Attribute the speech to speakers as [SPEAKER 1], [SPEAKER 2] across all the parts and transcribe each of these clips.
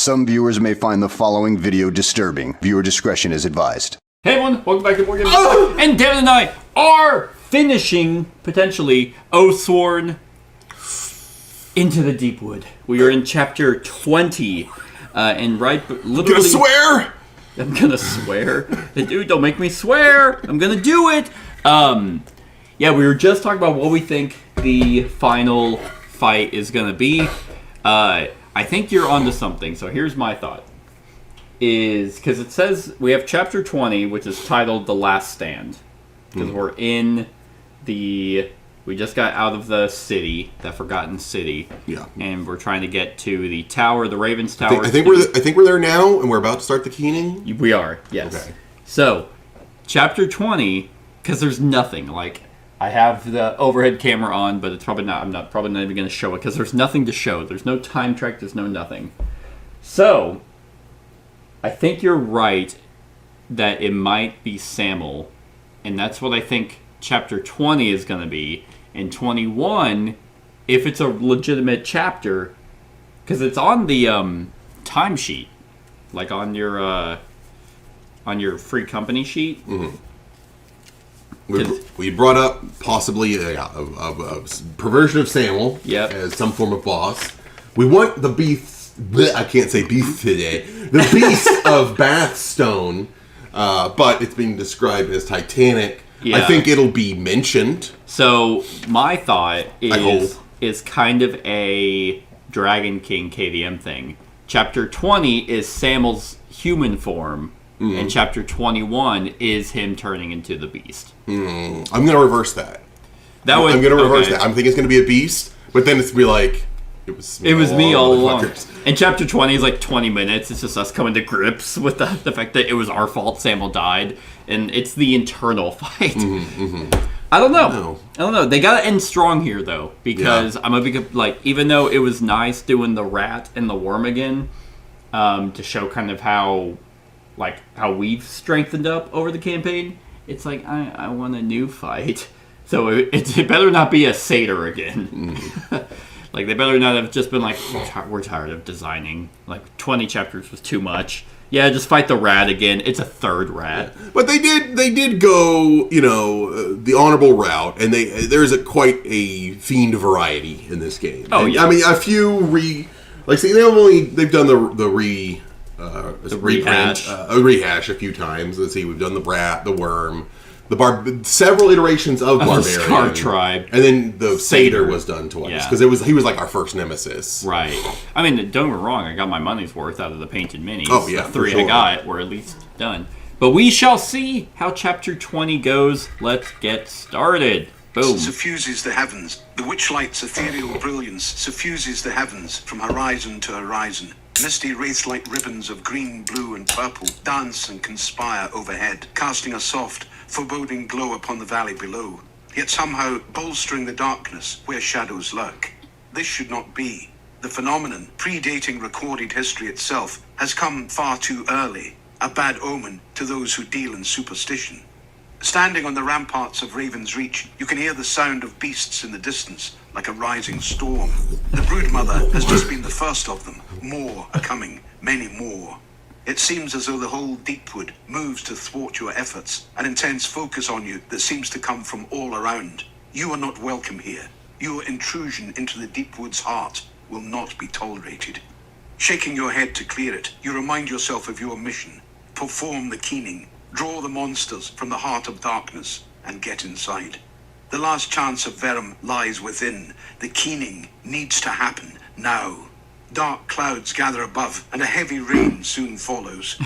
[SPEAKER 1] Some viewers may find the following video disturbing. Viewer discretion is advised.
[SPEAKER 2] Hey everyone, welcome back to Board Game And Devin and I are finishing, potentially, Oathsworn into the Deepwood. We are in chapter 20, and literally...
[SPEAKER 3] Gonna swear?
[SPEAKER 2] I'm gonna swear? Dude, don't make me swear! I'm gonna do it! Yeah, we were just talking about what we think the final fight is gonna be. I think you're onto something, so here's my thought. Because it says we have chapter 20, which is titled The Last Stand. Because we're in we just got out of the city, that forgotten city. Yeah. And we're trying to get to the tower, the Raven's Tower.
[SPEAKER 3] I think we're there now, and we're about to start the keening.
[SPEAKER 2] We are, yes. Okay. So, chapter 20, because there's nothing. Like, I have the overhead camera on, but it's probably not. I'm probably not even going to show it because there's nothing to show. There's no time track. There's no nothing. So, I think you're right that it might be Samuel, and that's what I think chapter 20 is going to be. And 21, if it's a legitimate chapter, because it's on the timesheet, like on your free company sheet.
[SPEAKER 3] Mm-hmm. We brought up possibly a perversion of Samuel as some form of boss. We want the beast. I can't say beast today. The beast of Bathstone, but it's being described as Titanic. Yeah. I think it'll be mentioned.
[SPEAKER 2] So my thought is kind of a Dragon King KDM thing. Chapter 20 is Samuel's human form, and chapter 21 is him turning into the beast.
[SPEAKER 3] I'm going to reverse that. I'm going to reverse that. I'm thinking it's going to be a beast, but then it's going to be like, it was me all along.
[SPEAKER 2] And chapter 20 is like 20 minutes. It's just us coming to grips with the fact that it was our fault Samuel died. And it's the internal fight. I don't know. They gotta end strong here, though. Because I'm a big, even though it was nice doing the rat and the worm again, to show kind of how we've strengthened up over the campaign, it's like, I want a new fight. So it better not be a satyr again. Like, they better not have just been like, we're tired of designing. Like, 20 chapters was too much. Yeah, just fight the rat again. It's a third rat.
[SPEAKER 3] But they did go, the honorable route, and there's quite a fiend variety in this game.
[SPEAKER 2] Oh, yeah.
[SPEAKER 3] I mean, a few they've done the rehash a few times. Let's see, we've done the rat, the worm, several iterations of Barbarian,
[SPEAKER 2] the Scar Tribe,
[SPEAKER 3] and then the Satyr was done twice because he was like our first nemesis.
[SPEAKER 2] Right. I mean, don't get me wrong. I got my money's worth out of the painted minis.
[SPEAKER 3] Oh yeah,
[SPEAKER 2] the three I got were at least done. But we shall see how chapter 20 goes. Let's get started. Boom.
[SPEAKER 4] Suffuses the heavens. The witchlight's ethereal brilliance suffuses the heavens from horizon to horizon. Misty wraith-like ribbons of green, blue, and purple dance and conspire overhead, casting a soft, foreboding glow upon the valley below, yet somehow bolstering the darkness where shadows lurk. This should not be. The phenomenon, predating recorded history itself, has come far too early, a bad omen to those who deal in superstition. Standing on the ramparts of Raven's Reach, you can hear the sound of beasts in the distance, like a rising storm. The broodmother has just been the first of them. More are coming, many more. It seems as though the whole Deepwood moves to thwart your efforts, an intense focus on you that seems to come from all around. You are not welcome here. Your intrusion into the Deepwood's heart will not be tolerated. Shaking your head to clear it, you remind yourself of your mission. Perform the keening. Draw the monsters from the heart of darkness and get inside. The last chance of Verum lies within. The keening needs to happen now. Dark clouds gather above, and a heavy rain soon follows.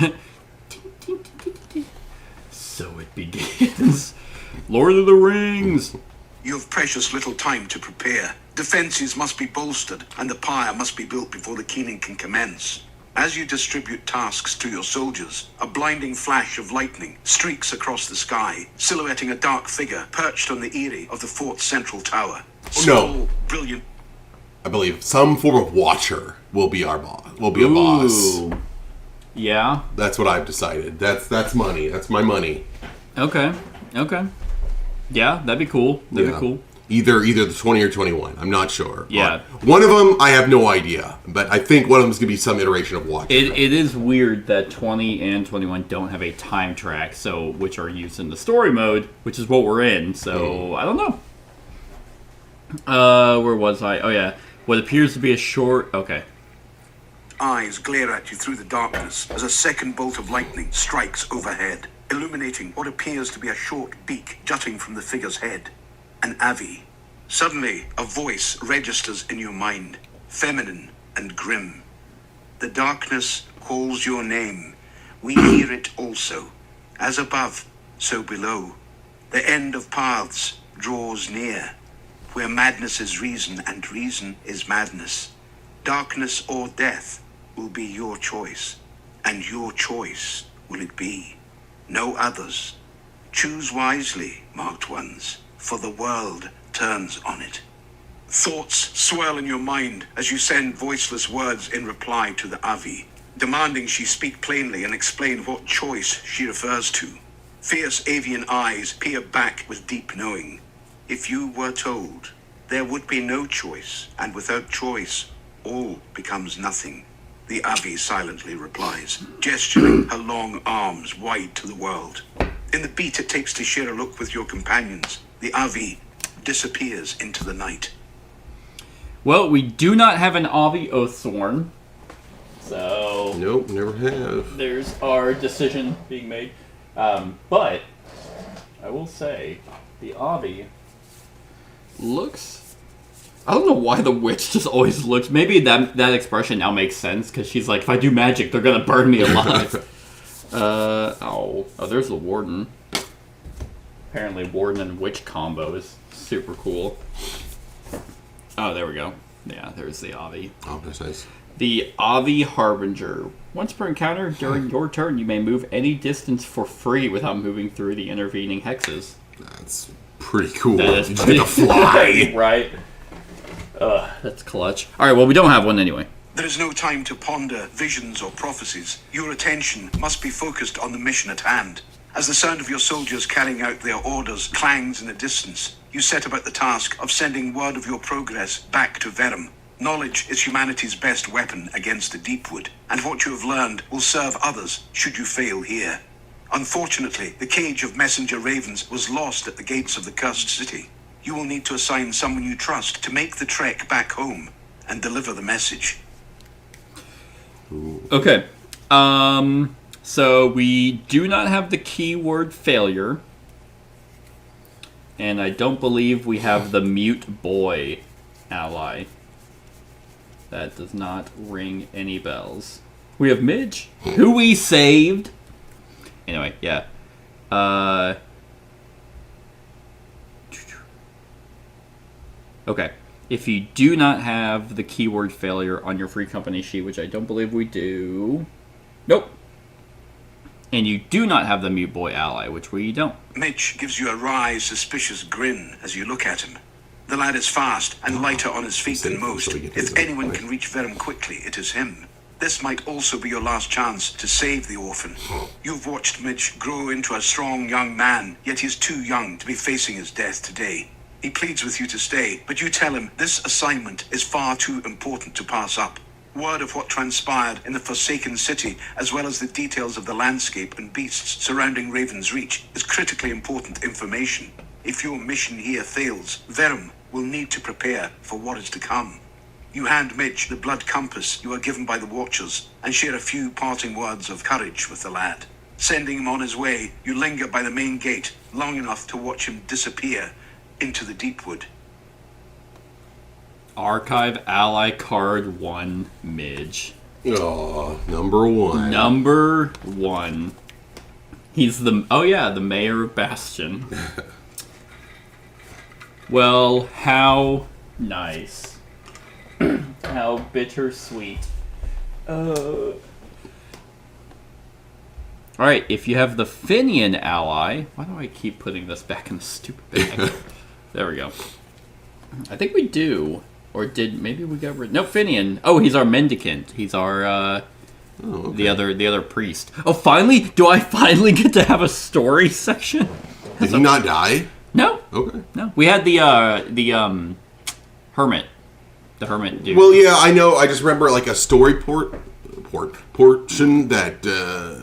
[SPEAKER 2] So it begins. Lord of the Rings.
[SPEAKER 4] You have precious little time to prepare. Defenses must be bolstered, and the pyre must be built before the keening can commence. As you distribute tasks to your soldiers, a blinding flash of lightning streaks across the sky, silhouetting a dark figure perched on the eyrie of the fort's central tower. Small, brilliant.
[SPEAKER 3] I believe some form of watcher will be our boss. Will be a boss.
[SPEAKER 2] Yeah.
[SPEAKER 3] That's what I've decided. That's money. That's my money.
[SPEAKER 2] Okay. Yeah, that'd be cool. That'd be cool.
[SPEAKER 3] Either the 20 or 21. I'm not sure.
[SPEAKER 2] Yeah.
[SPEAKER 3] One of them, I have no idea. But I think one of them is going to be some iteration of Watch.
[SPEAKER 2] It is weird that 20 and 21 don't have a time track, so which are used in the story mode, which is what we're in. So I don't know. Where was I? Oh yeah, what appears to be a short. Okay.
[SPEAKER 4] Eyes glare at you through the darkness as a second bolt of lightning strikes overhead, illuminating what appears to be a short beak jutting from the figure's head. An Avi. Suddenly, a voice registers in your mind, feminine and grim. The darkness calls your name. We hear it also. As above, so below. The end of paths draws near, where madness is reason and reason is madness. Darkness or death will be your choice, and your choice will it be. No others. Choose wisely, marked ones, for the world turns on it. Thoughts swirl in your mind as you send voiceless words in reply to the Avi, demanding she speak plainly and explain what choice she refers to. Fierce avian eyes peer back with deep knowing. If you were told, there would be no choice, and without choice, all becomes nothing. The Avi silently replies, gesturing her long arms wide to the world. In the beat it takes to share a look with your companions, the Avi disappears into the night.
[SPEAKER 2] Well, we do not have an Avi Oathsworn, so
[SPEAKER 3] Nope, never have.
[SPEAKER 2] there's our decision being made. But I will say, the Avi looks. I don't know why the witch just always looks. Maybe that expression now makes sense because she's like, if I do magic, they're gonna burn me alive. There's the warden. Apparently, warden and witch combo is super cool. Oh, there we go. Yeah, there's the Avi.
[SPEAKER 3] Oh, that's nice.
[SPEAKER 2] The Avi Harbinger. Once per encounter, during your turn, you may move any distance for free without moving through the intervening hexes.
[SPEAKER 3] That's pretty cool.
[SPEAKER 2] That is
[SPEAKER 3] You just get to fly.
[SPEAKER 2] Right? That's clutch. Alright, well, we don't have one anyway.
[SPEAKER 4] There is no time to ponder visions or prophecies. Your attention must be focused on the mission at hand. As the sound of your soldiers carrying out their orders clangs in the distance, you set about the task of sending word of your progress back to Verum. Knowledge is humanity's best weapon against the Deepwood, and what you have learned will serve others should you fail here. Unfortunately, the cage of messenger ravens was lost at the gates of the cursed city. You will need to assign someone you trust to make the trek back home and deliver the message.
[SPEAKER 2] Okay. So we do not have the keyword failure. And I don't believe we have the mute boy ally. That does not ring any bells. We have Midge, who we saved. Anyway, yeah. Okay. If you do not have the keyword failure on your free company sheet, which I don't believe we do. Nope. And you do not have the mute boy ally, which we don't.
[SPEAKER 4] Mitch gives you a wry, suspicious grin as you look at him. The lad is fast and lighter on his feet than most. If anyone can reach Verum quickly, it is him. This might also be your last chance to save the orphan. You've watched Mitch grow into a strong young man, yet he's too young to be facing his death today. He pleads with you to stay, but you tell him this assignment is far too important to pass up. Word of what transpired in the Forsaken City, as well as the details of the landscape and beasts surrounding Raven's Reach, is critically important information. If your mission here fails, Verum will need to prepare for what is to come. You hand Midge the blood compass you are given by the Watchers, and share a few parting words of courage with the lad. Sending him on his way, you linger by the main gate, long enough to watch him disappear into the Deepwood.
[SPEAKER 2] Archive ally card 1, Midge.
[SPEAKER 3] Oh, number one.
[SPEAKER 2] Number 1. He's the mayor of Bastion. Well, how nice. How bittersweet. Alright, if you have the Finian ally... Why do I keep putting this back in the stupid bag? There we go. I think we do. Or maybe we got rid... No, Finian. Oh, he's our mendicant. He's our, the other priest. Oh, finally? Do I finally get to have a story section?
[SPEAKER 3] Did he not die?
[SPEAKER 2] No.
[SPEAKER 3] Okay.
[SPEAKER 2] No. We had the hermit. The hermit dude.
[SPEAKER 3] Well, yeah, I know. I just remember like a story portion that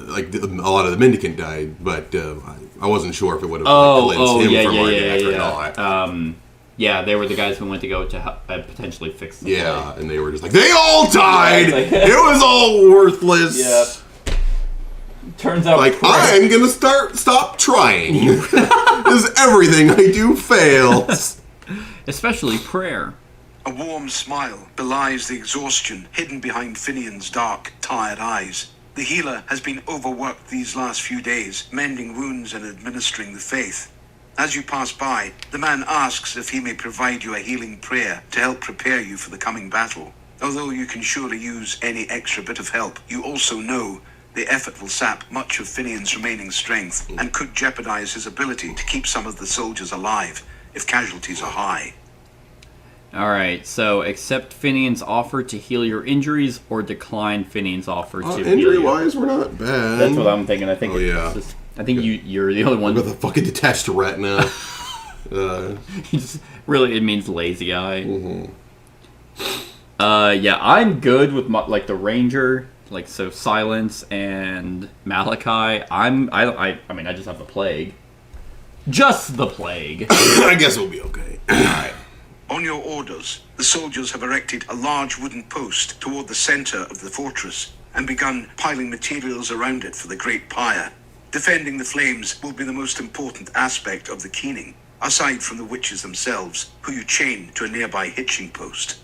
[SPEAKER 3] like a lot of the mendicant died, but I wasn't sure if it would have cleansed him from Arnak or not.
[SPEAKER 2] Yeah, they were the guys who went to go to potentially fix the plague.
[SPEAKER 3] And they were just like, they all died! It was all worthless!
[SPEAKER 2] Yep. Turns out...
[SPEAKER 3] Like, I'm gonna stop trying. Because everything I do fails.
[SPEAKER 2] Especially prayer.
[SPEAKER 4] A warm smile belies the exhaustion hidden behind Finian's dark, tired eyes. The healer has been overworked these last few days, mending wounds and administering the faith. As you pass by, the man asks if he may provide you a healing prayer to help prepare you for the coming battle. Although you can surely use any extra bit of help, you also know the effort will sap much of Finian's remaining strength and could jeopardize his ability to keep some of the soldiers alive if casualties are high.
[SPEAKER 2] Alright, so accept Finian's offer to heal your injuries or decline Finian's offer to heal you.
[SPEAKER 3] Injury-wise, we're not bad.
[SPEAKER 2] That's what I'm thinking. I think I think you're the only one.
[SPEAKER 3] With a fucking detached retina.
[SPEAKER 2] Really, it means lazy eye.
[SPEAKER 3] Mm-hmm.
[SPEAKER 2] Yeah, I'm good with the ranger, like so silence and Malachi. I mean, I just have the plague. Just the plague.
[SPEAKER 3] I guess we'll be okay.
[SPEAKER 2] Alright.
[SPEAKER 4] On your orders, the soldiers have erected a large wooden post toward the center of the fortress and begun piling materials around it for the great pyre. Defending the flames will be the most important aspect of the keening, aside from the witches themselves, who you chain to a nearby hitching post.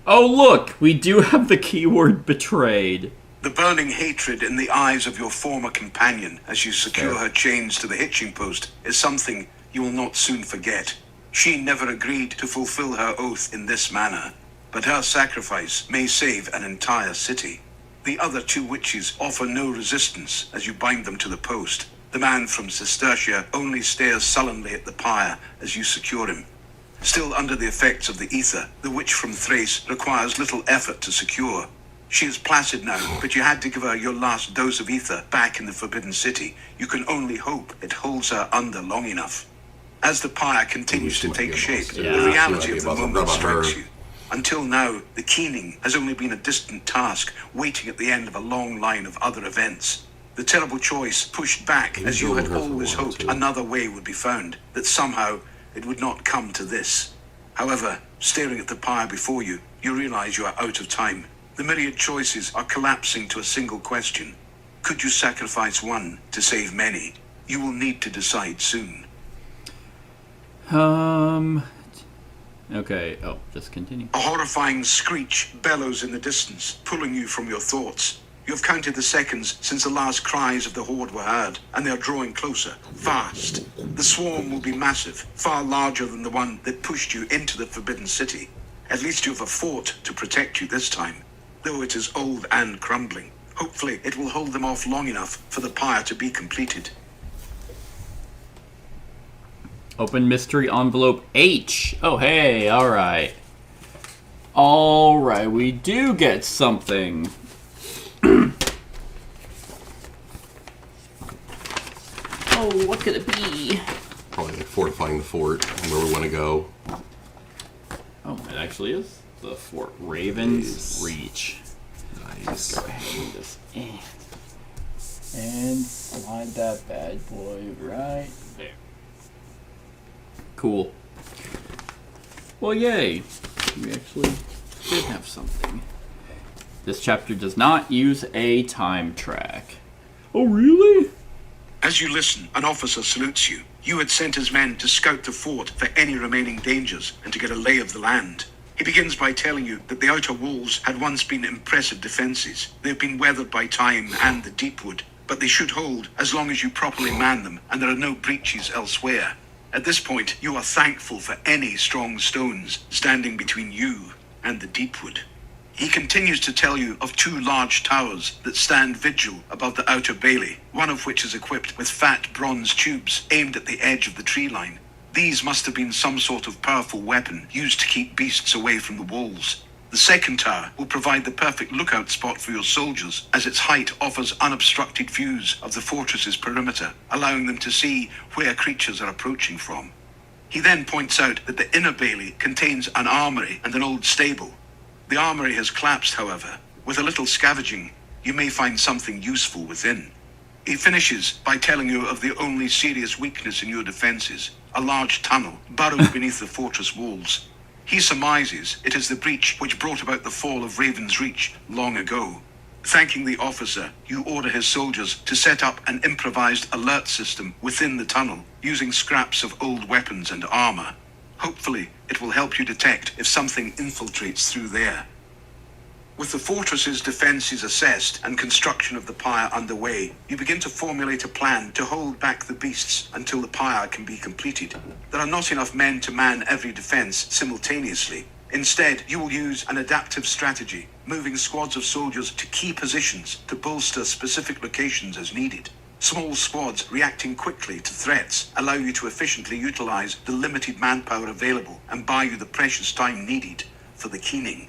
[SPEAKER 2] Oh look, we do have the keyword betrayed.
[SPEAKER 4] The burning hatred in the eyes of your former companion as you secure her chains to the hitching post is something you will not soon forget. She never agreed to fulfill her oath in this manner, but her sacrifice may save an entire city. The other two witches offer no resistance as you bind them to the post. The man from Cistercia only stares sullenly at the pyre as you secure him. Still under the effects of the ether, the witch from Thrace requires little effort to secure. She is placid now, but you had to give her your last dose of ether back in the Forbidden City. You can only hope it holds her under long enough. As the pyre continues to take shape, the reality of the moment strikes you. Until now, the keening has only been a distant task, waiting at the end of a long line of other events. The terrible choice pushed back as you had always hoped another way would be found, that somehow it would not come to this. However, staring at the pyre before you, you realize you are out of time. The myriad choices are collapsing to a single question. Could you sacrifice one to save many? You will need to decide soon.
[SPEAKER 2] Okay. Oh, just continue.
[SPEAKER 4] A horrifying screech bellows in the distance, pulling you from your thoughts. You have counted the seconds since the last cries of the horde were heard, and they are drawing closer, fast. The swarm will be massive, far larger than the one that pushed you into the Forbidden City. At least you have a fort to protect you this time, though it is old and crumbling. Hopefully it will hold them off long enough for the pyre to be completed.
[SPEAKER 2] Open mystery envelope H. Oh, hey, alright. Alright, we do get something. Oh, what could it be?
[SPEAKER 3] Probably like fortifying the fort, where we want to go.
[SPEAKER 2] Oh, it actually is. The Fort Raven's Reach.
[SPEAKER 3] Nice.
[SPEAKER 2] Let's go ahead and just... And slide that bad boy right there. Cool. Well, yay. We actually did have something. This chapter does not use a time track. Oh, really?
[SPEAKER 4] As you listen, an officer salutes you. You had sent his men to scout the fort for any remaining dangers and to get a lay of the land. He begins by telling you that the outer walls had once been impressive defenses. They've been weathered by time and the Deepwood, but they should hold as long as you properly man them and there are no breaches elsewhere. At this point, you are thankful for any strong stones standing between you and the Deepwood. He continues to tell you of two large towers that stand vigil above the outer bailey, one of which is equipped with fat bronze tubes aimed at the edge of the tree line. These must have been some sort of powerful weapon used to keep beasts away from the walls. The second tower will provide the perfect lookout spot for your soldiers, as its height offers unobstructed views of the fortress's perimeter, allowing them to see where creatures are approaching from. He then points out that the inner bailey contains an armory and an old stable. The armory has collapsed, however. With a little scavenging, you may find something useful within. He finishes by telling you of the only serious weakness in your defenses, a large tunnel burrowed beneath the fortress walls. He surmises it is the breach which brought about the fall of Raven's Reach long ago. Thanking the officer, you order his soldiers to set up an improvised alert system within the tunnel, using scraps of old weapons and armor. Hopefully, it will help you detect if something infiltrates through there. With the fortress's defenses assessed and construction of the pyre underway, you begin to formulate a plan to hold back the beasts until the pyre can be completed. There are not enough men to man every defense simultaneously. Instead, you will use an adaptive strategy, moving squads of soldiers to key positions to bolster specific locations as needed. Small squads reacting quickly to threats allow you to efficiently utilize the limited manpower available and buy you the precious time needed for the keening.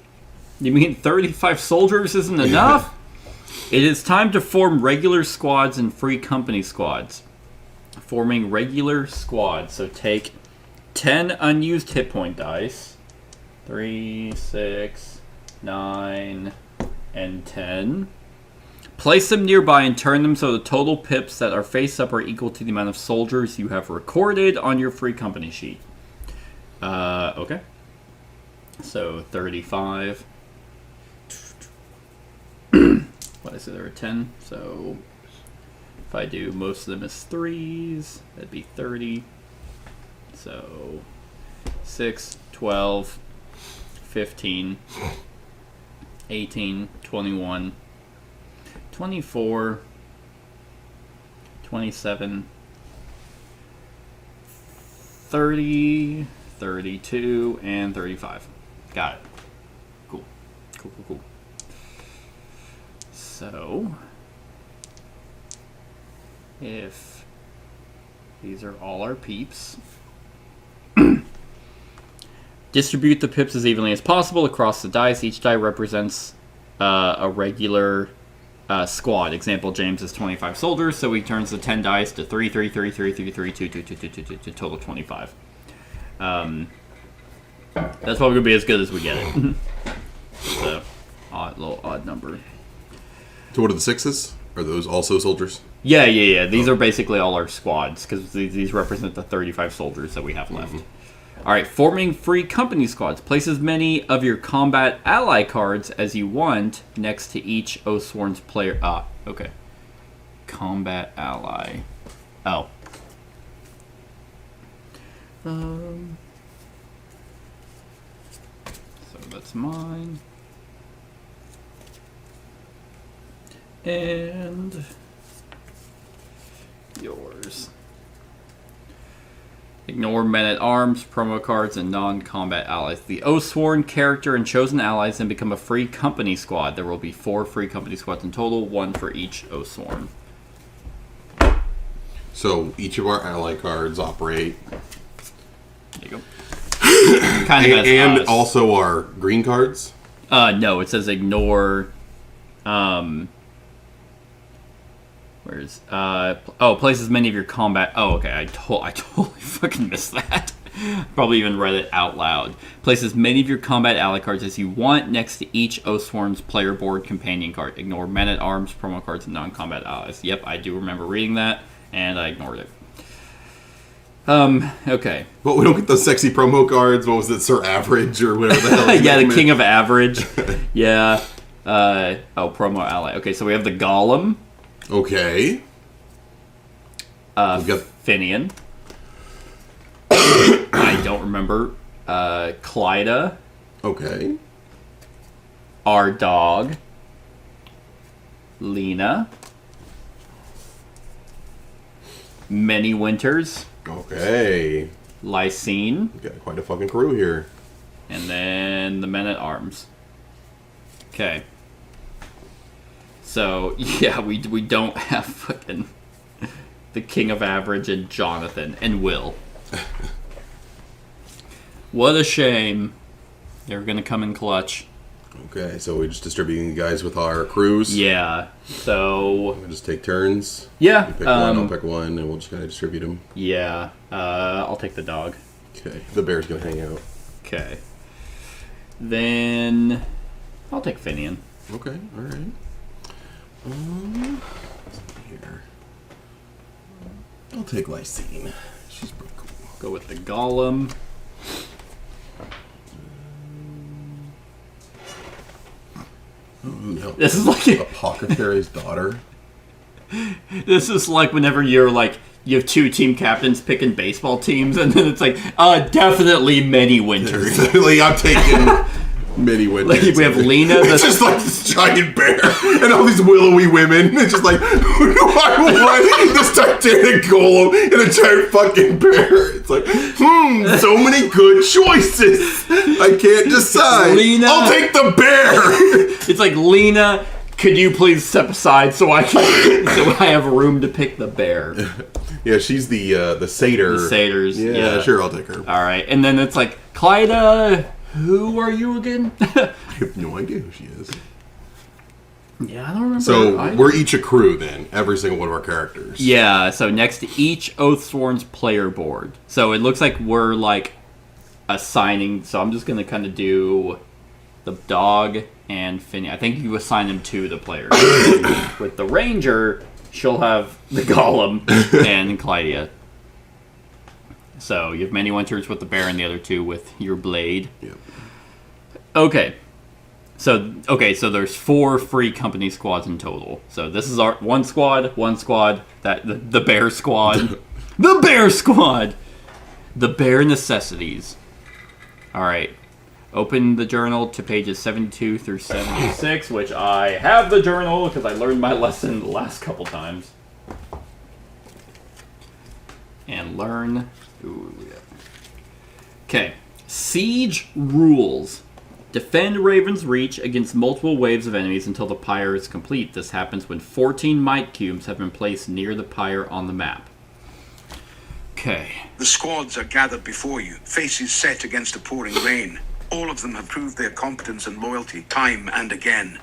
[SPEAKER 2] You mean 35 soldiers isn't enough? It is time to form regular squads and free company squads. Forming regular squads. So take 10 unused hit point dice. 3, 6, 9, and 10. Place them nearby and turn them so the total pips that are face up are equal to the amount of soldiers you have recorded on your free company sheet. Okay. So 35. What is it? There are 10. So if I do most of them as 3s, that'd be 30. So 6, 12, 15, 18, 21, 24, 27, 30, 32, and 35. Got it. Cool. Cool. So, if these are all our peeps, distribute the pips as evenly as possible across the dice. Each die represents a regular squad. Example, James is 25 soldiers, so he turns the 10 dice to 3, 3, 3, 3, 3, 3, 2, 2, 2, 2, 2, 2, 2, total 25. That's probably going to be as good as we get it. So, little odd number.
[SPEAKER 3] So what are the 6s? Are those also soldiers?
[SPEAKER 2] Yeah. These are basically all our squads, because these represent the 35 soldiers that we have left. Mm-hmm. All right, forming free company squads. Place as many of your combat ally cards as you want next to each Oathsworn's player. Okay. Combat ally. Oh. So that's mine. And yours. Ignore men-at-arms, promo cards, and non-combat allies. The Oathsworn character and chosen allies then become a free company squad. There will be 4 free company squads in total, 1 for each Oathsworn.
[SPEAKER 3] So each of our ally cards operate.
[SPEAKER 2] There you go. Kind of
[SPEAKER 3] and also our green cards?
[SPEAKER 2] No, it says ignore... place as many of your combat... Oh, okay, I totally fucking missed that. Probably even read it out loud. Place as many of your combat ally cards as you want next to each Oathsworn's player board companion card. Ignore men-at-arms, promo cards, and non-combat allies. Yep, I do remember reading that, and I ignored it. Okay.
[SPEAKER 3] But we don't get those sexy promo cards. What was it, Sir Average, or whatever the hell?
[SPEAKER 2] Yeah, the King of Average. Yeah. Promo ally. Okay, so we have the Golem.
[SPEAKER 3] Okay.
[SPEAKER 2] Finian. I don't remember. Clyda.
[SPEAKER 3] Okay.
[SPEAKER 2] Our dog. Lena. Many Winters.
[SPEAKER 3] Okay.
[SPEAKER 2] Lysine.
[SPEAKER 3] We got quite a fucking crew here.
[SPEAKER 2] And then the Men-at-Arms. Okay. So, yeah, we don't have fucking the King of Average and Jonathan and Will. What a shame. They're going to come in clutch.
[SPEAKER 3] Okay, so we're just distributing you guys with our crews?
[SPEAKER 2] Yeah, so...
[SPEAKER 3] We'll just take turns?
[SPEAKER 2] Yeah.
[SPEAKER 3] You pick one, I'll pick one, and we'll just kind of distribute them?
[SPEAKER 2] Yeah, I'll take the dog.
[SPEAKER 3] Okay, the bear's gonna hang out.
[SPEAKER 2] Okay. Then I'll take Finian.
[SPEAKER 3] Okay, alright. Here. I'll take Lysine. She's pretty cool.
[SPEAKER 2] Go with the Golem.
[SPEAKER 3] No.
[SPEAKER 2] This is like
[SPEAKER 3] Apothecary's daughter.
[SPEAKER 2] This is like whenever you're like you have two team captains picking baseball teams, and then it's like definitely many winters.
[SPEAKER 3] Like, I'm taking many winters.
[SPEAKER 2] Like we have Lena.
[SPEAKER 3] It's just like this giant bear and all these willowy women. It's just like, who do I want? This Titanic golem and a giant fucking bear. It's like, so many good choices. I can't decide.
[SPEAKER 2] Lena.
[SPEAKER 3] I'll take the bear.
[SPEAKER 2] It's like, Lena, could you please step aside so I have room to pick the bear?
[SPEAKER 3] Yeah, she's the satyr.
[SPEAKER 2] The satyrs.
[SPEAKER 3] Yeah, sure, I'll take her.
[SPEAKER 2] All right, and then it's like, Clyda, who are you again?
[SPEAKER 3] I have no idea who she is.
[SPEAKER 2] Yeah, I don't remember.
[SPEAKER 3] So we're each a crew then, every single one of our characters.
[SPEAKER 2] Yeah, so next to each Oathsworn's player board. So it looks like we're like assigning. So I'm just gonna kind of do the dog and Finny. I think you assign them to the players. With the ranger, she'll have the golem and Clydia. So you have many winters with the bear and the other two with your blade.
[SPEAKER 3] Yep.
[SPEAKER 2] Okay. So there's 4 free company squads in total. So this is our one squad, that the bear squad. The bear squad. The bear necessities. All right. Open the journal to pages 72 through 76, which I have the journal because I learned my lesson the last couple times. And learn. Okay. Siege rules. Defend Raven's Reach against multiple waves of enemies until the pyre is complete. This happens when 14 might cubes have been placed near the pyre on the map. Okay.
[SPEAKER 4] The squads are gathered before you, faces set against a pouring rain. All of them have proved their competence and loyalty time and again.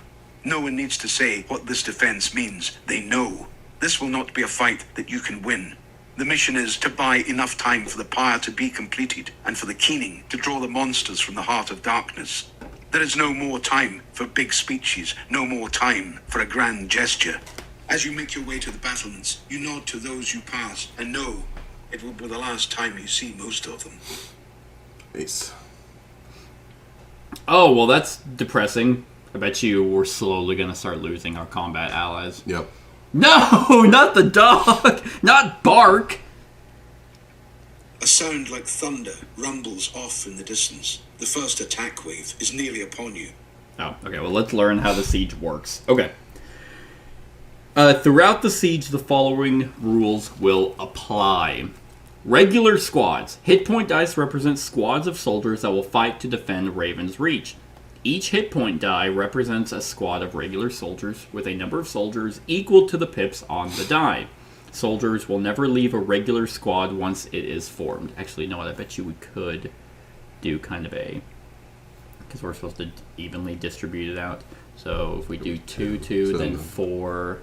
[SPEAKER 4] No one needs to say what this defense means. They know. This will not be a fight that you can win. The mission is to buy enough time for the pyre to be completed and for the keening to draw the monsters from the heart of darkness. There is no more time for big speeches, no more time for a grand gesture. As you make your way to the battlements, you nod to those you pass and know it will be the last time you see most of them.
[SPEAKER 3] Nice.
[SPEAKER 2] Oh, well, that's depressing. I bet you we're slowly going to start losing our combat allies.
[SPEAKER 3] Yep.
[SPEAKER 2] No, not the dog. Not Bark.
[SPEAKER 4] A sound like thunder rumbles off in the distance. The first attack wave is nearly upon you.
[SPEAKER 2] Oh, okay. Well, let's learn how the siege works. Okay. Throughout the siege, the following rules will apply. Regular squads. Hit point dice represent squads of soldiers that will fight to defend Raven's Reach. Each hit point die represents a squad of regular soldiers with a number of soldiers equal to the pips on the die. Soldiers will never leave a regular squad once it is formed. Actually, no, I bet you we could do kind of a... because we're supposed to evenly distribute it out. So if we do 2, 2, then 4,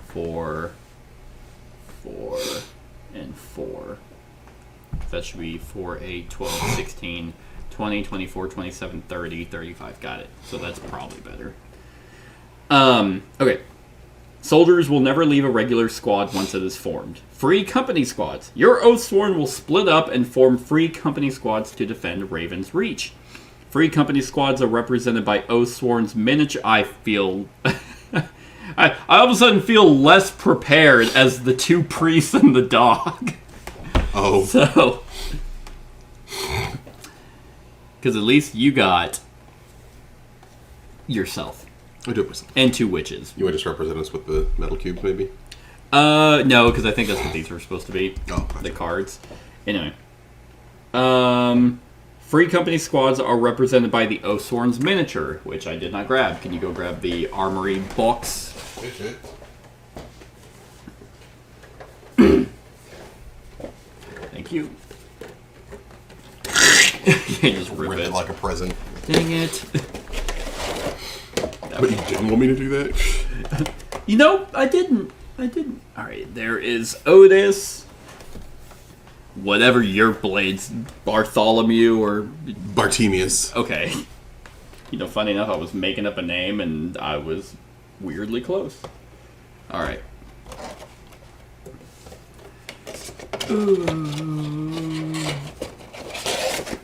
[SPEAKER 2] 4, 4, and 4. That should be 4, 8, 12, 16, 20, 24, 27, 30, 35. Got it. So that's probably better. Okay. Soldiers will never leave a regular squad once it is formed. Free company squads. Your Oathsworn will split up and form free company squads to defend Raven's Reach. Free company squads are represented by Oathsworn's miniature... I feel... I all of a sudden feel less prepared as the 2 priests and the dog.
[SPEAKER 3] Oh.
[SPEAKER 2] So... because at least you got... yourself.
[SPEAKER 3] I do it myself.
[SPEAKER 2] And 2 witches.
[SPEAKER 3] You want to just represent us with the metal cubes, maybe?
[SPEAKER 2] No, because I think that's what these are supposed to be.
[SPEAKER 3] Oh,
[SPEAKER 2] the cards. Anyway. Free company squads are represented by the Oathsworn's miniature, which I did not grab. Can you go grab the armory box? Thank you. You just rip it
[SPEAKER 3] like a present.
[SPEAKER 2] Dang it.
[SPEAKER 3] But you didn't want me to do that?
[SPEAKER 2] You know, I didn't. Alright, there is Otis. whatever your blades, Bartholomew or
[SPEAKER 3] Bartemius.
[SPEAKER 2] Okay. Funny enough, I was making up a name and I was weirdly close. All right.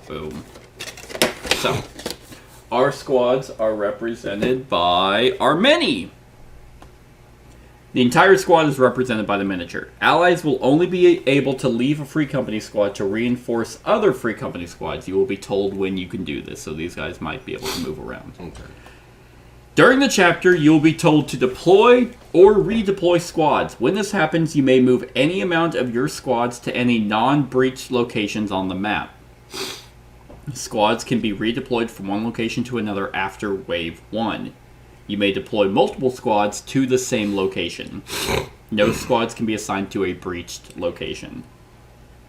[SPEAKER 2] Boom. So, our squads are represented by our many. The entire squad is represented by the miniature. Allies will only be able to leave a Free Company squad to reinforce other Free Company squads. You will be told when you can do this, so these guys might be able to move around.
[SPEAKER 3] Okay.
[SPEAKER 2] During the chapter, you will be told to deploy or redeploy squads. When this happens, you may move any amount of your squads to any non-breached locations on the map. Squads can be redeployed from one location to another after Wave 1. You may deploy multiple squads to the same location. No squads can be assigned to a breached location.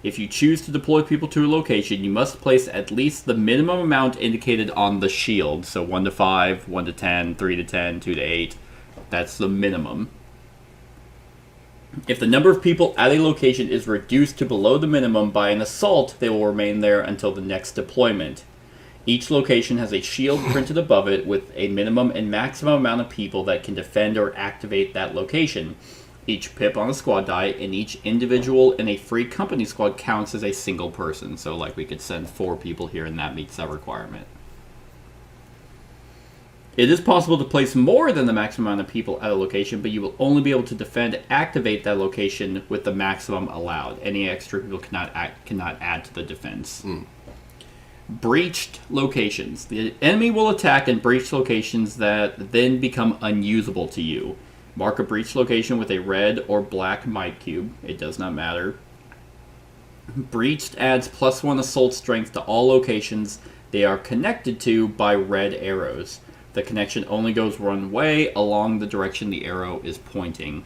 [SPEAKER 2] If you choose to deploy people to a location, you must place at least the minimum amount indicated on the shield. So 1 to 5, 1 to 10, 3 to 10, 2 to 8. That's the minimum. If the number of people at a location is reduced to below the minimum by an assault, they will remain there until the next deployment. Each location has a shield printed above it with a minimum and maximum amount of people that can defend or activate that location. Each pip on a squad die and each individual in a Free Company squad counts as a single person. So like we could send 4 people here and that meets that requirement. It is possible to place more than the maximum amount of people at a location, but you will only be able to defend and activate that location with the maximum allowed. Any extra people cannot add to the defense. Breached locations. The enemy will attack in breached locations that then become unusable to you. Mark a breached location with a red or black might cube. It does not matter. Breached adds +1 assault strength to all locations they are connected to by red arrows. The connection only goes one way along the direction the arrow is pointing.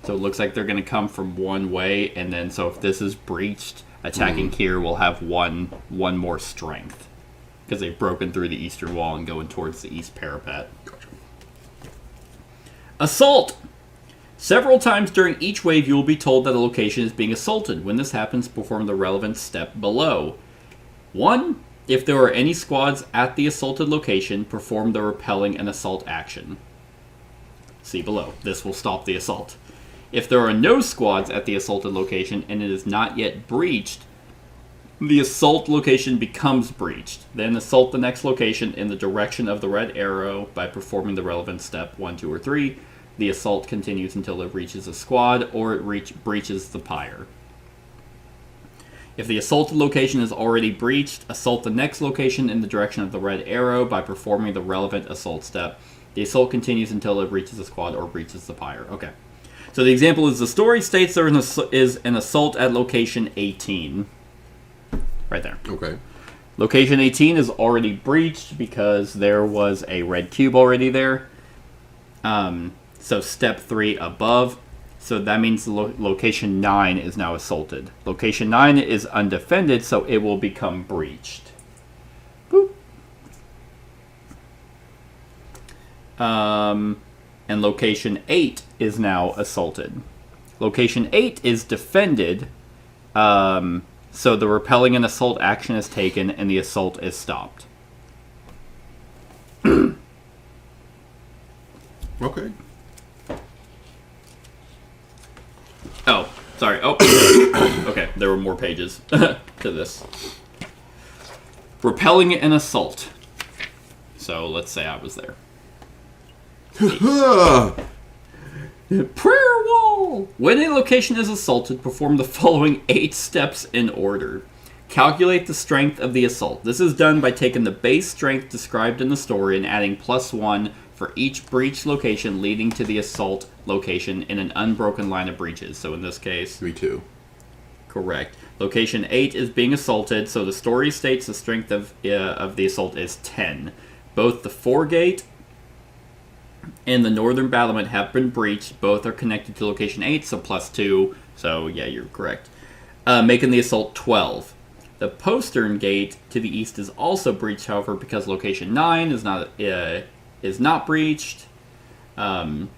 [SPEAKER 2] So it looks like they're going to come from one way, and then so if this is breached, attacking here will have one more strength because they've broken through the eastern wall and going towards the east parapet.
[SPEAKER 3] Gotcha.
[SPEAKER 2] Assault! Several times during each wave, you will be told that a location is being assaulted. When this happens, perform the relevant step below. 1. If there are any squads at the assaulted location, perform the repelling and assault action. See below. This will stop the assault. If there are no squads at the assaulted location and it is not yet breached, the assault location becomes breached. Then assault the next location in the direction of the red arrow by performing the relevant step 1, 2, or 3. The assault continues until it reaches a squad or it breaches the pyre. If the assaulted location is already breached, assault the next location in the direction of the red arrow by performing the relevant assault step. The assault continues until it reaches a squad or breaches the pyre. Okay. So the example is the story states there is an assault at location 18. Right there.
[SPEAKER 3] Okay.
[SPEAKER 2] Location 18 is already breached because there was a red cube already there. So step 3 above. So that means location 9 is now assaulted. Location 9 is undefended, so it will become breached. Boop. And location 8 is now assaulted. Location 8 is defended, so the repelling and assault action is taken and the assault is stopped.
[SPEAKER 3] Okay.
[SPEAKER 2] Oh, sorry. Oh, okay. There were more pages to this. Repelling and assault. So let's say I was there. Prayer wall! When a location is assaulted, perform the following 8 steps in order. Calculate the strength of the assault. This is done by taking the base strength described in the story and adding +1 for each breached location leading to the assault location in an unbroken line of breaches. So in this case...
[SPEAKER 3] 3-2.
[SPEAKER 2] Correct. Location 8 is being assaulted, so the story states the strength of the assault is 10. Both the foregate and the northern battlement have been breached. Both are connected to location 8, so +2. So yeah, you're correct. Making the assault 12. The postern gate to the east is also breached, however, because location 9 is not breached. The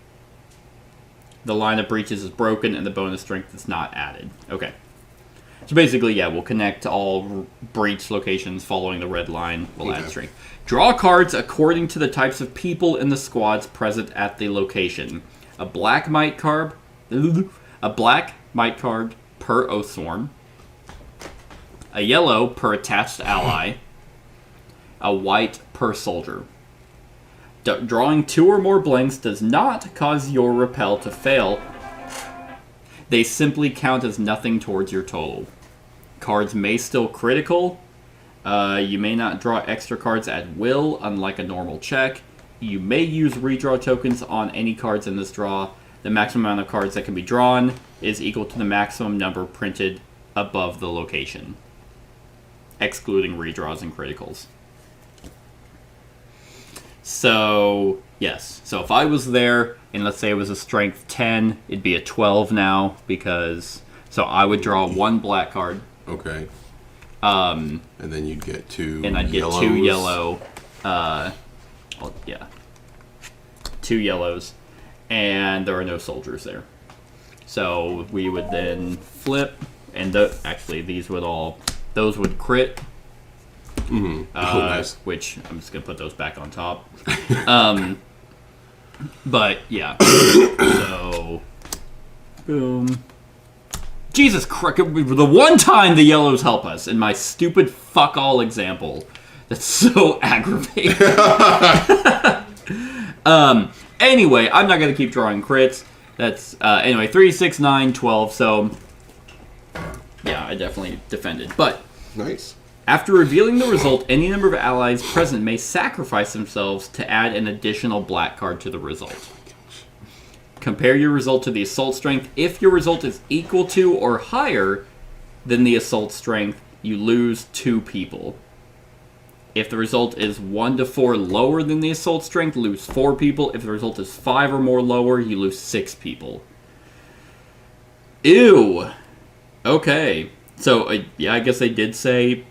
[SPEAKER 2] line of breaches is broken and the bonus strength is not added. Okay. So basically, yeah, we'll connect all breach locations following the red line. We'll add strength. Draw cards according to the types of people in the squads present at the location. A black might card per Oathsworn. A yellow per attached ally. A white per soldier. Drawing 2 or more blanks does not cause your repel to fail. They simply count as nothing towards your total. Cards may still critical. You may not draw extra cards at will, unlike a normal check. You may use redraw tokens on any cards in this draw. The maximum amount of cards that can be drawn is equal to the maximum number printed above the location, excluding redraws and criticals. So, yes. So if I was there, and let's say it was a strength 10, it'd be a 12 now, because... So I would draw 1 black card.
[SPEAKER 3] Okay. And then you'd get 2
[SPEAKER 2] and I'd get
[SPEAKER 3] yellows.
[SPEAKER 2] 2 yellow. 2 yellows. And there are no soldiers there. So we would then flip, and actually these would all... Those would crit.
[SPEAKER 3] Mm-hmm. Nice.
[SPEAKER 2] Which I'm just gonna put those back on top. But yeah. So boom. Jesus Christ! The one time the yellows help us in my stupid fuck all example. That's so aggravating. Anyway, I'm not gonna keep drawing crits. That's anyway 3, 6, 9, 12. So yeah, I definitely defended. But
[SPEAKER 3] nice.
[SPEAKER 2] After revealing the result, any number of allies present may sacrifice themselves to add an additional black card to the result. Compare your result to the assault strength. If your result is equal to or higher than the assault strength, you lose 2 people. If the result is 1 to 4 lower than the assault strength, lose 4 people. If the result is 5 or more lower, you lose 6 people. Ew. Okay. So, yeah, I guess they did say...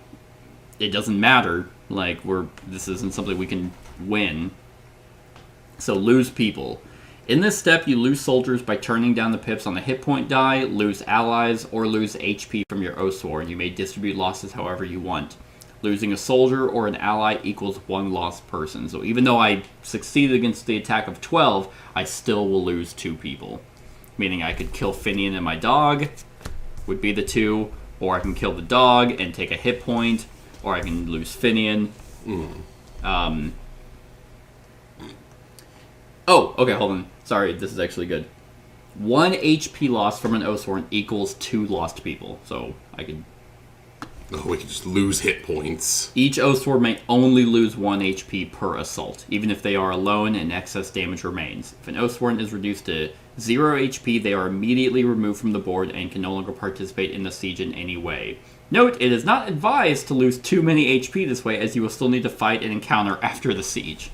[SPEAKER 2] It doesn't matter. Like, this isn't something we can win. So, lose people. In this step, you lose soldiers by turning down the pips on the hit point die, lose allies, or lose HP from your Oathsworn. You may distribute losses however you want. Losing a soldier or an ally equals 1 lost person. So, even though I succeeded against the attack of 12, I still will lose 2 people. Meaning I could kill Finian and my dog, would be the 2, or I can kill the dog and take a hit point, or I can lose Finian. Oh, okay, hold on. Sorry, this is actually good. 1 HP loss from an Oathsworn equals 2 lost people. So, I could...
[SPEAKER 3] Oh, we could just lose hit points.
[SPEAKER 2] Each Oathsworn may only lose 1 HP per assault, even if they are alone and excess damage remains. If an Oathsworn is reduced to 0 HP, they are immediately removed from the board and can no longer participate in the siege in any way. Note, it is not advised to lose too many HP this way, as you will still need to fight an encounter after the siege.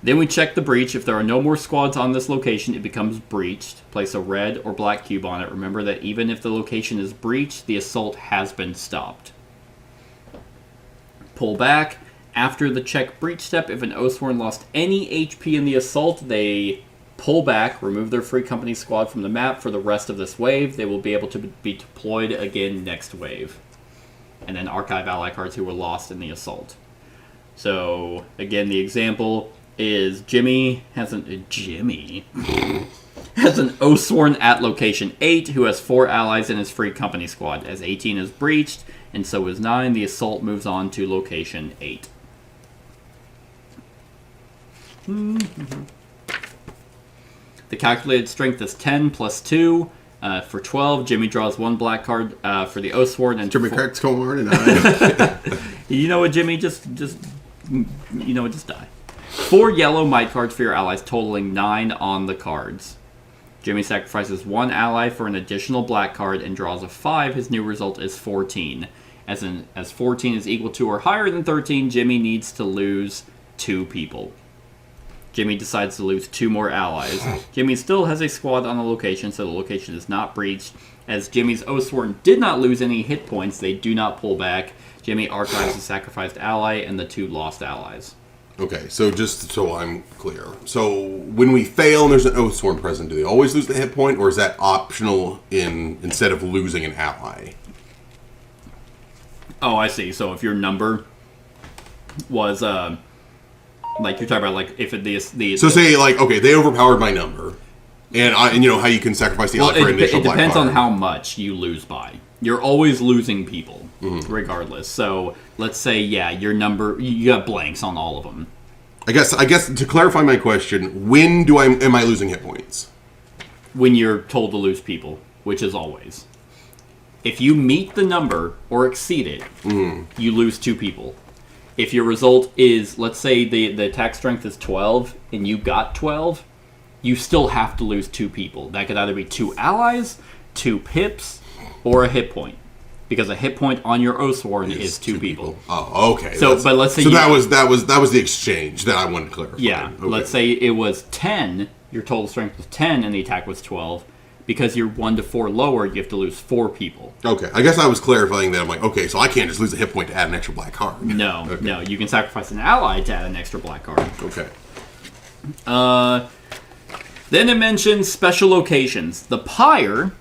[SPEAKER 2] Then we check the breach. If there are no more squads on this location, it becomes breached. Place a red or black cube on it. Remember that even if the location is breached, the assault has been stopped. Pull back. After the check breach step, if an Oathsworn lost any HP in the assault, they pull back, remove their free company squad from the map for the rest of this wave. They will be able to be deployed again next wave. And then archive ally cards who were lost in the assault. So, again, the example is Jimmy has an Oathsworn at location 8 who has 4 allies in his free company squad. As 18 is breached, and so is 9, the assault moves on to location 8. The calculated strength is 10 plus 2. For 12, Jimmy draws 1 black card for the Oathsworn. And
[SPEAKER 3] Jimmy cracks corn and I...
[SPEAKER 2] You know what, Jimmy? Just die. 4 yellow might cards for your allies, totaling 9 on the cards. Jimmy sacrifices 1 ally for an additional black card and draws a 5. His new result is 14. As 14 is equal to or higher than 13, Jimmy needs to lose 2 people. Jimmy decides to lose 2 more allies. Jimmy still has a squad on the location, so the location is not breached. As Jimmy's Oathsworn did not lose any hit points, they do not pull back. Jimmy archives the sacrificed ally and the 2 lost allies.
[SPEAKER 3] Okay, so just so I'm clear. So when we fail and there's an Oathsworn present, do they always lose the hit point, or is that optional instead of losing an ally?
[SPEAKER 2] Oh, I see. So if your number was, like you're talking about, like, if the
[SPEAKER 3] So say, like, okay, they overpowered my number, and you know how you can sacrifice the ally for an initial black card.
[SPEAKER 2] It depends on how much you lose by. You're always losing people, regardless. So let's say, yeah, your number, you got blanks on all of them.
[SPEAKER 3] I guess to clarify my question, when am I losing hit points?
[SPEAKER 2] When you're told to lose people, which is always. If you meet the number or exceed it, you lose 2 people. If your result is, let's say the attack strength is 12 and you got 12, you still have to lose 2 people. That could either be 2 allies, 2 pips, or a hit point. Because a hit point on your Oathsworn is 2 people.
[SPEAKER 3] Oh, okay.
[SPEAKER 2] So, but let's say
[SPEAKER 3] that was the exchange that I wanted to clarify.
[SPEAKER 2] Yeah.
[SPEAKER 3] Okay.
[SPEAKER 2] Let's say it was 10. Your total strength was 10, and the attack was 12. Because you're 1 to 4 lower, you have to lose 4 people.
[SPEAKER 3] Okay. I guess I was clarifying that. I'm like, okay, so I can't just lose a hit point to add an extra black card.
[SPEAKER 2] No,
[SPEAKER 3] okay.
[SPEAKER 2] No. You can sacrifice an ally to add an extra black card.
[SPEAKER 3] Okay.
[SPEAKER 2] Then it mentions special locations. The pyre.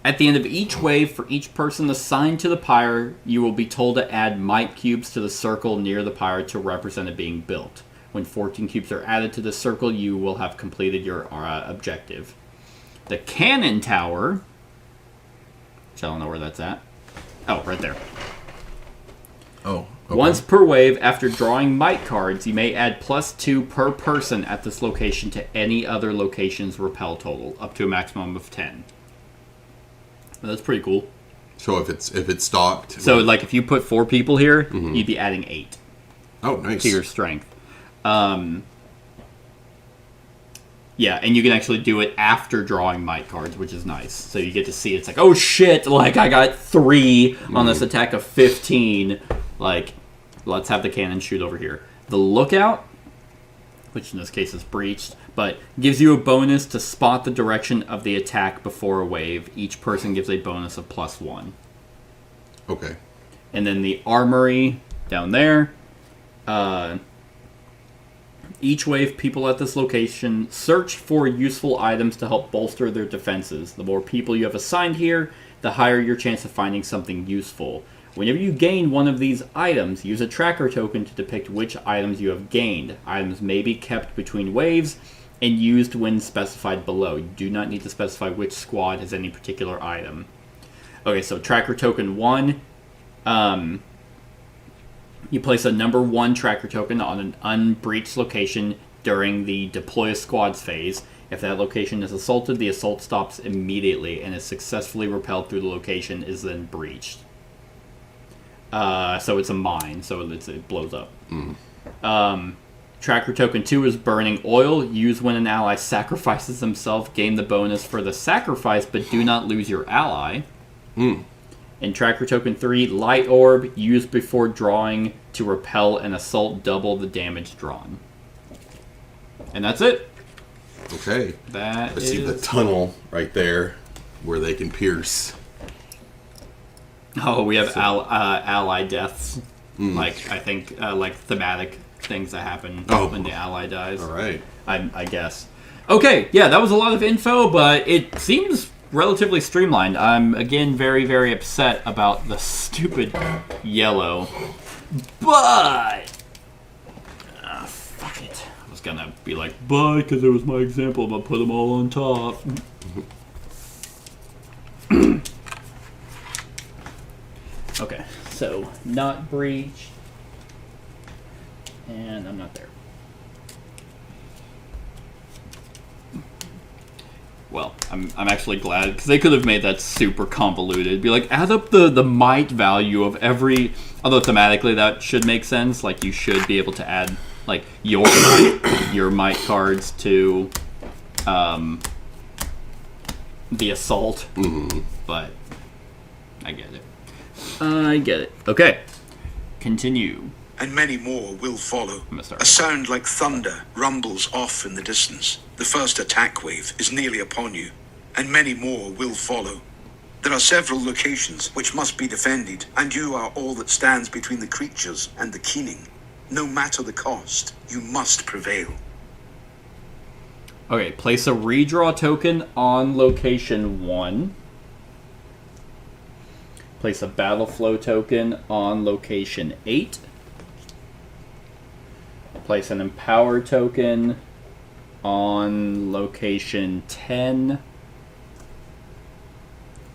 [SPEAKER 2] At the end of each wave, for each person assigned to the pyre, you will be told to add might cubes to the circle near the pyre to represent it being built. When 14 cubes are added to the circle, you will have completed your objective. The cannon tower, which I don't know where that's at. Oh, right there.
[SPEAKER 3] Oh, okay.
[SPEAKER 2] Once per wave, after drawing might cards, you may add +2 per person at this location to any other location's repel total, up to a maximum of 10. That's pretty cool.
[SPEAKER 3] So if it's stocked.
[SPEAKER 2] So like if you put 4 people here, you'd be adding 8.
[SPEAKER 3] Oh, nice.
[SPEAKER 2] To your strength. Yeah, and you can actually do it after drawing might cards, which is nice. So you get to see it's like, oh shit, like I got 3 on this attack of 15. Like, let's have the cannon shoot over here. The lookout, which in this case is breached, but gives you a bonus to spot the direction of the attack before a wave. Each person gives a bonus of +1.
[SPEAKER 3] Okay.
[SPEAKER 2] And then the armory down there. Each wave, people at this location search for useful items to help bolster their defenses. The more people you have assigned here, the higher your chance of finding something useful. Whenever you gain one of these items, use a tracker token to depict which items you have gained. Items may be kept between waves and used when specified below. You do not need to specify which squad has any particular item. Okay, so tracker token 1. You place a number 1 tracker token on an unbreached location during the deploy a squads phase. If that location is assaulted, the assault stops immediately and is successfully repelled through the location is then breached. So it's a mine, so it blows up. Tracker token 2 is burning oil. Use when an ally sacrifices himself. Gain the bonus for the sacrifice, but do not lose your ally. And tracker token 3, light orb. Used before drawing to repel an assault. Double the damage drawn. And that's it.
[SPEAKER 3] Okay.
[SPEAKER 2] I
[SPEAKER 3] see the tunnel right there where they can pierce.
[SPEAKER 2] Oh, we have ally deaths. Like, I think, like thematic things that happen when the ally dies.
[SPEAKER 3] All right.
[SPEAKER 2] I guess. Okay, yeah, that was a lot of info, but it seems relatively streamlined. I'm, again, very, very upset about the stupid yellow. But... fuck it. I was gonna be like, but, because it was my example, but put them all on top. Okay, so not breached, and I'm not there. Well, I'm actually glad, because they could have made that super convoluted. Be like, add up the might value of every... Although thematically that should make sense. Like, you should be able to add, like, your might cards to the assault. But I get it. I get it. Okay. Continue.
[SPEAKER 4] And many more will follow. A sound like thunder rumbles off in the distance. The first attack wave is nearly upon you, and many more will follow. There are several locations which must be defended, and you are all that stands between the creatures and the keening. No matter the cost, you must prevail.
[SPEAKER 2] Okay, place a redraw token on location 1. Place a battle flow token on location 8. Place an empower token on location 10.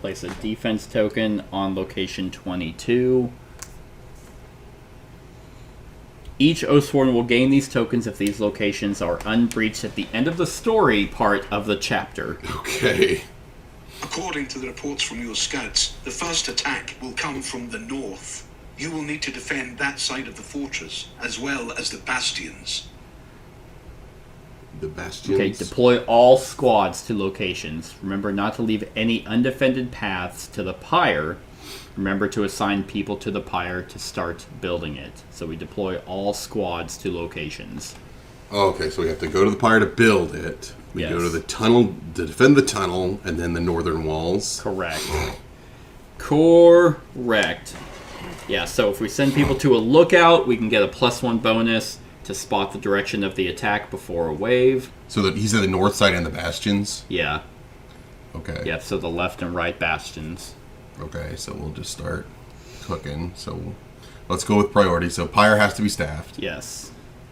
[SPEAKER 2] Place a defense token on location 22. Each Oathsworn will gain these tokens if these locations are unbreached at the end of the story part of the chapter.
[SPEAKER 3] Okay.
[SPEAKER 4] According to the reports from your scouts, the first attack will come from the north. You will need to defend that side of the fortress, as well as the bastions.
[SPEAKER 3] The bastions.
[SPEAKER 2] Okay, deploy all squads to locations. Remember not to leave any undefended paths to the pyre. Remember to assign people to the pyre to start building it. So we deploy all squads to locations.
[SPEAKER 3] Okay, so we have to go to the pyre to build it. We go to the tunnel to defend the tunnel, and then the northern walls.
[SPEAKER 2] Correct. Correct. Yeah, so if we send people to a lookout, we can get a +1 bonus to spot the direction of the attack before a wave.
[SPEAKER 3] So that he's at the north side and the bastions?
[SPEAKER 2] Yeah.
[SPEAKER 3] Okay.
[SPEAKER 2] Yeah, so the left and right bastions.
[SPEAKER 3] Okay, so we'll just start cooking. So let's go with priority. So pyre has to be staffed.
[SPEAKER 2] Yes.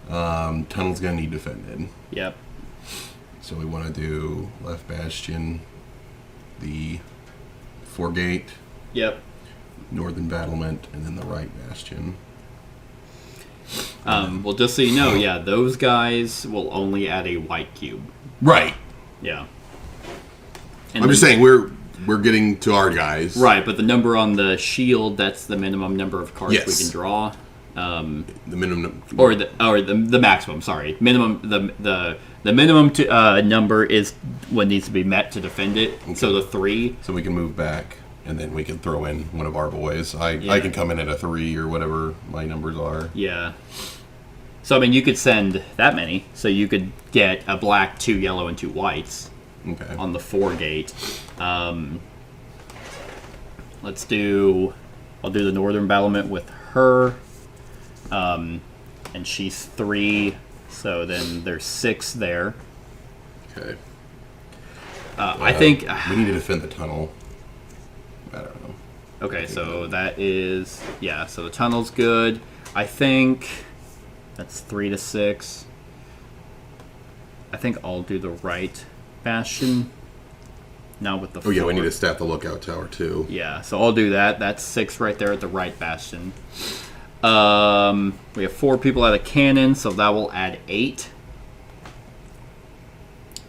[SPEAKER 3] Tunnel's going to need defended.
[SPEAKER 2] Yep.
[SPEAKER 3] So we want to do left bastion, the foregate,
[SPEAKER 2] Yep.
[SPEAKER 3] northern battlement, and then the right bastion.
[SPEAKER 2] Well, just so you know, yeah, those guys will only add a white cube.
[SPEAKER 3] Right.
[SPEAKER 2] Yeah. And
[SPEAKER 3] I'm just saying we're getting to our guys.
[SPEAKER 2] Right, but the number on the shield, that's the minimum number of cards
[SPEAKER 3] Yes.
[SPEAKER 2] we can draw.
[SPEAKER 3] The minimum.
[SPEAKER 2] Or the maximum. Sorry, minimum. The minimum to number is what needs to be met to defend it. Okay. So the 3.
[SPEAKER 3] So we can move back, and then we can throw in one of our boys. I can come in at a 3 or whatever my numbers are.
[SPEAKER 2] Yeah. So I mean, you could send that many. So you could get a black, 2 yellow, and 2 whites.
[SPEAKER 3] Okay.
[SPEAKER 2] On the foregate. Let's do. I'll do the northern battlement with her. And she's 3, so then there's 6 there.
[SPEAKER 3] Okay.
[SPEAKER 2] I think
[SPEAKER 3] we need to defend the tunnel. I don't know.
[SPEAKER 2] Okay, so that is so the tunnel's good. I think that's 3 to 6. I think I'll do the right bastion. Now with the 4.
[SPEAKER 3] Oh yeah, we need to staff the lookout tower too.
[SPEAKER 2] Yeah, so I'll do that. That's 6 right there at the right bastion. We have 4 people at a cannon, so that will add 8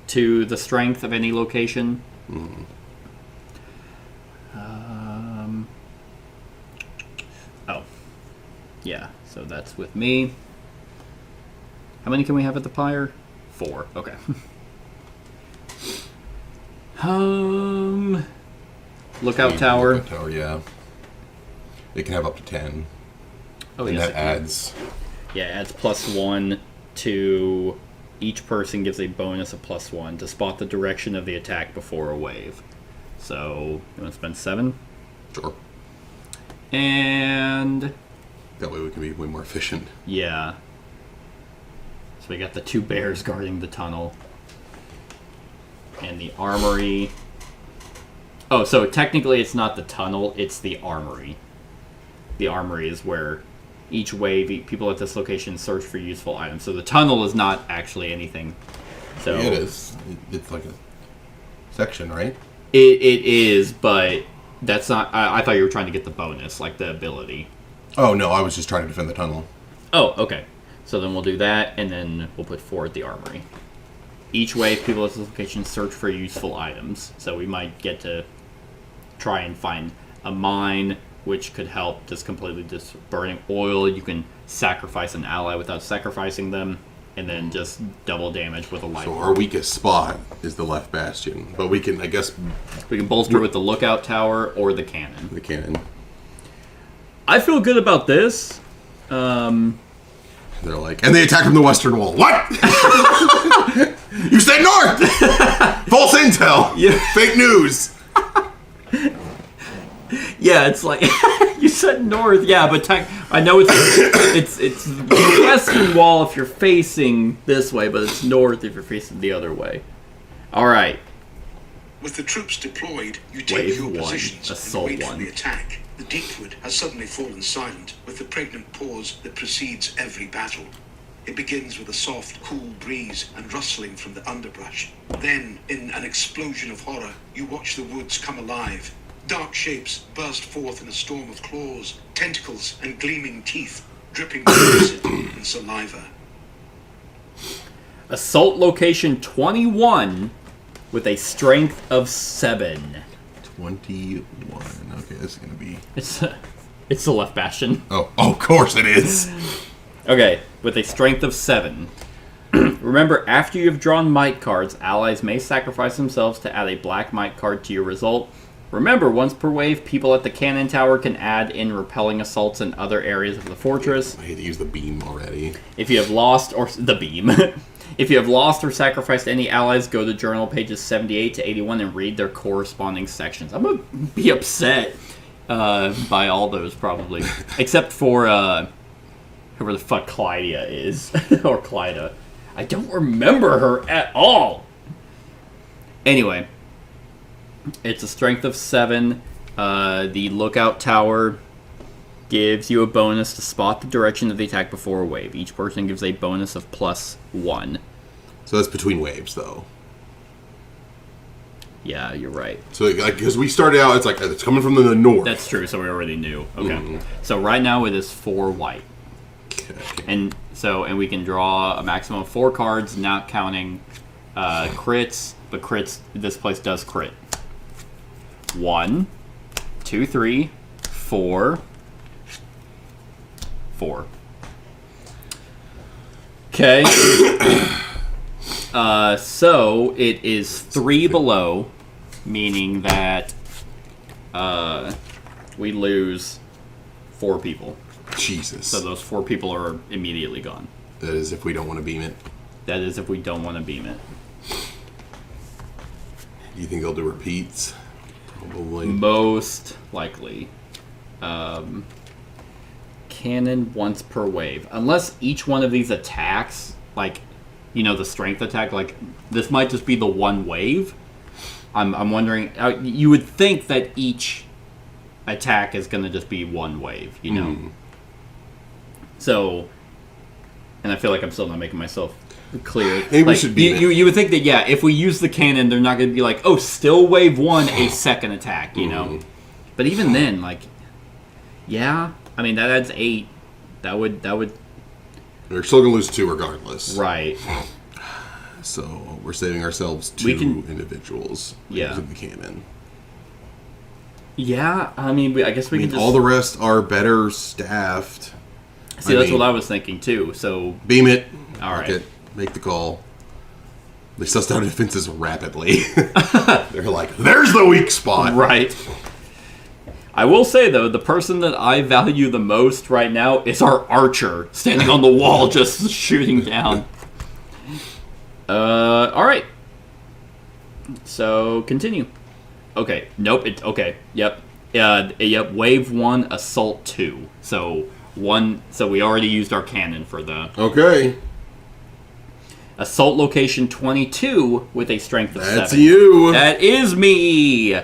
[SPEAKER 2] to the strength of any location.
[SPEAKER 3] Mm.
[SPEAKER 2] Yeah, so that's with me. How many can we have at the pyre? 4. Okay. Lookout tower.
[SPEAKER 3] Lookout tower, yeah. It can have up to 10.
[SPEAKER 2] Oh,
[SPEAKER 3] and
[SPEAKER 2] yes,
[SPEAKER 3] that adds.
[SPEAKER 2] Yeah, it adds +1 to each person, gives a bonus of +1 to spot the direction of the attack before a wave. So, you want to spend 7?
[SPEAKER 3] Sure.
[SPEAKER 2] And
[SPEAKER 3] that way we can be way more efficient.
[SPEAKER 2] Yeah. So we got the 2 bears guarding the tunnel. And the armory. Oh, so technically it's not the tunnel, it's the armory. The armory is where each wave, people at this location search for useful items. So the tunnel is not actually anything. So
[SPEAKER 3] yeah, it is. It's like a section, right?
[SPEAKER 2] It is, but that's not... I thought you were trying to get the bonus, like the ability.
[SPEAKER 3] Oh, no, I was just trying to defend the tunnel.
[SPEAKER 2] Oh, okay. So then we'll do that, and then we'll put 4 at the armory. Each wave, people at this location search for useful items. So we might get to try and find a mine, which could help just completely just burning oil. You can sacrifice an ally without sacrificing them, and then just double damage with a light.
[SPEAKER 3] So our weakest spot is the left bastion, but we can, I guess...
[SPEAKER 2] We can bolster with the lookout tower or the cannon.
[SPEAKER 3] The cannon.
[SPEAKER 2] I feel good about this.
[SPEAKER 3] They're like, and they attack from the western wall. What? You said north! False intel!
[SPEAKER 2] Yeah.
[SPEAKER 3] Fake news!
[SPEAKER 2] Yeah, it's like... You said north, yeah, but I know it's the western wall if you're facing this way, but it's north if you're facing the other way. All right.
[SPEAKER 4] With the troops deployed, you take
[SPEAKER 2] Wave
[SPEAKER 4] your
[SPEAKER 2] 1,
[SPEAKER 4] positions
[SPEAKER 2] assault
[SPEAKER 4] and wait
[SPEAKER 2] 1.
[SPEAKER 4] for the attack. The Deepwood has suddenly fallen silent, with the pregnant pause that precedes every battle. It begins with a soft, cool breeze and rustling from the underbrush. Then, in an explosion of horror, you watch the woods come alive. Dark shapes burst forth in a storm of claws, tentacles, and gleaming teeth, dripping with acid and saliva.
[SPEAKER 2] Assault location 21 with a strength of 7.
[SPEAKER 3] 21. Okay, this is gonna be.
[SPEAKER 2] It's the left bastion.
[SPEAKER 3] Oh, of course it is.
[SPEAKER 2] Okay, with a strength of 7. Remember, after you've drawn might cards, allies may sacrifice themselves to add a black might card to your result. Remember, once per wave, people at the cannon tower can add in repelling assaults in other areas of the fortress.
[SPEAKER 3] I hate to use the beam already.
[SPEAKER 2] If you have lost or the beam. If you have lost or sacrificed any allies, go to journal pages 78 to 81 and read their corresponding sections. I'm gonna be upset by all those probably, except for whoever the fuck Clydia is or Clyda. I don't remember her at all. Anyway, it's a strength of 7. The lookout tower gives you a bonus to spot the direction of the attack before a wave. Each person gives a bonus of +1.
[SPEAKER 3] So that's between waves, though.
[SPEAKER 2] Yeah, you're right.
[SPEAKER 3] So, like, because we started out, it's coming from the north.
[SPEAKER 2] That's true, so we already knew. Okay. So right now it is 4 white.
[SPEAKER 3] Okay.
[SPEAKER 2] And we can draw a maximum of 4 cards, not counting crits, but crits, this place does crit. 1, 2, 3, 4. 4. Okay. So it is 3 below, meaning that we lose 4 people.
[SPEAKER 3] Jesus.
[SPEAKER 2] So those 4 people are immediately gone.
[SPEAKER 3] That is if we don't want to beam it.
[SPEAKER 2] That is if we don't want to beam it.
[SPEAKER 3] Do you think they'll do repeats? Probably.
[SPEAKER 2] Most likely. Cannon once per wave. Unless each one of these attacks, like, you know, the strength attack, like, this might just be the one wave. I'm wondering, you would think that each attack is going to just be one wave, you know? So, and I feel like I'm still not making myself clear.
[SPEAKER 3] Maybe we should beam it.
[SPEAKER 2] You would think that, yeah, if we use the cannon, they're not going to be like, oh, still wave 1, a second attack, you know? But even then, like, yeah, I mean, that adds 8. That would...
[SPEAKER 3] We're still going to lose 2 regardless.
[SPEAKER 2] Right.
[SPEAKER 3] So, we're saving ourselves 2 individuals.
[SPEAKER 2] Yeah.
[SPEAKER 3] Using the cannon.
[SPEAKER 2] Yeah, I mean, I guess we can just...
[SPEAKER 3] all the rest are better staffed.
[SPEAKER 2] See, that's what I was thinking, too, so...
[SPEAKER 3] Beam it.
[SPEAKER 2] All right.
[SPEAKER 3] It. Make the call. They sussed out defenses rapidly. They're like, there's the weak spot.
[SPEAKER 2] Right. I will say, though, the person that I value the most right now is our archer, standing on the wall just shooting down. Alright. So, continue. Okay. Nope. Okay. Yep. Yep. Wave 1, assault 2. So, we already used our cannon for the...
[SPEAKER 3] Okay.
[SPEAKER 2] Assault location 22 with a strength of 7.
[SPEAKER 3] That's you.
[SPEAKER 2] That is me.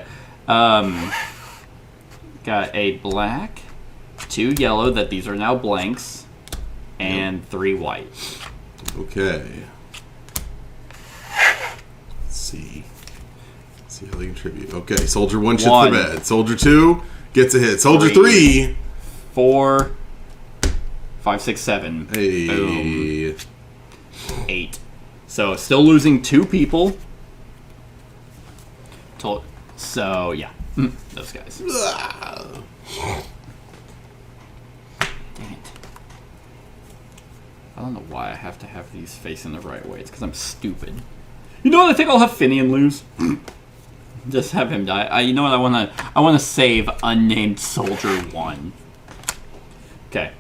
[SPEAKER 2] Got a black, 2 yellow, that these are now blanks, and 3 white.
[SPEAKER 3] Okay. Let's see how they contribute. Okay, soldier 1 shits the bed. Soldier 2 gets a hit. Soldier 3.
[SPEAKER 2] 4, 5, 6, 7.
[SPEAKER 3] Hey.
[SPEAKER 2] Boom. 8. So still losing 2 people. So yeah. Those guys. Dang it. I don't know why I have to have these facing the right way. It's because I'm stupid. You know what? I think I'll have Finian lose. Just have him die. You know what? I want to save unnamed soldier 1. Okay.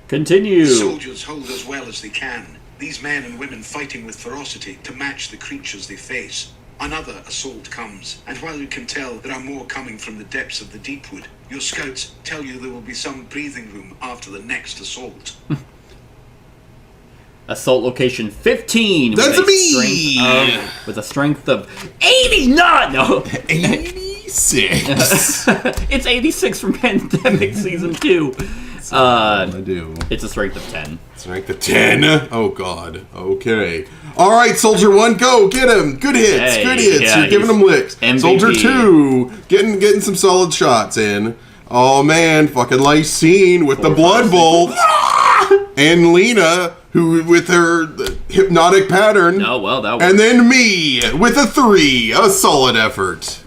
[SPEAKER 2] Continue.
[SPEAKER 4] Soldiers hold as well as they can. These men and women fighting with ferocity to match the creatures they face. Another assault comes, and while you can tell there are more coming from the depths of the Deepwood, Your scouts tell you there will be some breathing room after the next assault.
[SPEAKER 2] Assault location 15.
[SPEAKER 3] That's
[SPEAKER 2] me! With a strength of 89! No.
[SPEAKER 3] 86.
[SPEAKER 2] It's 86 from Pandemic Season 2.
[SPEAKER 3] I do.
[SPEAKER 2] It's a strength of 10.
[SPEAKER 3] Strength of 10. Oh, God. Okay. All right, Soldier 1, go. Get him. Good hits.
[SPEAKER 2] Hey,
[SPEAKER 3] good hits.
[SPEAKER 2] yeah,
[SPEAKER 3] You're giving him licks.
[SPEAKER 2] MVP.
[SPEAKER 3] Soldier 2, getting some solid shots in. Oh, man. Fucking Lysine with the blood bolt. And Lena, who with her hypnotic pattern.
[SPEAKER 2] Oh, well, that worked.
[SPEAKER 3] And then me with a 3. A solid effort.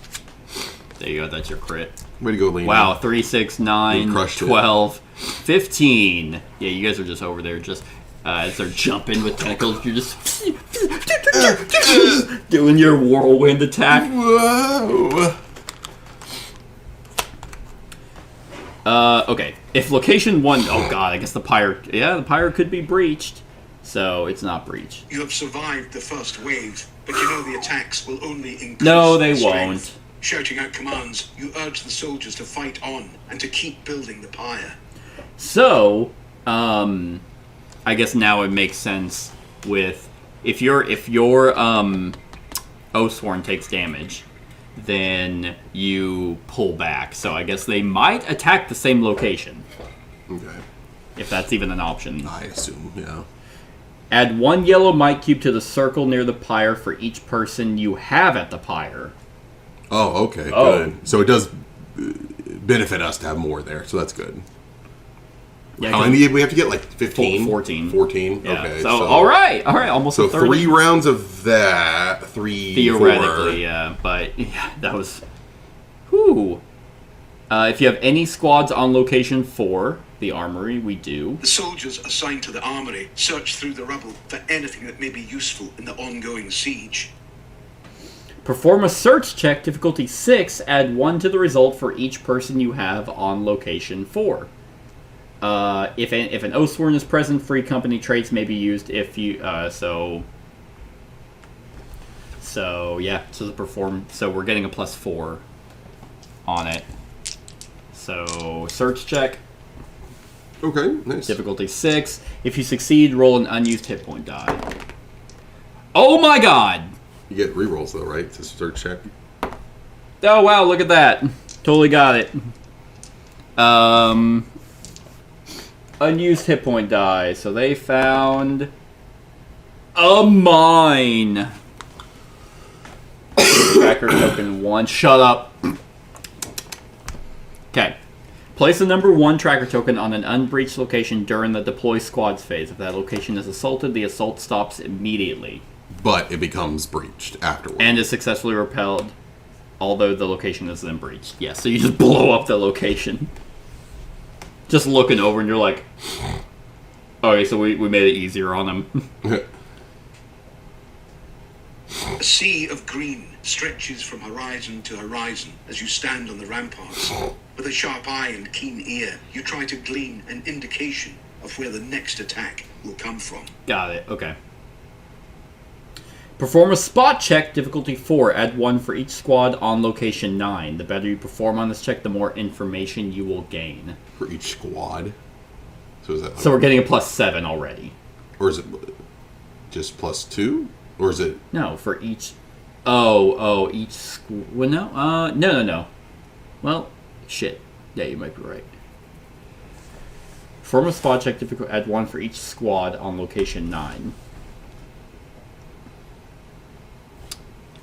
[SPEAKER 2] There you go. That's your crit.
[SPEAKER 3] Way to go, Lena.
[SPEAKER 2] Wow. 3, 6, 9,
[SPEAKER 3] You crushed
[SPEAKER 2] 12, 15. Yeah, you guys are just over there just... as they're jumping with tentacles, you're just doing your whirlwind attack.
[SPEAKER 3] Whoa.
[SPEAKER 2] Okay. If location 1... Oh, God. I guess the pyre... Yeah, the pyre could be breached. So, it's not breached.
[SPEAKER 4] You have survived the first wave, but you know the attacks will only increase.
[SPEAKER 2] No, they
[SPEAKER 4] strength.
[SPEAKER 2] won't.
[SPEAKER 4] Shouting out commands, you urge the soldiers to fight on and to keep building the pyre.
[SPEAKER 2] So, I guess now it makes sense with... If your Oathsworn takes damage, then you pull back. So I guess they might attack the same location.
[SPEAKER 3] Okay.
[SPEAKER 2] If that's even an option.
[SPEAKER 3] I assume, yeah.
[SPEAKER 2] Add 1 yellow might cube to the circle near the pyre for each person you have at the pyre.
[SPEAKER 3] Oh, okay,
[SPEAKER 2] Oh.
[SPEAKER 3] good. So it does benefit us to have more there, so that's good.
[SPEAKER 2] Yeah,
[SPEAKER 3] How many we have to get? Like 15?
[SPEAKER 2] 14.
[SPEAKER 3] 14?
[SPEAKER 2] Yeah.
[SPEAKER 3] Okay.
[SPEAKER 2] So, all right, almost
[SPEAKER 3] So
[SPEAKER 2] a third.
[SPEAKER 3] 3 rounds of that, 3,
[SPEAKER 2] Theoretically,
[SPEAKER 3] 4.
[SPEAKER 2] yeah. But, yeah, that was... Whew. If you have any squads on location 4, the armory, we do.
[SPEAKER 4] The soldiers assigned to the armory search through the rubble for anything that may be useful in the ongoing siege.
[SPEAKER 2] Perform a search check, difficulty 6, add 1 to the result for each person you have on location 4. If an Oathsworn is present, free company traits may be used if you, so yeah, so the perform, so we're getting a +4 on it. So, search check,
[SPEAKER 3] Okay, nice.
[SPEAKER 2] difficulty 6. If you succeed, roll an unused hit point die. Oh my god!
[SPEAKER 3] You get rerolls though, right? To search check.
[SPEAKER 2] Oh wow, look at that. Totally got it. Unused hit point die. So they found a mine. Tracker token 1. Shut up. Okay. Place the number 1 tracker token on an unbreached location during the deploy squads phase. If that location is assaulted, the assault stops immediately.
[SPEAKER 3] But it becomes breached afterwards.
[SPEAKER 2] And is successfully repelled, although the location is then breached. Yeah, so you just blow up the location. Just looking over and you're like, okay, so we made it easier on them.
[SPEAKER 4] A sea of green stretches from horizon to horizon as you stand on the ramparts. With a sharp eye and keen ear, you try to glean an indication of where the next attack will come from.
[SPEAKER 2] Got it, okay. Perform a spot check, difficulty 4. Add 1 for each squad on location 9. The better you perform on this check, the more information you will gain.
[SPEAKER 3] For each squad. So is that?
[SPEAKER 2] So we're getting a +7 already.
[SPEAKER 3] Or is it just +2? Or is it?
[SPEAKER 2] No, for each... Oh, each squad... Well, no, no. Well, shit. Yeah, you might be right. Perform a spot check, difficulty... Add 1 for each squad on location 9.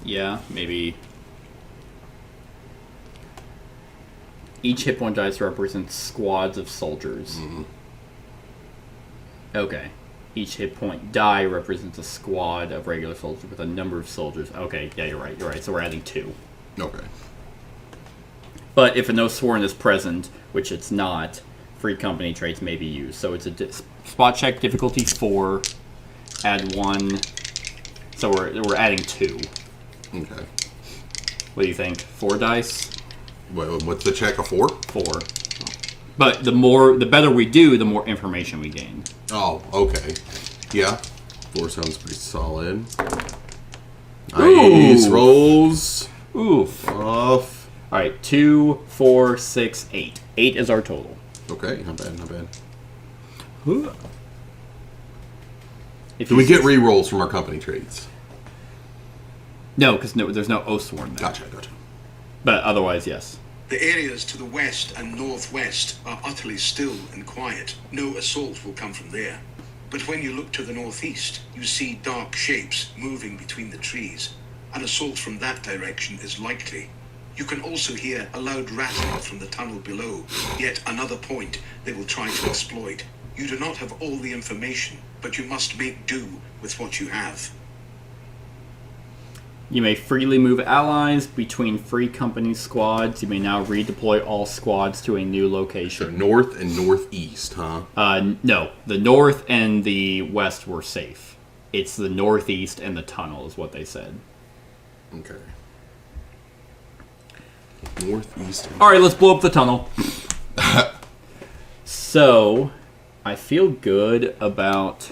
[SPEAKER 2] Yeah, maybe. Each hit point dice represents squads of soldiers.
[SPEAKER 3] Mm-hmm.
[SPEAKER 2] Okay. Each hit point die represents a squad of regular soldiers with a number of soldiers. Okay, yeah, you're right. So we're adding 2.
[SPEAKER 3] Okay.
[SPEAKER 2] But if an Oathsworn is present, which it's not, free company traits may be used. So it's a spot check, difficulty 4, add 1. So we're adding 2.
[SPEAKER 3] Okay.
[SPEAKER 2] What do you think? 4 dice?
[SPEAKER 3] What's the check? A 4?
[SPEAKER 2] 4. But the better we do, the more information we gain.
[SPEAKER 3] Oh, okay. Yeah. 4 sounds pretty solid.
[SPEAKER 2] Ooh.
[SPEAKER 3] Nice rolls.
[SPEAKER 2] Oof.
[SPEAKER 3] Off.
[SPEAKER 2] All right, 2, 4, 6, 8. 8 is our total.
[SPEAKER 3] Okay, not bad, not bad.
[SPEAKER 2] Ooh.
[SPEAKER 3] Do we get re-rolls from our company trades?
[SPEAKER 2] No, because there's no Oathsworn there.
[SPEAKER 3] Gotcha.
[SPEAKER 2] But otherwise, yes.
[SPEAKER 4] The areas to the west and northwest are utterly still and quiet. No assault will come from there. But when you look to the northeast, you see dark shapes moving between the trees. An assault from that direction is likely. You can also hear a loud rattling from the tunnel below, yet another point they will try to exploit. You do not have all the information, but you must make do with what you have.
[SPEAKER 2] You may freely move allies between free company squads. You may now redeploy all squads to a new
[SPEAKER 3] So
[SPEAKER 2] location.
[SPEAKER 3] north and northeast, huh?
[SPEAKER 2] No, the north and the west were safe. It's the northeast and the tunnel is what they said.
[SPEAKER 3] Okay. Northeast.
[SPEAKER 2] All right, let's blow up the tunnel. So, I feel good about...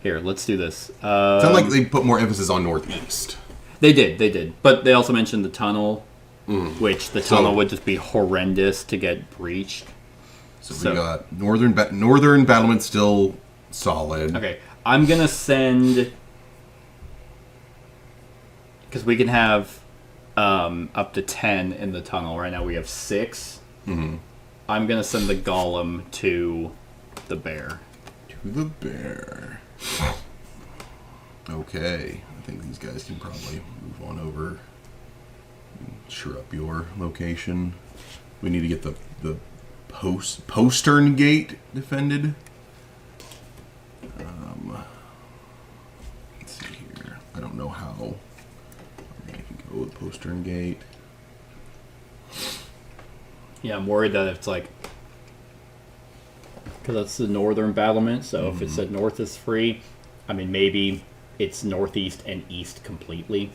[SPEAKER 2] Here, let's do this.
[SPEAKER 3] Sound like they put more emphasis on northeast.
[SPEAKER 2] They did. But they also mentioned the tunnel, which the tunnel would just be horrendous to get breached.
[SPEAKER 3] So we got northern battlement still solid.
[SPEAKER 2] Okay, I'm going to send... Because we can have up to 10 in the tunnel. Right now we have 6.
[SPEAKER 3] Mm-hmm.
[SPEAKER 2] I'm going to send the golem to the bear.
[SPEAKER 3] To the bear. Okay. I think these guys can probably move on over. Sure up your location. We need to get the postern gate defended. Let's see here. I don't know how. I can go with postern gate.
[SPEAKER 2] Yeah, I'm worried that it's like... Because that's the northern battlement, so if it said north is free, I mean, maybe it's northeast and east completely.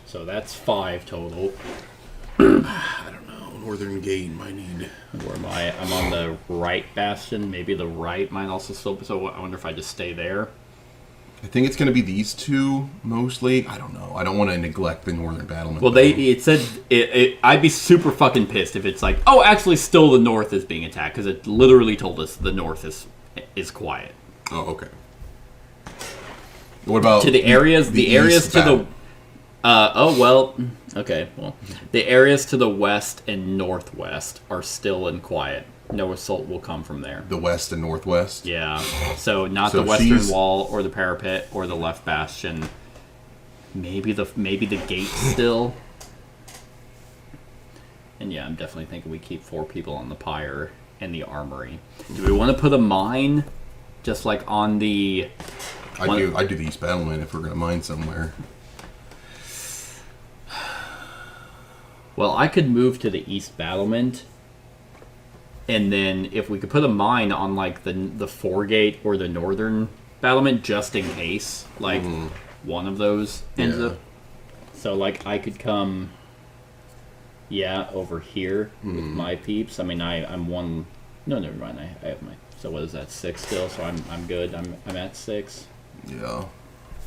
[SPEAKER 2] So that's 5 total.
[SPEAKER 3] I don't know. Northern gate might need...
[SPEAKER 2] Where am I? I'm on the right bastion. Maybe the right might also still... So I wonder if I just stay there.
[SPEAKER 3] I think it's going to be these two mostly. I don't know. I don't want to neglect the northern battlement.
[SPEAKER 2] Well, it said... I'd be super fucking pissed if it's like, oh, actually still the north is being attacked. Because it literally told us the north is quiet.
[SPEAKER 3] Oh, okay. What about...
[SPEAKER 2] To the areas... The areas to the... Okay, well, the areas to the west and northwest are still in quiet. No assault will come from there.
[SPEAKER 3] The west and northwest?
[SPEAKER 2] Yeah. So not
[SPEAKER 3] So
[SPEAKER 2] the western
[SPEAKER 3] she's-
[SPEAKER 2] wall or the parapet or the left bastion. Maybe the gate still. And yeah, I'm definitely thinking we keep 4 people on the pyre and the armory. Do we want to put a mine just like on the...
[SPEAKER 3] I do the east battlement if we're going to mine somewhere.
[SPEAKER 2] Well, I could move to the east battlement, and then if we could put a mine on like the foregate or the northern battlement, just in case, like one of those ends up. So like I could come, over here with my peeps. I mean, I'm one. No, never mind. I have my. So what is that? 6 still. So I'm good. I'm at 6.
[SPEAKER 3] Yeah.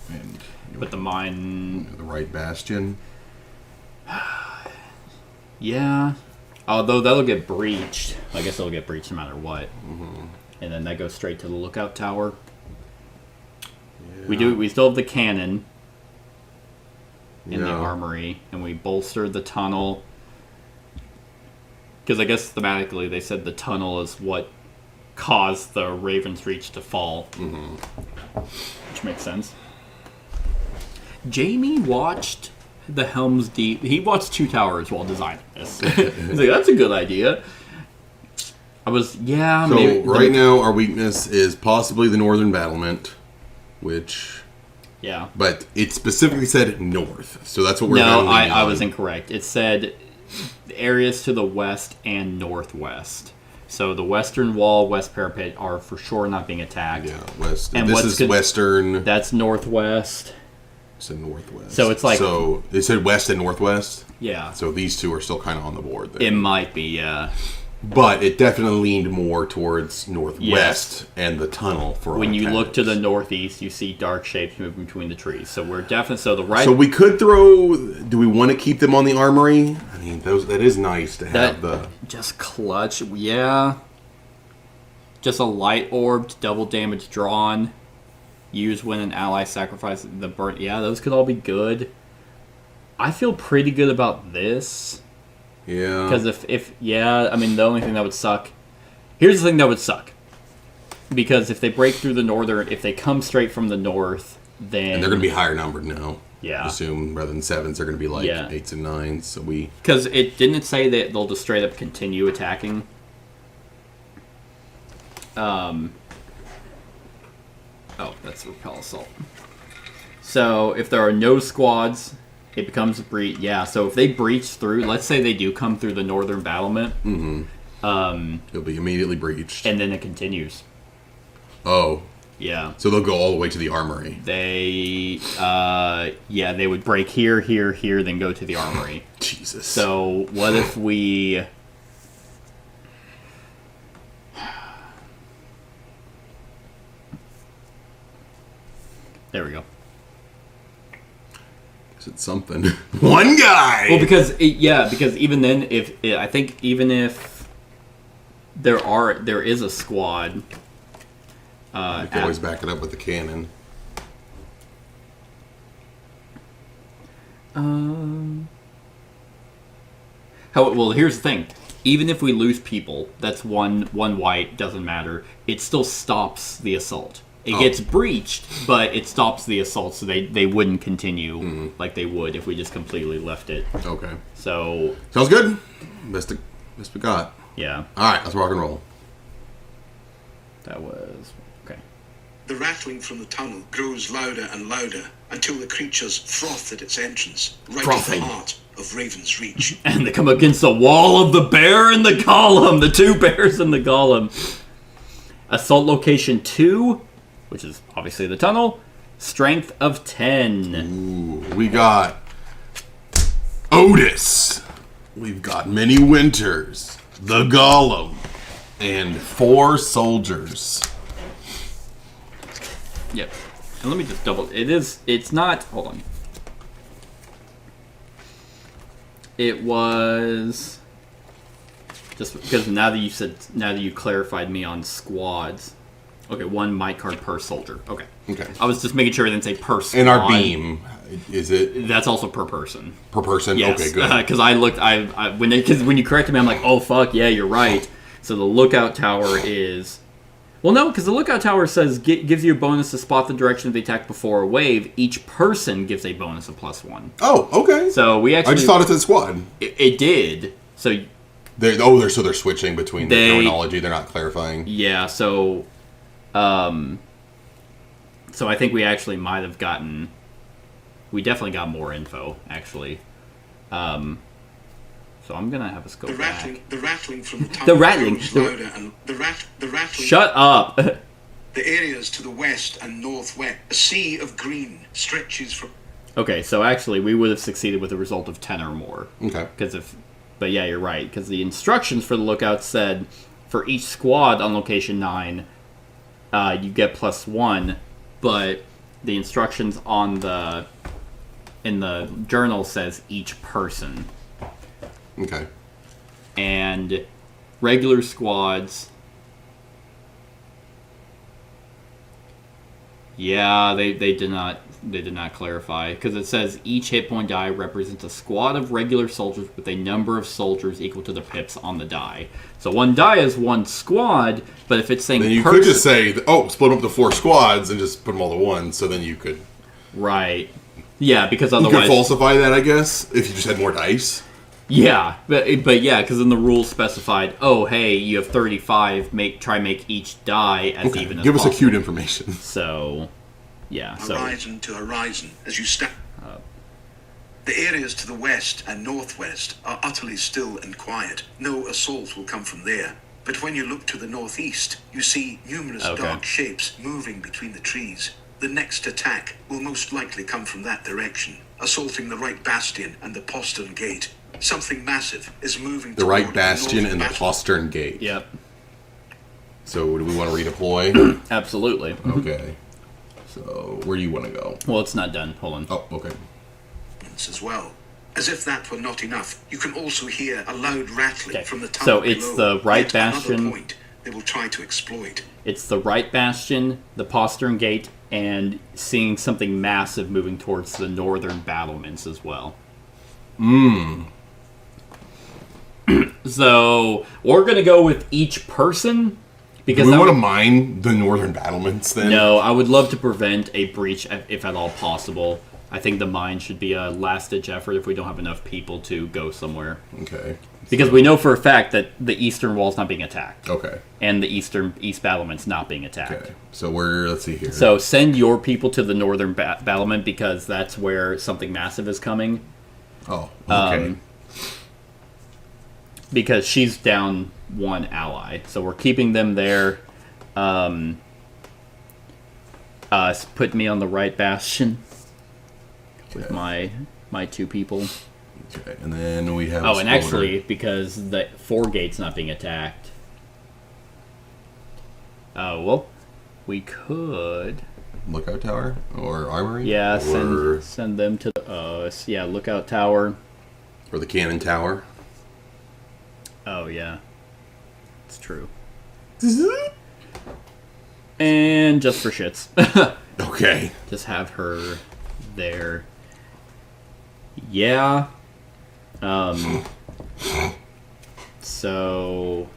[SPEAKER 3] And
[SPEAKER 2] But the mine.
[SPEAKER 3] the right bastion.
[SPEAKER 2] Yeah. Although that'll get breached. I guess it'll get breached no matter what. And then that goes straight to the lookout tower.
[SPEAKER 3] Yeah.
[SPEAKER 2] We still have the cannon in the
[SPEAKER 3] Yeah.
[SPEAKER 2] armory, and we bolstered the tunnel. Because I guess thematically they said the tunnel is what caused the Raven's Reach to fall. Which makes sense. Jamie watched the Helm's Deep. He watched 2 Towers while designing this. He's like, that's a good idea.
[SPEAKER 3] So
[SPEAKER 2] maybe.
[SPEAKER 3] right now our weakness is possibly the northern battlement, which...
[SPEAKER 2] Yeah.
[SPEAKER 3] But it specifically said north, so that's what we're...
[SPEAKER 2] No,
[SPEAKER 3] leaning
[SPEAKER 2] I
[SPEAKER 3] on.
[SPEAKER 2] was incorrect. It said areas to the west and northwest. So the western wall, west parapet are for sure not being attacked.
[SPEAKER 3] Yeah, west.
[SPEAKER 2] And
[SPEAKER 3] this
[SPEAKER 2] what's
[SPEAKER 3] is
[SPEAKER 2] good-
[SPEAKER 3] western.
[SPEAKER 2] That's northwest.
[SPEAKER 3] It's in northwest.
[SPEAKER 2] So it's like-
[SPEAKER 3] So it said west and northwest.
[SPEAKER 2] Yeah.
[SPEAKER 3] So these two are still kind of on the board there.
[SPEAKER 2] It might be, yeah.
[SPEAKER 3] But it definitely leaned more towards northwest and the tunnel for
[SPEAKER 2] when you look to the
[SPEAKER 3] attackers.
[SPEAKER 2] northeast, you see dark shapes moving between the trees. So we're definitely the right.
[SPEAKER 3] So we could throw. Do we want to keep them on the armory? I mean, that is nice to have the
[SPEAKER 2] just clutch. Yeah. Just a light orbed, double damage drawn. Use when an ally sacrifices the burn. Yeah, those could all be good. I feel pretty good about this.
[SPEAKER 3] Yeah.
[SPEAKER 2] Because I mean, the only thing that would suck. Here's the thing that would suck. Because if they break through the northern, if they come straight from the north, then.
[SPEAKER 3] And they're going to be higher numbered now.
[SPEAKER 2] Yeah.
[SPEAKER 3] I assume rather than 7s, they're going to be like 8s and 9s. So we.
[SPEAKER 2] Because didn't say that they'll just straight up continue attacking? Oh, that's repel assault. So if there are no squads, it becomes a breach. Yeah, so if they breach through, let's say they do come through the northern battlement,
[SPEAKER 3] It'll be immediately breached.
[SPEAKER 2] and then it continues.
[SPEAKER 3] Oh.
[SPEAKER 2] Yeah.
[SPEAKER 3] So they'll go all the way to the armory.
[SPEAKER 2] They would break here, here, here, then go to the armory.
[SPEAKER 3] Jesus.
[SPEAKER 2] So what if we? There we go.
[SPEAKER 3] Is it something? One guy!
[SPEAKER 2] Well, because even then, I think even if there is a squad,
[SPEAKER 3] You can always back it up with the cannon.
[SPEAKER 2] Well, here's the thing. Even if we lose people, that's one white, doesn't matter. It still stops the assault. It gets breached, but it stops the assault, so they wouldn't continue like they would if we just completely left it.
[SPEAKER 3] Okay.
[SPEAKER 2] So
[SPEAKER 3] Sounds good. Best we got.
[SPEAKER 2] yeah,
[SPEAKER 3] Alright, let's rock and roll.
[SPEAKER 2] that was okay.
[SPEAKER 4] The rattling from the tunnel grows louder and louder until the creatures froth at its entrance, right
[SPEAKER 3] Frothing.
[SPEAKER 4] at the heart of Raven's Reach.
[SPEAKER 2] And they come against the wall of the bear and the golem, the two bears and the golem. Assault location 2, which is obviously the tunnel. Strength of 10.
[SPEAKER 3] Ooh, we got Otis. We've got Many Winters, the Golem, and 4 soldiers.
[SPEAKER 2] Yep. And let me just it's not, hold on. It was, just because now that you clarified me on squads. Okay, 1 might card per soldier. Okay.
[SPEAKER 3] Okay.
[SPEAKER 2] I was just making sure it didn't say per squad.
[SPEAKER 3] And our beam, is it
[SPEAKER 2] That's also per person.
[SPEAKER 3] per person?
[SPEAKER 2] Yes.
[SPEAKER 3] Okay, good.
[SPEAKER 2] Because I looked, when you corrected me, I'm like, oh fuck, yeah, you're right. So the lookout tower is, well, no, because the lookout tower says gives you a bonus to spot the direction of the attack before a wave. Each person gives a bonus of +1.
[SPEAKER 3] Oh, okay.
[SPEAKER 2] So we actually,
[SPEAKER 3] I just thought it said squad.
[SPEAKER 2] it did. So
[SPEAKER 3] They're switching between the terminology. They're not clarifying.
[SPEAKER 2] yeah, so I think we actually might have gotten, we definitely got more info actually. So I'm gonna have us go back.
[SPEAKER 4] The rattling from the tunnel
[SPEAKER 2] The rattling.
[SPEAKER 4] grows louder and the rattling.
[SPEAKER 2] Shut up.
[SPEAKER 4] The areas to the west and northwest, a sea of green stretches from.
[SPEAKER 2] Okay, so actually we would have succeeded with a result of 10 or more.
[SPEAKER 3] Okay.
[SPEAKER 2] But yeah, you're right, because the instructions for the lookout said for each squad on location 9, you get +1, but the instructions in the journal says each person.
[SPEAKER 3] Okay.
[SPEAKER 2] And regular squads, yeah, they did not clarify, because it says each hit point die represents a squad of regular soldiers with a number of soldiers equal to the pips on the die. So 1 die is 1 squad, but if it's saying
[SPEAKER 3] Then you could just say, split up to 4 squads and just put them all to 1. So then you could
[SPEAKER 2] right, yeah, because
[SPEAKER 3] you
[SPEAKER 2] otherwise
[SPEAKER 3] could falsify that, I guess, if you just had more dice.
[SPEAKER 2] yeah, but yeah, because then the rules specified, oh hey, you have 35, try make each die as even as
[SPEAKER 3] Give us
[SPEAKER 2] possible.
[SPEAKER 3] a cute information.
[SPEAKER 2] So yeah, so
[SPEAKER 4] Horizon to horizon as you step. The areas to the west and northwest are utterly still and quiet. No assault will come from there. But when you look to the northeast, you see numerous
[SPEAKER 2] Okay.
[SPEAKER 4] dark shapes moving between the trees. The next attack will most likely come from that direction, assaulting the right bastion and the postern gate. Something massive is moving
[SPEAKER 3] The right
[SPEAKER 4] toward
[SPEAKER 3] bastion
[SPEAKER 4] northern
[SPEAKER 3] and the
[SPEAKER 4] battle.
[SPEAKER 3] postern gate.
[SPEAKER 2] Yep.
[SPEAKER 3] So do we want to redeploy?
[SPEAKER 2] Absolutely.
[SPEAKER 3] Okay. So where do you want to go?
[SPEAKER 2] Well, it's not done. Hold on.
[SPEAKER 3] Oh, okay.
[SPEAKER 4] As well. As if that were not enough, you can also hear a loud rattling
[SPEAKER 2] Okay.
[SPEAKER 4] from the tunnel
[SPEAKER 2] So it's
[SPEAKER 4] below.
[SPEAKER 2] the right
[SPEAKER 4] Yet another
[SPEAKER 2] bastion.
[SPEAKER 4] point they will try to exploit.
[SPEAKER 2] It's the right bastion, the postern gate, and seeing something massive moving towards the northern battlements as well. So we're gonna go with each person because
[SPEAKER 3] Do we
[SPEAKER 2] that
[SPEAKER 3] want to
[SPEAKER 2] would-
[SPEAKER 3] mine the northern battlements then?
[SPEAKER 2] No, I would love to prevent a breach if at all possible. I think the mine should be a last-ditch effort if we don't have enough people to go somewhere.
[SPEAKER 3] Okay.
[SPEAKER 2] Because we know for a fact that the eastern wall's not being attacked.
[SPEAKER 3] Okay.
[SPEAKER 2] And the east battlement's not being attacked.
[SPEAKER 3] Okay. So let's see here.
[SPEAKER 2] So send your people to the northern battlement because that's where something massive is coming.
[SPEAKER 3] Oh, okay.
[SPEAKER 2] Because she's down one ally. So we're keeping them there. Put me on the right bastion with my two people.
[SPEAKER 3] Okay. And then we have.
[SPEAKER 2] Oh, and actually, because the 4 gate's not being attacked. Well, we could.
[SPEAKER 3] Lookout tower or armory.
[SPEAKER 2] Yeah,
[SPEAKER 3] or
[SPEAKER 2] send them to lookout tower.
[SPEAKER 3] or the cannon tower.
[SPEAKER 2] Oh yeah, it's true. And just for shits,
[SPEAKER 3] Okay.
[SPEAKER 2] just have her there. Yeah. So,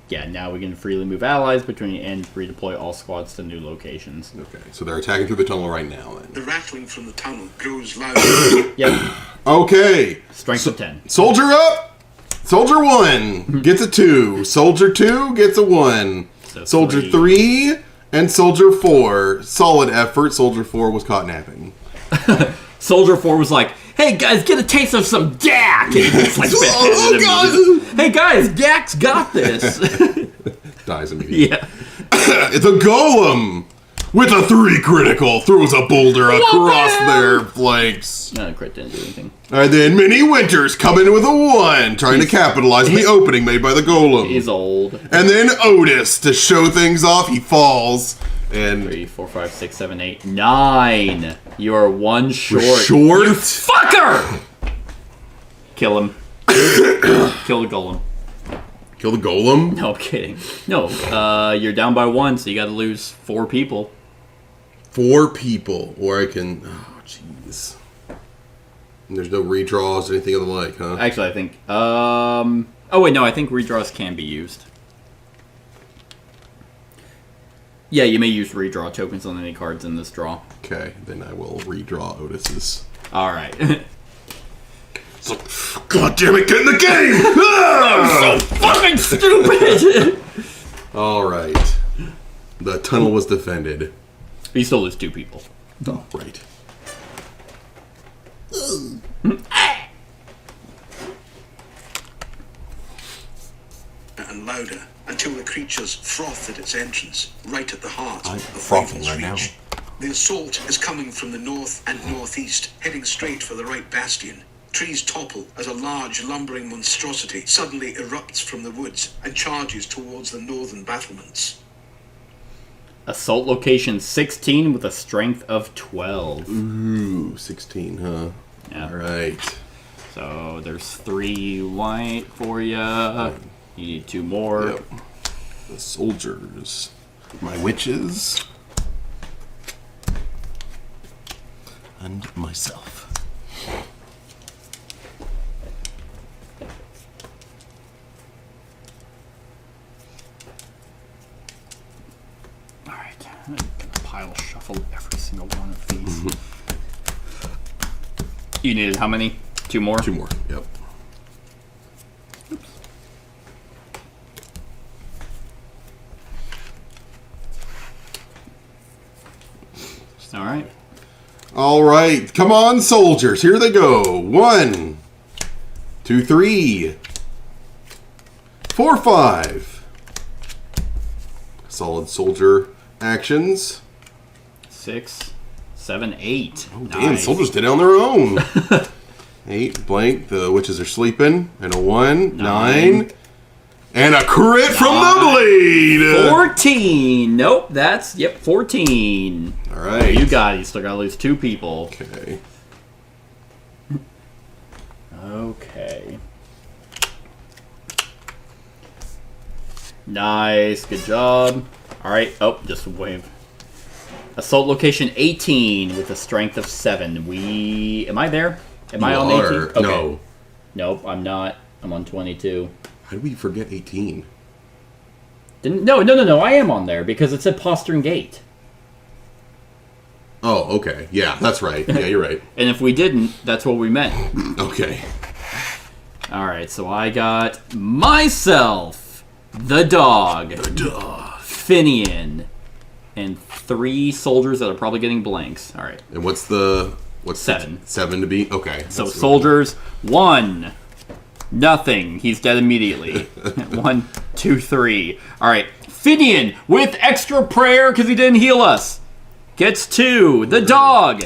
[SPEAKER 2] yeah, now we can freely move allies between and redeploy all squads to new locations.
[SPEAKER 3] Okay. So they're attacking through the tunnel right now. Then.
[SPEAKER 4] The rattling from the tunnel grows louder.
[SPEAKER 2] Yep.
[SPEAKER 3] Okay.
[SPEAKER 2] Strength of 10.
[SPEAKER 3] Soldier up. Soldier 1 gets a 2. Soldier 2 gets a 1.
[SPEAKER 2] So
[SPEAKER 3] Soldier 3 and Soldier 4. Solid effort. Soldier 4 was caught napping.
[SPEAKER 2] Soldier 4 was like, "Hey guys, get a taste of some Dak!" And it's like,
[SPEAKER 3] Oh, God.
[SPEAKER 2] "Hey guys, Dak's got this."
[SPEAKER 3] Dies immediately.
[SPEAKER 2] Yeah.
[SPEAKER 3] It's a golem with a 3 critical. Throws a boulder across their flanks.
[SPEAKER 2] No, crit didn't do anything.
[SPEAKER 3] And then Minnie Winters coming with a 1, trying to capitalize on the opening made by the golem.
[SPEAKER 2] He's old.
[SPEAKER 3] And then Otis, to show things off, he falls. And
[SPEAKER 2] 3, 4, 5, 6, 7, 8, 9. You are 1 short.
[SPEAKER 3] short.
[SPEAKER 2] Fucker! Kill him. Kill the golem.
[SPEAKER 3] Kill the golem?
[SPEAKER 2] No, I'm kidding. No, you're down by 1, so you gotta lose 4 people.
[SPEAKER 3] 4 people. Or I can... Oh, jeez. And there's no redraws or anything of the like, huh?
[SPEAKER 2] Actually, I think... Oh, wait, no, I think redraws can be used. Yeah, you may use redraw tokens on any cards in this draw.
[SPEAKER 3] Okay, then I will redraw Otis's.
[SPEAKER 2] Alright.
[SPEAKER 3] So, God damn it, get in the game! Ah!
[SPEAKER 2] So fucking stupid!
[SPEAKER 3] Alright. The tunnel was defended.
[SPEAKER 2] You still lose 2 people.
[SPEAKER 3] Oh, right.
[SPEAKER 4] And louder until the creatures froth at its entrance, right at the heart
[SPEAKER 3] I'm
[SPEAKER 4] of
[SPEAKER 3] frothing
[SPEAKER 4] Raven's
[SPEAKER 3] right now.
[SPEAKER 4] Reach. The assault is coming from the north and northeast, heading straight for the right bastion. Trees topple as a large lumbering monstrosity suddenly erupts from the woods and charges towards the northern battlements.
[SPEAKER 2] Assault location 16 with a strength of 12.
[SPEAKER 3] Ooh, 16, huh?
[SPEAKER 2] Yeah.
[SPEAKER 3] Alright.
[SPEAKER 2] So there's 3 white for ya. You need 2 more.
[SPEAKER 3] Yep. The soldiers. My witches. And myself.
[SPEAKER 2] Alright. I'm gonna pile shuffle every single one of these. You needed how many? 2 more?
[SPEAKER 3] 2 more, yep.
[SPEAKER 2] Alright.
[SPEAKER 3] Alright, come on, soldiers. Here they go. 1, 2, 3, 4, 5. Solid soldier actions.
[SPEAKER 2] 6, 7, 8.
[SPEAKER 3] Oh, damn, soldiers did it on their own. 8, blank. The witches are sleeping. And a 1, 9. And a crit from the blade!
[SPEAKER 2] 14! Nope, that's, 14.
[SPEAKER 3] Alright.
[SPEAKER 2] You got it. You still gotta lose 2 people.
[SPEAKER 3] Okay.
[SPEAKER 2] Okay. Nice, good job. Alright, oh, just a wave. Assault location 18 with a strength of 7. Am I there? Am I on 18? Okay.
[SPEAKER 3] No.
[SPEAKER 2] Nope, I'm not. I'm on 22.
[SPEAKER 3] How did we forget 18?
[SPEAKER 2] No, I am on there because it said Postern Gate.
[SPEAKER 3] Oh, okay. Yeah, that's right. Yeah, you're right.
[SPEAKER 2] And if we didn't, that's what we meant.
[SPEAKER 3] Okay.
[SPEAKER 2] Alright, so I got myself, the dog, Finian, and 3 soldiers that are probably getting blanks. Alright.
[SPEAKER 3] And what's
[SPEAKER 2] 7.
[SPEAKER 3] 7 to be? Okay.
[SPEAKER 2] So soldiers, 1. Nothing. He's dead immediately. 1, 2, 3. Alright. Finian, with extra prayer because he didn't heal us, gets 2. The dog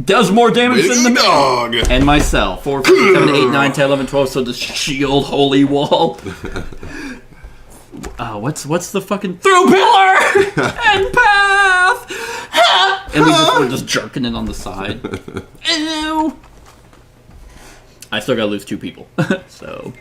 [SPEAKER 2] does more damage than the
[SPEAKER 3] dog.
[SPEAKER 2] And myself. 4, 5, 6, 7, 8, 9, 10, 11, 12. So the shield holy wall. What's the fucking through pillar and path? And we're just jerking it on the side. Ew. I still gotta lose 2 people. So.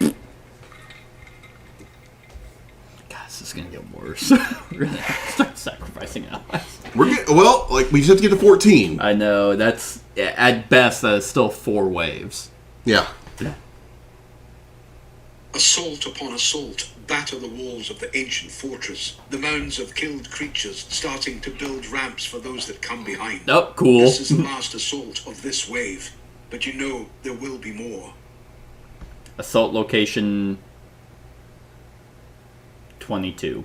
[SPEAKER 2] God, this is gonna get worse. We're gonna have to start sacrificing allies.
[SPEAKER 3] We just have to get to 14.
[SPEAKER 2] I know, that's, at best, that is still 4 waves.
[SPEAKER 3] Yeah.
[SPEAKER 4] Assault upon assault batter the walls of the ancient fortress. The mounds of killed creatures starting to build ramps for those that come behind.
[SPEAKER 2] Oh, cool.
[SPEAKER 4] This is the last assault of this wave, but you know there will be more.
[SPEAKER 2] Assault location 22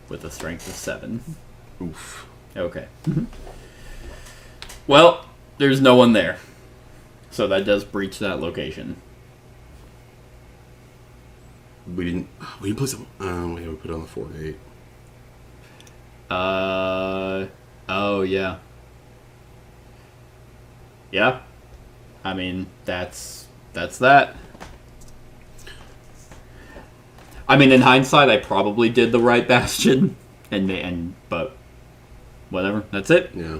[SPEAKER 2] with a strength of 7.
[SPEAKER 3] Oof.
[SPEAKER 2] Okay. Well, there's no one there. So that does breach that location.
[SPEAKER 3] We didn't play some. We put it on the 4-8.
[SPEAKER 2] Oh, yeah. Yeah. I mean, that's that. I mean, in hindsight, I probably did the right bastion, but whatever. That's it.
[SPEAKER 3] Yeah.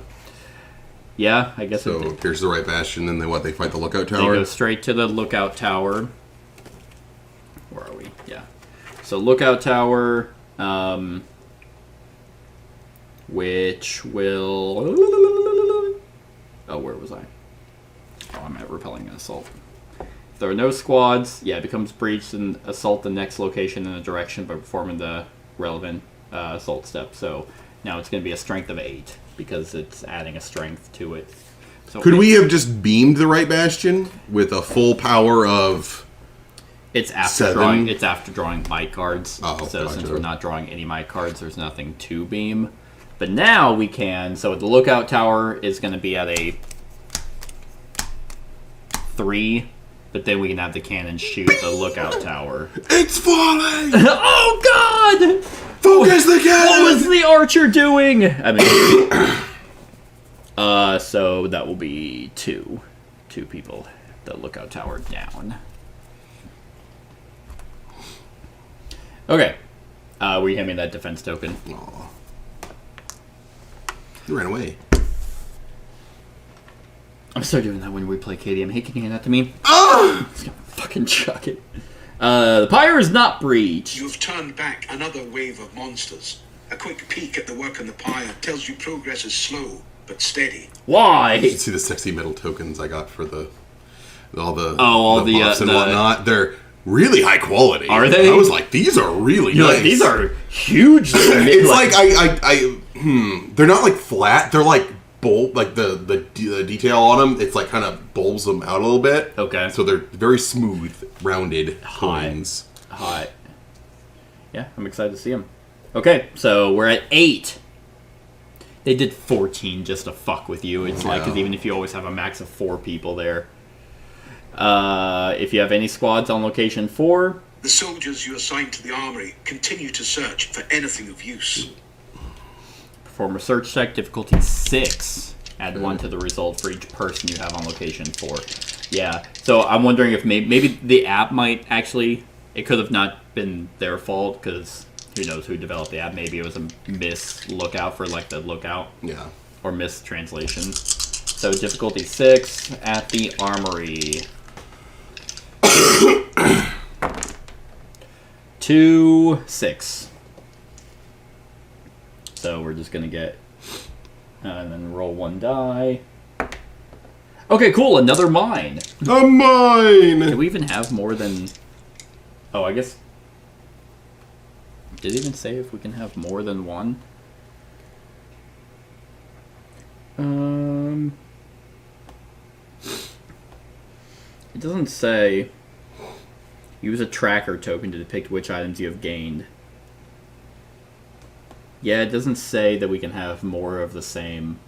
[SPEAKER 2] Yeah, I guess.
[SPEAKER 3] So here's the right bastion, and they fight the lookout
[SPEAKER 2] They
[SPEAKER 3] tower.
[SPEAKER 2] go straight to the lookout tower. Where are we? Yeah. So lookout tower, which will. Oh, where was I? Oh, I'm at repelling an assault. If there are no squads, yeah, it becomes breached and assault the next location in a direction by performing the relevant assault step. So now it's going to be a strength of 8 because it's adding a strength to it. So
[SPEAKER 3] Could we have just beamed the right bastion with a full power of?
[SPEAKER 2] It's after
[SPEAKER 3] 7?
[SPEAKER 2] drawing. It's after drawing might cards.
[SPEAKER 3] Oh,
[SPEAKER 2] so
[SPEAKER 3] gotcha.
[SPEAKER 2] since we're not drawing any might cards, there's nothing to beam. But now we can. So the lookout tower is going to be at a 3. But then we can have the cannon shoot the lookout tower.
[SPEAKER 3] It's falling!
[SPEAKER 2] Oh God!
[SPEAKER 3] Focus the cannon!
[SPEAKER 2] What was the archer doing? I mean, so that will be 2 people. The lookout tower down. Okay. Will you hand me that defense token?
[SPEAKER 3] Aw. You ran away.
[SPEAKER 2] I'm still doing that when we play KDM. Hey, can you hand that to me?
[SPEAKER 3] Oh!
[SPEAKER 2] I'm just gonna fucking chuck it. The pyre is not breached.
[SPEAKER 4] You've turned back another wave of monsters. A quick peek at the work on the pyre tells you progress is slow, but steady.
[SPEAKER 2] Why?
[SPEAKER 3] You should see the sexy metal tokens I got for all the buffs and
[SPEAKER 2] the
[SPEAKER 3] whatnot. They're really high quality.
[SPEAKER 2] Are they?
[SPEAKER 3] I was like, these are really
[SPEAKER 2] You're
[SPEAKER 3] nice.
[SPEAKER 2] like, these are huge.
[SPEAKER 3] It's like they're not like flat. They're like bulb, like the detail on them. It's like kind of bulbs them out a little bit.
[SPEAKER 2] Okay.
[SPEAKER 3] So they're very smooth, rounded coins.
[SPEAKER 2] Hot. Yeah, I'm excited to see them. Okay, so we're at 8. They did 14 just to fuck with you. It's like, because even if you always have a max of 4 people there. If you have any squads on location 4.
[SPEAKER 4] The soldiers you assign to the armory continue to search for anything of use.
[SPEAKER 2] Perform a search check, difficulty 6. Add 1 to the result for each person you have on location 4. Yeah, so I'm wondering if maybe the app might actually... It could have not been their fault, because who knows who developed the app. Maybe it was a mislookout for, like, the lookout.
[SPEAKER 3] Yeah.
[SPEAKER 2] Or mistranslation. So difficulty 6 at the armory. 2, 6. So we're just gonna get... and then roll 1 die. Okay, cool, another mine.
[SPEAKER 3] A mine!
[SPEAKER 2] Do we even have more than... Oh, I guess... Did it even say if we can have more than one? It doesn't say... Use a tracker token to depict which items you have gained. Yeah, it doesn't say that we can have more of the same.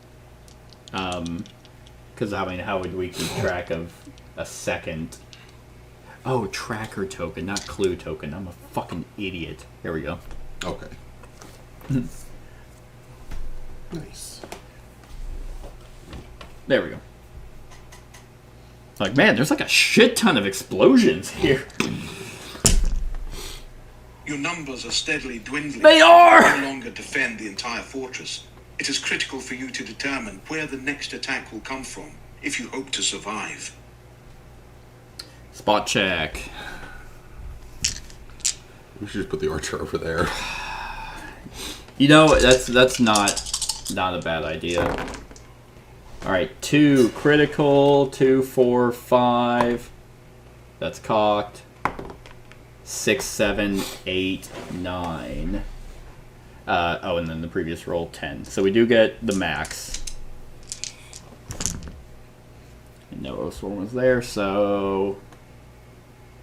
[SPEAKER 2] Because, I mean, how would we keep track of a second? Oh, tracker token, not clue token. I'm a fucking idiot. Here we go.
[SPEAKER 3] Okay. Nice.
[SPEAKER 2] There we go. Like, man, there's like a shit ton of explosions here.
[SPEAKER 4] Your numbers are steadily dwindling.
[SPEAKER 2] They are!
[SPEAKER 4] You no longer defend the entire fortress. It is critical for you to determine where the next attack will come from, if you hope to survive.
[SPEAKER 2] Spot check.
[SPEAKER 3] We should just put the archer over there.
[SPEAKER 2] You know, that's not a bad idea. Alright, 2 critical, 2, 4, 5. That's cocked. 6, 7, 8, 9. Oh, and then the previous roll, 10. So we do get the max. And no Oathsworn was there, so...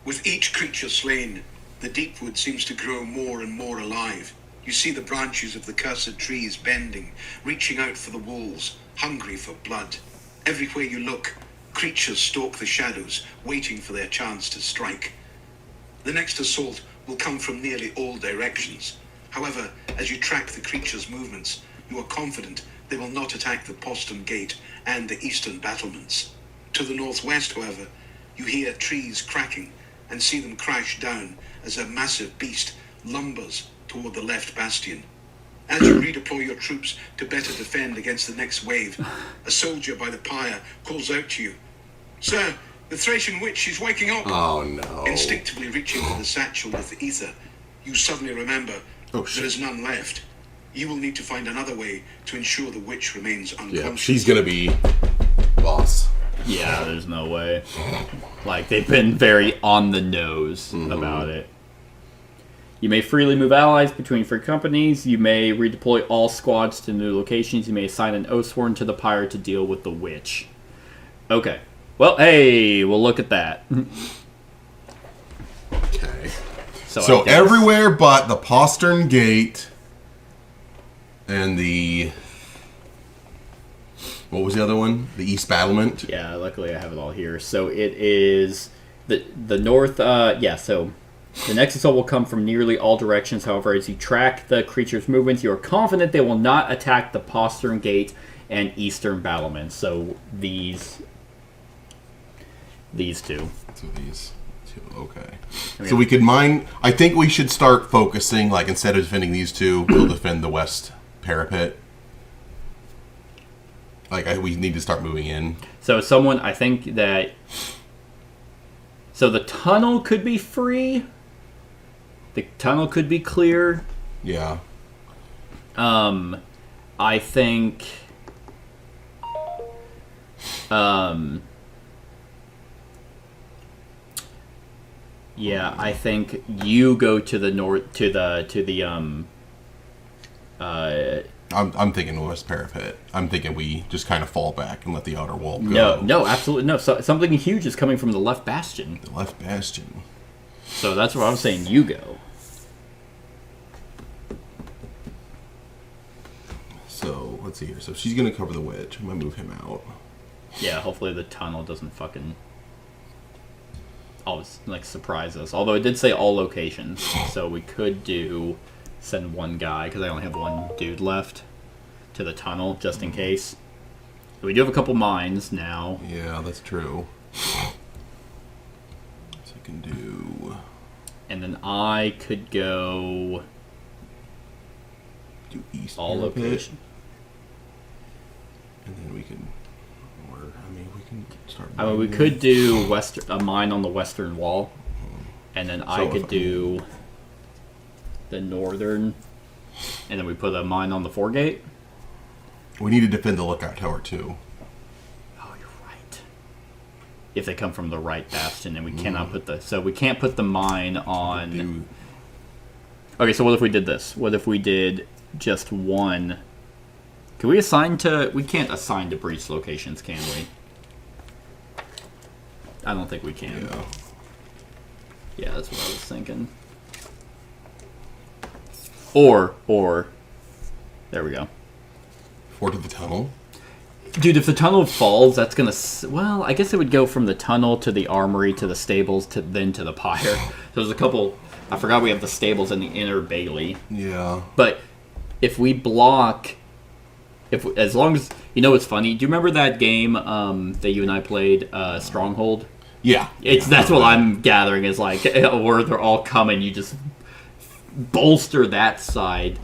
[SPEAKER 4] With each creature slain, the Deepwood seems to grow more and more alive. You see the branches of the cursed trees bending, reaching out for the walls, hungry for blood. Everywhere you look, creatures stalk the shadows, waiting for their chance to strike. The next assault will come from nearly all directions. However, as you track the creatures' movements, you are confident they will not attack the postern gate and the eastern battlements. To the northwest, however, you hear trees cracking and see them crash down as a massive beast lumbers toward the left bastion. As you redeploy your troops to better defend against the next wave, a soldier by the pyre calls out to you, "Sir, the Thracian witch is waking up."
[SPEAKER 3] Oh no.
[SPEAKER 4] Instinctively reaching for the satchel with the ether, you suddenly remember there is none left. You will need to find another way to ensure the witch remains unconscious.
[SPEAKER 3] Yeah, she's gonna be boss.
[SPEAKER 2] Yeah, there's no way. Like, they've been very on the nose about it. You may freely move allies between free companies. You may redeploy all squads to new locations. You may assign an Oathsworn to the pyre to deal with the witch. Okay. Well, hey, we'll look at that.
[SPEAKER 3] Okay.
[SPEAKER 2] So
[SPEAKER 3] everywhere but the postern gate and the... What was the other one? The east battlement?
[SPEAKER 2] Yeah, luckily I have it all here. So it is the north... so... The next assault will come from nearly all directions. However, as you track the creature's movements, you are confident they will not attack the postern gate and eastern battlements. So these two.
[SPEAKER 3] So these two, okay. So we could mine... I think we should start focusing, like, instead of defending these two, we'll defend the west parapet. Like, we need to start moving in.
[SPEAKER 2] So I think that... So the tunnel could be free. The tunnel could be clear.
[SPEAKER 3] Yeah.
[SPEAKER 2] I think... yeah, I think you go to the north,
[SPEAKER 3] I'm thinking west parapet. I'm thinking we just kind of fall back and let the outer wall go.
[SPEAKER 2] No, absolutely no. So, something huge is coming from the left bastion.
[SPEAKER 3] The left bastion.
[SPEAKER 2] So that's where I'm saying you go.
[SPEAKER 3] So, let's see here. So she's going to cover the witch. I'm going to move him out.
[SPEAKER 2] Yeah, hopefully the tunnel doesn't fucking... always, like, surprise us. Although it did say all locations. So we could send one guy, because I only have one dude left, to the tunnel, just in case. We do have a couple mines now.
[SPEAKER 3] Yeah, that's true. So I can do...
[SPEAKER 2] And then I could go...
[SPEAKER 3] Do east
[SPEAKER 2] all
[SPEAKER 3] parapet.
[SPEAKER 2] location.
[SPEAKER 3] And then we can... Or, I mean, we can start...
[SPEAKER 2] I mean, we could do a mine on the western wall. And then I could
[SPEAKER 3] if-
[SPEAKER 2] do the northern... And then we put a mine on the foregate.
[SPEAKER 3] We need to defend the lookout tower, too.
[SPEAKER 2] Oh, you're right. If they come from the right bastion, and we cannot put the... So we can't put the mine on...
[SPEAKER 3] Do,
[SPEAKER 2] Okay, so what if we did this? What if we did just one... Can we assign to... We can't assign to breach locations, can we? I don't think we can.
[SPEAKER 3] yeah.
[SPEAKER 2] Yeah, that's what I was thinking. Or... There we go.
[SPEAKER 3] Fort of the tunnel.
[SPEAKER 2] Dude, if the tunnel falls, that's gonna... Well, I guess it would go from the tunnel to the armory to the stables to then to the pyre. So there's a couple... I forgot we have the stables in the inner bailey.
[SPEAKER 3] Yeah.
[SPEAKER 2] But if we block... As long as... You know what's funny? Do you remember that game that you and I played, Stronghold?
[SPEAKER 3] Yeah.
[SPEAKER 2] That's what I'm gathering is like, where they're all coming, you just bolster that side.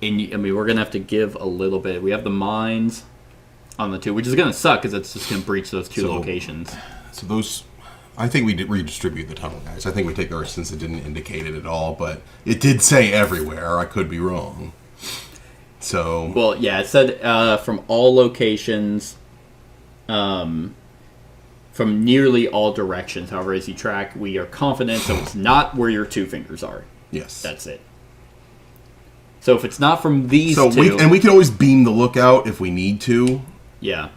[SPEAKER 2] And I mean, we're going to have to give a little bit. We have the mines on the two, which is going to suck because it's just going to breach those two locations.
[SPEAKER 3] So those... I think we did redistribute the tunnel, guys. I think we take ours since it didn't indicate it at all, but it did say everywhere. I could be wrong. So...
[SPEAKER 2] Well, yeah, it said from all locations, from nearly all directions. However, as you track, we are confident, so it's not where your two fingers are.
[SPEAKER 3] Yes.
[SPEAKER 2] That's it. So if it's not from these
[SPEAKER 3] so
[SPEAKER 2] two...
[SPEAKER 3] we can always beam the lookout if we need to.
[SPEAKER 2] Yeah.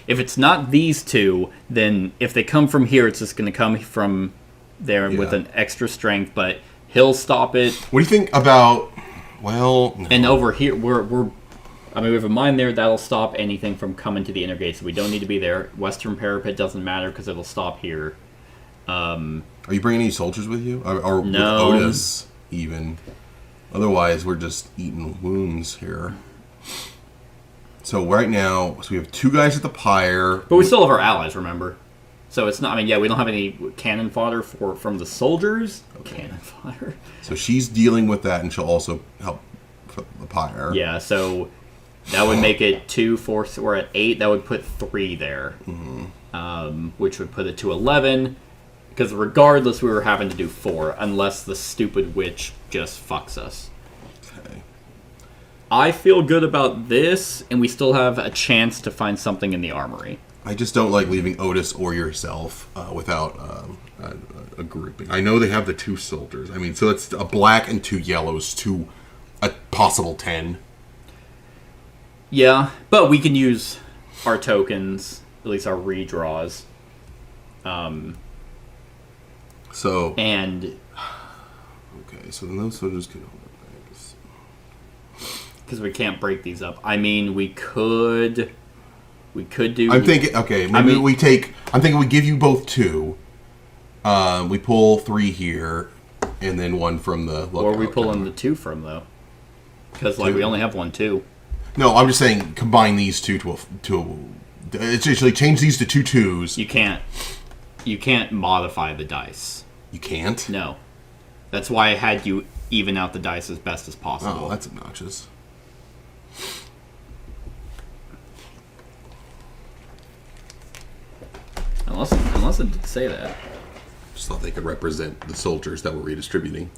[SPEAKER 2] If it's not these two, then if they come from here, it's just going to come from there with an extra strength, but he'll stop it.
[SPEAKER 3] What do you think about... Well... No.
[SPEAKER 2] And over here, we're I mean, we have a mine there, that'll stop anything from coming to the inner gate, so we don't need to be there. Western parapet doesn't matter because it'll stop here.
[SPEAKER 3] Are you bringing any soldiers with you? Or
[SPEAKER 2] No.
[SPEAKER 3] with Otis, even? Otherwise, we're just eating wounds here. So right now, we have two guys at the pyre.
[SPEAKER 2] But we still have our allies, remember? So it's not, I mean, yeah, we don't have any cannon fodder from the soldiers. Okay. Cannon fodder.
[SPEAKER 3] So she's dealing with that, and she'll also help the pyre.
[SPEAKER 2] Yeah, so that would make it 2, 4, we're at 8. That would put 3 there. Mm-hmm. Which would put it to 11. Because regardless, we were having to do 4, unless the stupid witch just fucks us.
[SPEAKER 3] Okay.
[SPEAKER 2] I feel good about this, and we still have a chance to find something in the armory.
[SPEAKER 3] I just don't like leaving Otis or yourself without a grouping. I know they have the 2 soldiers. I mean, so it's a black and 2 yellows to a possible 10.
[SPEAKER 2] Yeah, but we can use our tokens, at least our redraws.
[SPEAKER 3] So...
[SPEAKER 2] And...
[SPEAKER 3] Okay, so then those soldiers can...
[SPEAKER 2] Because we can't break these up. I mean, we could do...
[SPEAKER 3] I'm thinking... Okay, maybe we take... I'm thinking we give you both 2. We pull 3 here, and then 1 from the lookout.
[SPEAKER 2] Or are we pulling the 2 from, though? Because, like, we only have 1, 2.
[SPEAKER 3] No, I'm just saying combine these 2 to it's actually change these to 2 2s.
[SPEAKER 2] You can't modify the dice.
[SPEAKER 3] You can't?
[SPEAKER 2] No. That's why I had you even out the dice as best as possible.
[SPEAKER 3] Oh, that's obnoxious.
[SPEAKER 2] Unless it did say that.
[SPEAKER 3] Just thought they could represent the soldiers that we're redistributing.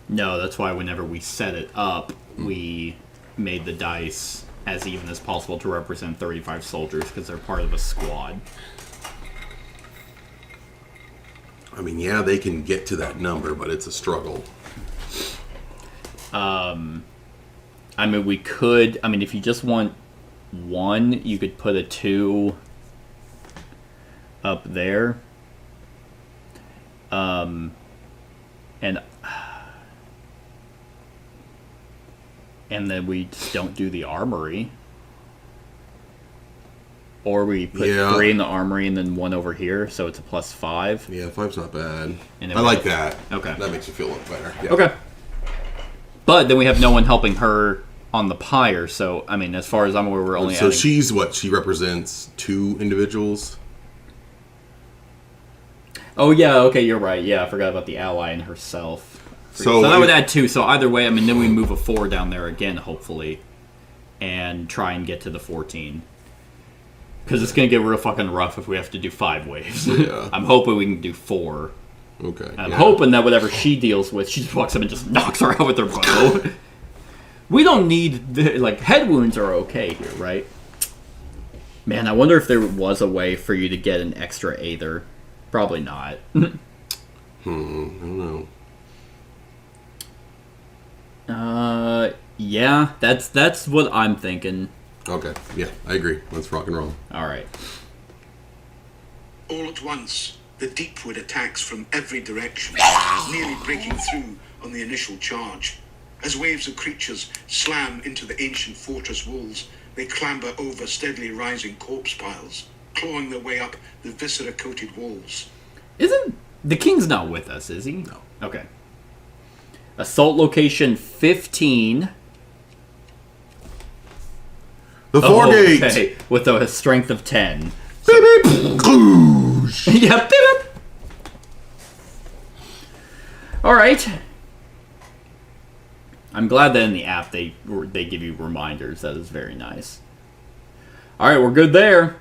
[SPEAKER 2] No, that's why whenever we set it up, we made the dice as even as possible to represent 35 soldiers because they're part of a squad.
[SPEAKER 3] I mean, yeah, they can get to that number, but it's a struggle.
[SPEAKER 2] I mean, we could... I mean, if you just want 1, you could put a 2 up there. And then we just don't do the armory. Or we put 3 in the armory and then 1 over here, so it's a +5.
[SPEAKER 3] Yeah, 5's not bad.
[SPEAKER 2] And
[SPEAKER 3] I like that.
[SPEAKER 2] Okay.
[SPEAKER 3] That makes you feel a little better. Yeah.
[SPEAKER 2] Okay. But then we have no one helping her on the pyre, so, I mean, as far as I'm aware, we're only
[SPEAKER 3] So
[SPEAKER 2] adding...
[SPEAKER 3] she's what? She represents 2 individuals?
[SPEAKER 2] Oh, yeah, okay, you're right. Yeah, I forgot about the ally and herself. So that would add 2. So either way, I mean, then we move a 4 down there again, hopefully. And try and get to the 14. Because it's going to get real fucking rough if we have to do 5 waves.
[SPEAKER 3] Yeah.
[SPEAKER 2] I'm hoping we can do 4.
[SPEAKER 3] Okay.
[SPEAKER 2] And I'm hoping that whatever she deals with, she just walks up and just knocks her out with her bow. We don't need... head wounds are okay here, right? Man, I wonder if there was a way for you to get an extra Aether. Probably not.
[SPEAKER 3] I don't know.
[SPEAKER 2] Yeah, that's what I'm thinking.
[SPEAKER 3] Okay, yeah, I agree. Let's rock and roll.
[SPEAKER 2] Alright.
[SPEAKER 4] All at once, the Deepwood attacks from every direction, nearly breaking through on the initial charge. As waves of creatures slam into the ancient fortress walls, they clamber over steadily rising corpse piles, clawing their way up the viscera-coated walls.
[SPEAKER 2] Isn't... The king's not with us, is he?
[SPEAKER 3] No.
[SPEAKER 2] Okay. Assault location 15.
[SPEAKER 3] The Foregate!
[SPEAKER 2] Okay, with a strength of 10.
[SPEAKER 3] Beep, beep. Goosh.
[SPEAKER 2] Yeah, beep, beep. Alright. I'm glad that in the app they give you reminders. That is very nice. Alright, we're good there.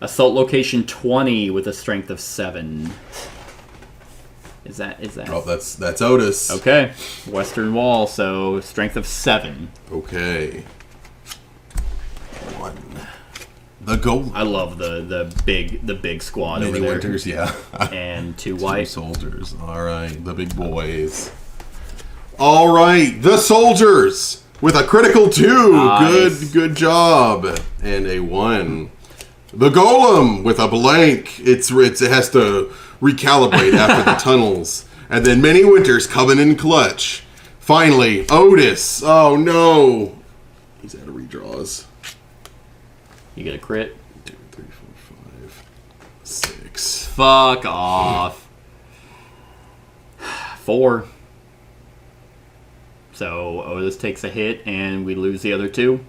[SPEAKER 2] Assault location 20 with a strength of 7. Is that?
[SPEAKER 3] Oh, that's Otis.
[SPEAKER 2] Okay. Western Wall, so strength of 7.
[SPEAKER 3] Okay. 1. The goal.
[SPEAKER 2] I love the big squad
[SPEAKER 3] Many
[SPEAKER 2] over there.
[SPEAKER 3] winters, yeah.
[SPEAKER 2] And 2
[SPEAKER 3] 2
[SPEAKER 2] white
[SPEAKER 3] soldiers. Alright, the big boys. Alright, the soldiers with a critical 2.
[SPEAKER 2] Nice.
[SPEAKER 3] Good job. And a 1. The golem with a blank. It has to recalibrate after the tunnels. And then many winters coming in clutch. Finally, Otis. Oh no. He's out of redraws.
[SPEAKER 2] You get a crit.
[SPEAKER 3] 2, 3, 4, 5, 6.
[SPEAKER 2] Fuck off. 4. So Otis takes a hit and we lose the other 2?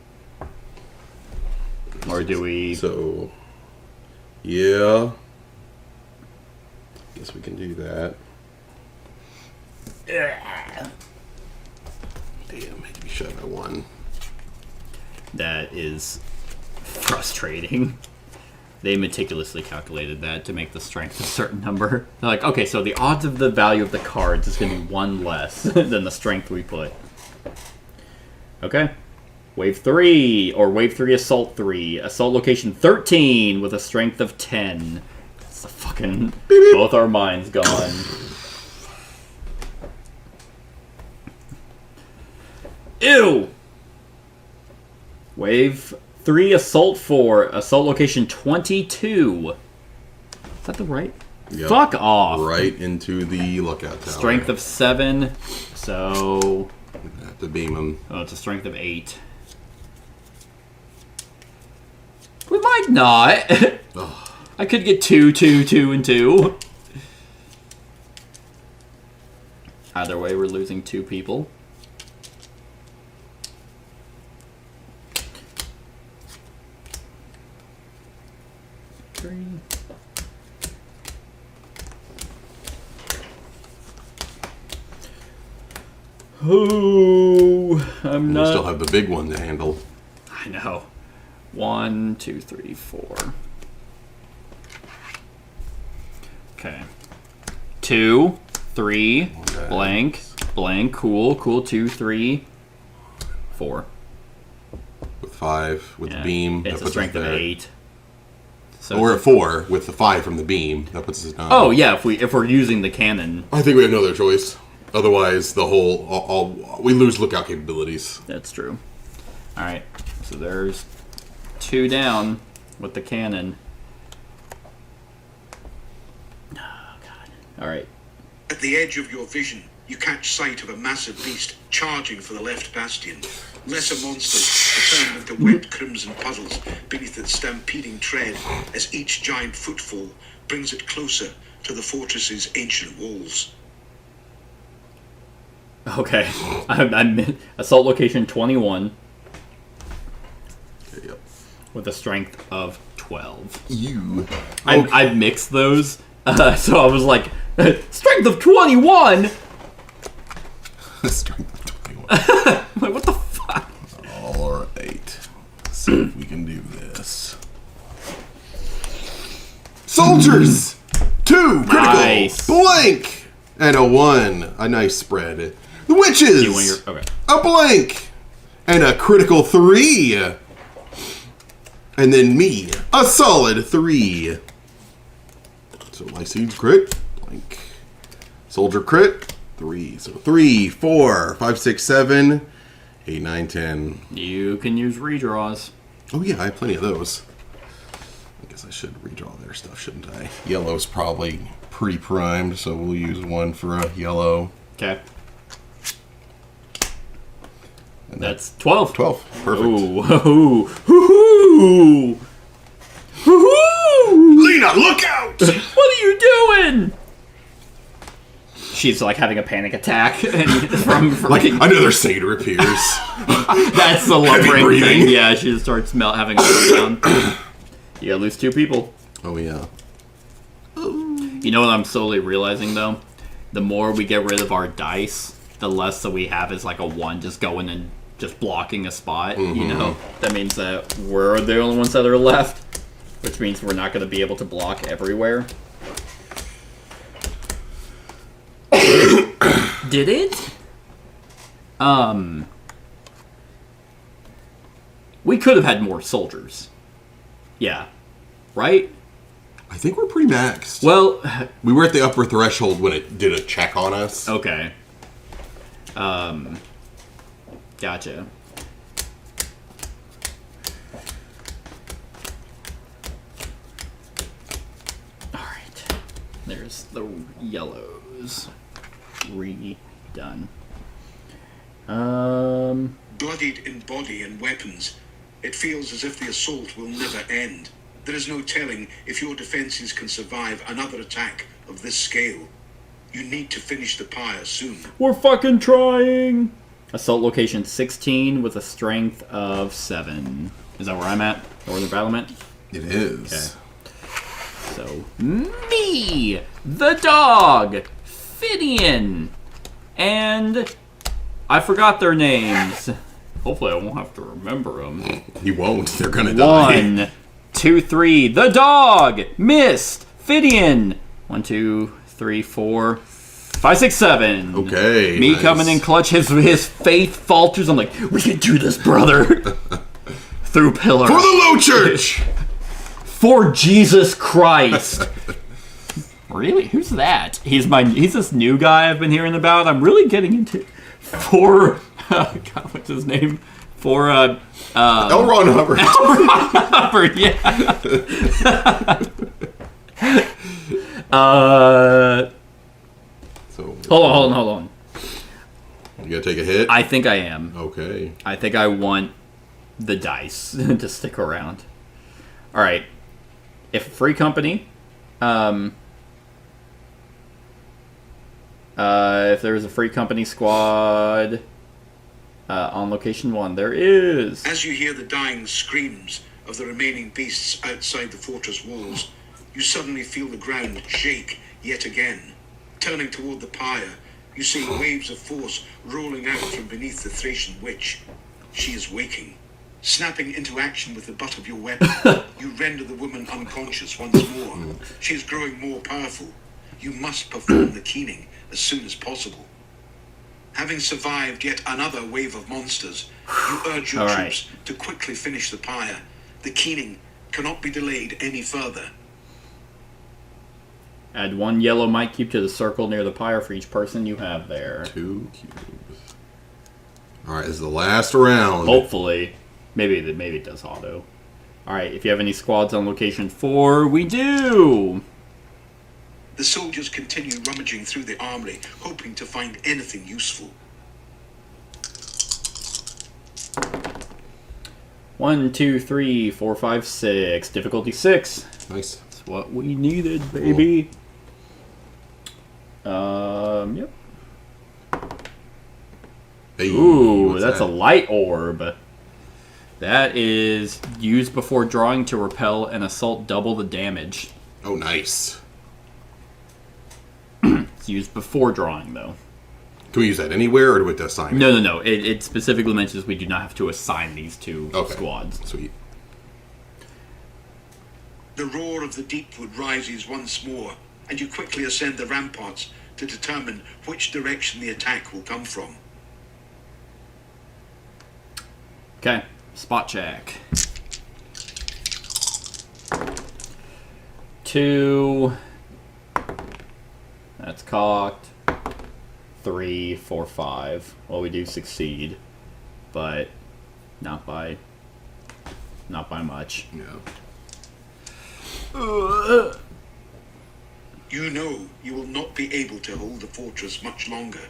[SPEAKER 2] Or do we...
[SPEAKER 3] So, yeah. Guess we can do that. Damn, had to be shut by 1.
[SPEAKER 2] That is frustrating. They meticulously calculated that to make the strength a certain number. They're like, okay, so the odds of the value of the cards is going to be 1 less than the strength we put. Okay. Wave 3, or Wave 3 Assault 3. Assault location 13 with a strength of 10. That's the fucking... Both our minds gone. Ew! Wave 3 Assault 4. Assault location 22. Is that the right?
[SPEAKER 3] Yep.
[SPEAKER 2] Fuck off.
[SPEAKER 3] Right into the lookout tower.
[SPEAKER 2] Strength of 7. So...
[SPEAKER 3] Have to beam him.
[SPEAKER 2] Oh, it's a strength of 8. We might not. I could get 2, 2, 2, and 2. Either way, we're losing 2 people. Ooh, I'm not...
[SPEAKER 3] We still have the big one to handle.
[SPEAKER 2] I know. 1, 2, 3, 4. Okay. 2, 3,
[SPEAKER 3] Okay.
[SPEAKER 2] blank, blank, cool, 2, 3, 4.
[SPEAKER 3] With 5, with
[SPEAKER 2] Yeah.
[SPEAKER 3] the beam.
[SPEAKER 2] It's
[SPEAKER 3] that
[SPEAKER 2] a
[SPEAKER 3] puts
[SPEAKER 2] strength
[SPEAKER 3] us
[SPEAKER 2] of
[SPEAKER 3] there.
[SPEAKER 2] 8. So
[SPEAKER 3] So we're at 4 with the 5 from the beam. That puts us at 9.
[SPEAKER 2] oh yeah, if we're using the cannon,
[SPEAKER 3] I think we have no other choice. Otherwise, the whole we lose lookout capabilities.
[SPEAKER 2] that's true. All right, so there's 2 down with the cannon. Oh god. All right.
[SPEAKER 4] At the edge of your vision, you catch sight of a massive beast charging for the left bastion. Lesser monsters return with the wet crimson puddles beneath its stampeding tread as each giant footfall brings it closer to the fortress's ancient walls.
[SPEAKER 2] Okay. I'm assault location 21
[SPEAKER 3] Okay, yep.
[SPEAKER 2] with a strength of 12.
[SPEAKER 3] You.
[SPEAKER 2] I mixed those, so I was like, strength of 21.
[SPEAKER 3] Strength of 21.
[SPEAKER 2] I'm like, what the fuck?
[SPEAKER 3] All right. Let's see if we can do this. Soldiers! 2 critical.
[SPEAKER 2] Nice.
[SPEAKER 3] Blank. And a 1. A nice spread. The witches.
[SPEAKER 2] Okay.
[SPEAKER 3] A blank. And a critical 3. And then me. A solid 3. So Lycide's crit. Blank. Soldier crit. 3. So 3, 4, 5, 6, 7, 8, 9, 10.
[SPEAKER 2] You can use redraws.
[SPEAKER 3] Oh yeah, I have plenty of those. I guess I should redraw their stuff, shouldn't I? Yellow's probably pretty primed, so we'll use 1 for a yellow.
[SPEAKER 2] Okay.
[SPEAKER 3] And
[SPEAKER 2] That's 12.
[SPEAKER 3] 12. Perfect.
[SPEAKER 2] Ooh. Hoo-hoo. Hoo-hoo.
[SPEAKER 3] Lena, look out!
[SPEAKER 2] What are you doing? She's like having a panic attack and from
[SPEAKER 3] Like another satyr appears.
[SPEAKER 2] that's the lumbering
[SPEAKER 3] breathing.
[SPEAKER 2] thing. Yeah, she just starts having a meltdown. You gotta lose 2 people.
[SPEAKER 3] Oh yeah.
[SPEAKER 2] You know what I'm slowly realizing though? The more we get rid of our dice, the less that we have is like a 1 just going and just blocking a spot. You know, that means that we're the only ones that are left, which means we're not going to be able to block everywhere. Did it? We could have had more soldiers. Yeah. Right?
[SPEAKER 3] I think we're pretty maxed.
[SPEAKER 2] Well,
[SPEAKER 3] We were at the upper threshold when it did a check on us.
[SPEAKER 2] okay. Gotcha. Alright. There's the yellows. Redone.
[SPEAKER 4] Bloodied in body and weapons, it feels as if the assault will never end. There is no telling if your defenses can survive another attack of this scale. You need to finish the pyre soon.
[SPEAKER 2] We're fucking trying! Assault location 16 with a strength of 7. Is that where I'm at? Northern Battlement?
[SPEAKER 3] It is.
[SPEAKER 2] Okay. So, me! The dog! Fidian! And I forgot their names. Hopefully I won't have to remember them.
[SPEAKER 3] You won't. They're gonna die.
[SPEAKER 2] 1, 2, 3. The dog! Missed! Fidian! 1, 2, 3, 4, 5, 6, 7.
[SPEAKER 3] Okay.
[SPEAKER 2] Me
[SPEAKER 3] nice.
[SPEAKER 2] coming in clutch, his faith falters. I'm like, we can do this, brother. Through pillar.
[SPEAKER 3] For the low church!
[SPEAKER 2] For Jesus Christ. Really? Who's that? He's this new guy I've been hearing about. I'm really getting into God, what's his name? For
[SPEAKER 3] L. Ron Hubbard.
[SPEAKER 2] Hubbard, yeah.
[SPEAKER 3] So
[SPEAKER 2] Hold on.
[SPEAKER 3] you gotta take a hit?
[SPEAKER 2] I think I am.
[SPEAKER 3] Okay.
[SPEAKER 2] I think I want the dice to stick around. Alright. If free company, if there's a free company squad on location 1, there is.
[SPEAKER 4] As you hear the dying screams of the remaining beasts outside the fortress walls, you suddenly feel the ground shake yet again. Turning toward the pyre, you see waves of force rolling out from beneath the Thracian witch. She is waking. Snapping into action with the butt of your weapon, you render the woman unconscious once more. She is growing more powerful. You must perform the keening as soon as possible. Having survived yet another wave of monsters, you urge your
[SPEAKER 2] All
[SPEAKER 4] troops to quickly finish the pyre. The keening cannot be delayed any further.
[SPEAKER 2] Add 1 yellow might cube to the circle near the pyre for each person you have there.
[SPEAKER 3] 2 cubes. Alright, this is the last round.
[SPEAKER 2] Hopefully. Maybe it does auto. Alright, if you have any squads on location 4, we do!
[SPEAKER 4] The soldiers continue rummaging through the armory, hoping to find anything useful.
[SPEAKER 2] 1, 2, 3, 4, 5, 6. Difficulty 6.
[SPEAKER 3] Nice.
[SPEAKER 2] That's what we needed, baby. Yep.
[SPEAKER 3] Hey,
[SPEAKER 2] Ooh,
[SPEAKER 3] what's
[SPEAKER 2] that's
[SPEAKER 3] that?
[SPEAKER 2] a light orb. That is used before drawing to repel and assault double the damage.
[SPEAKER 3] Oh, nice.
[SPEAKER 2] It's used before drawing, though.
[SPEAKER 3] Can we use that anywhere, or do we have to assign it?
[SPEAKER 2] No. It specifically mentions we do not have to assign these two squads.
[SPEAKER 3] Sweet.
[SPEAKER 4] The roar of the Deepwood rises once more, and you quickly ascend the ramparts to determine which direction the attack will come from.
[SPEAKER 2] Okay, spot check. 2. That's cocked. 3, 4, 5. Well, we do succeed, but not by much.
[SPEAKER 3] Yeah.
[SPEAKER 4] You know you will not be able to hold the fortress much longer.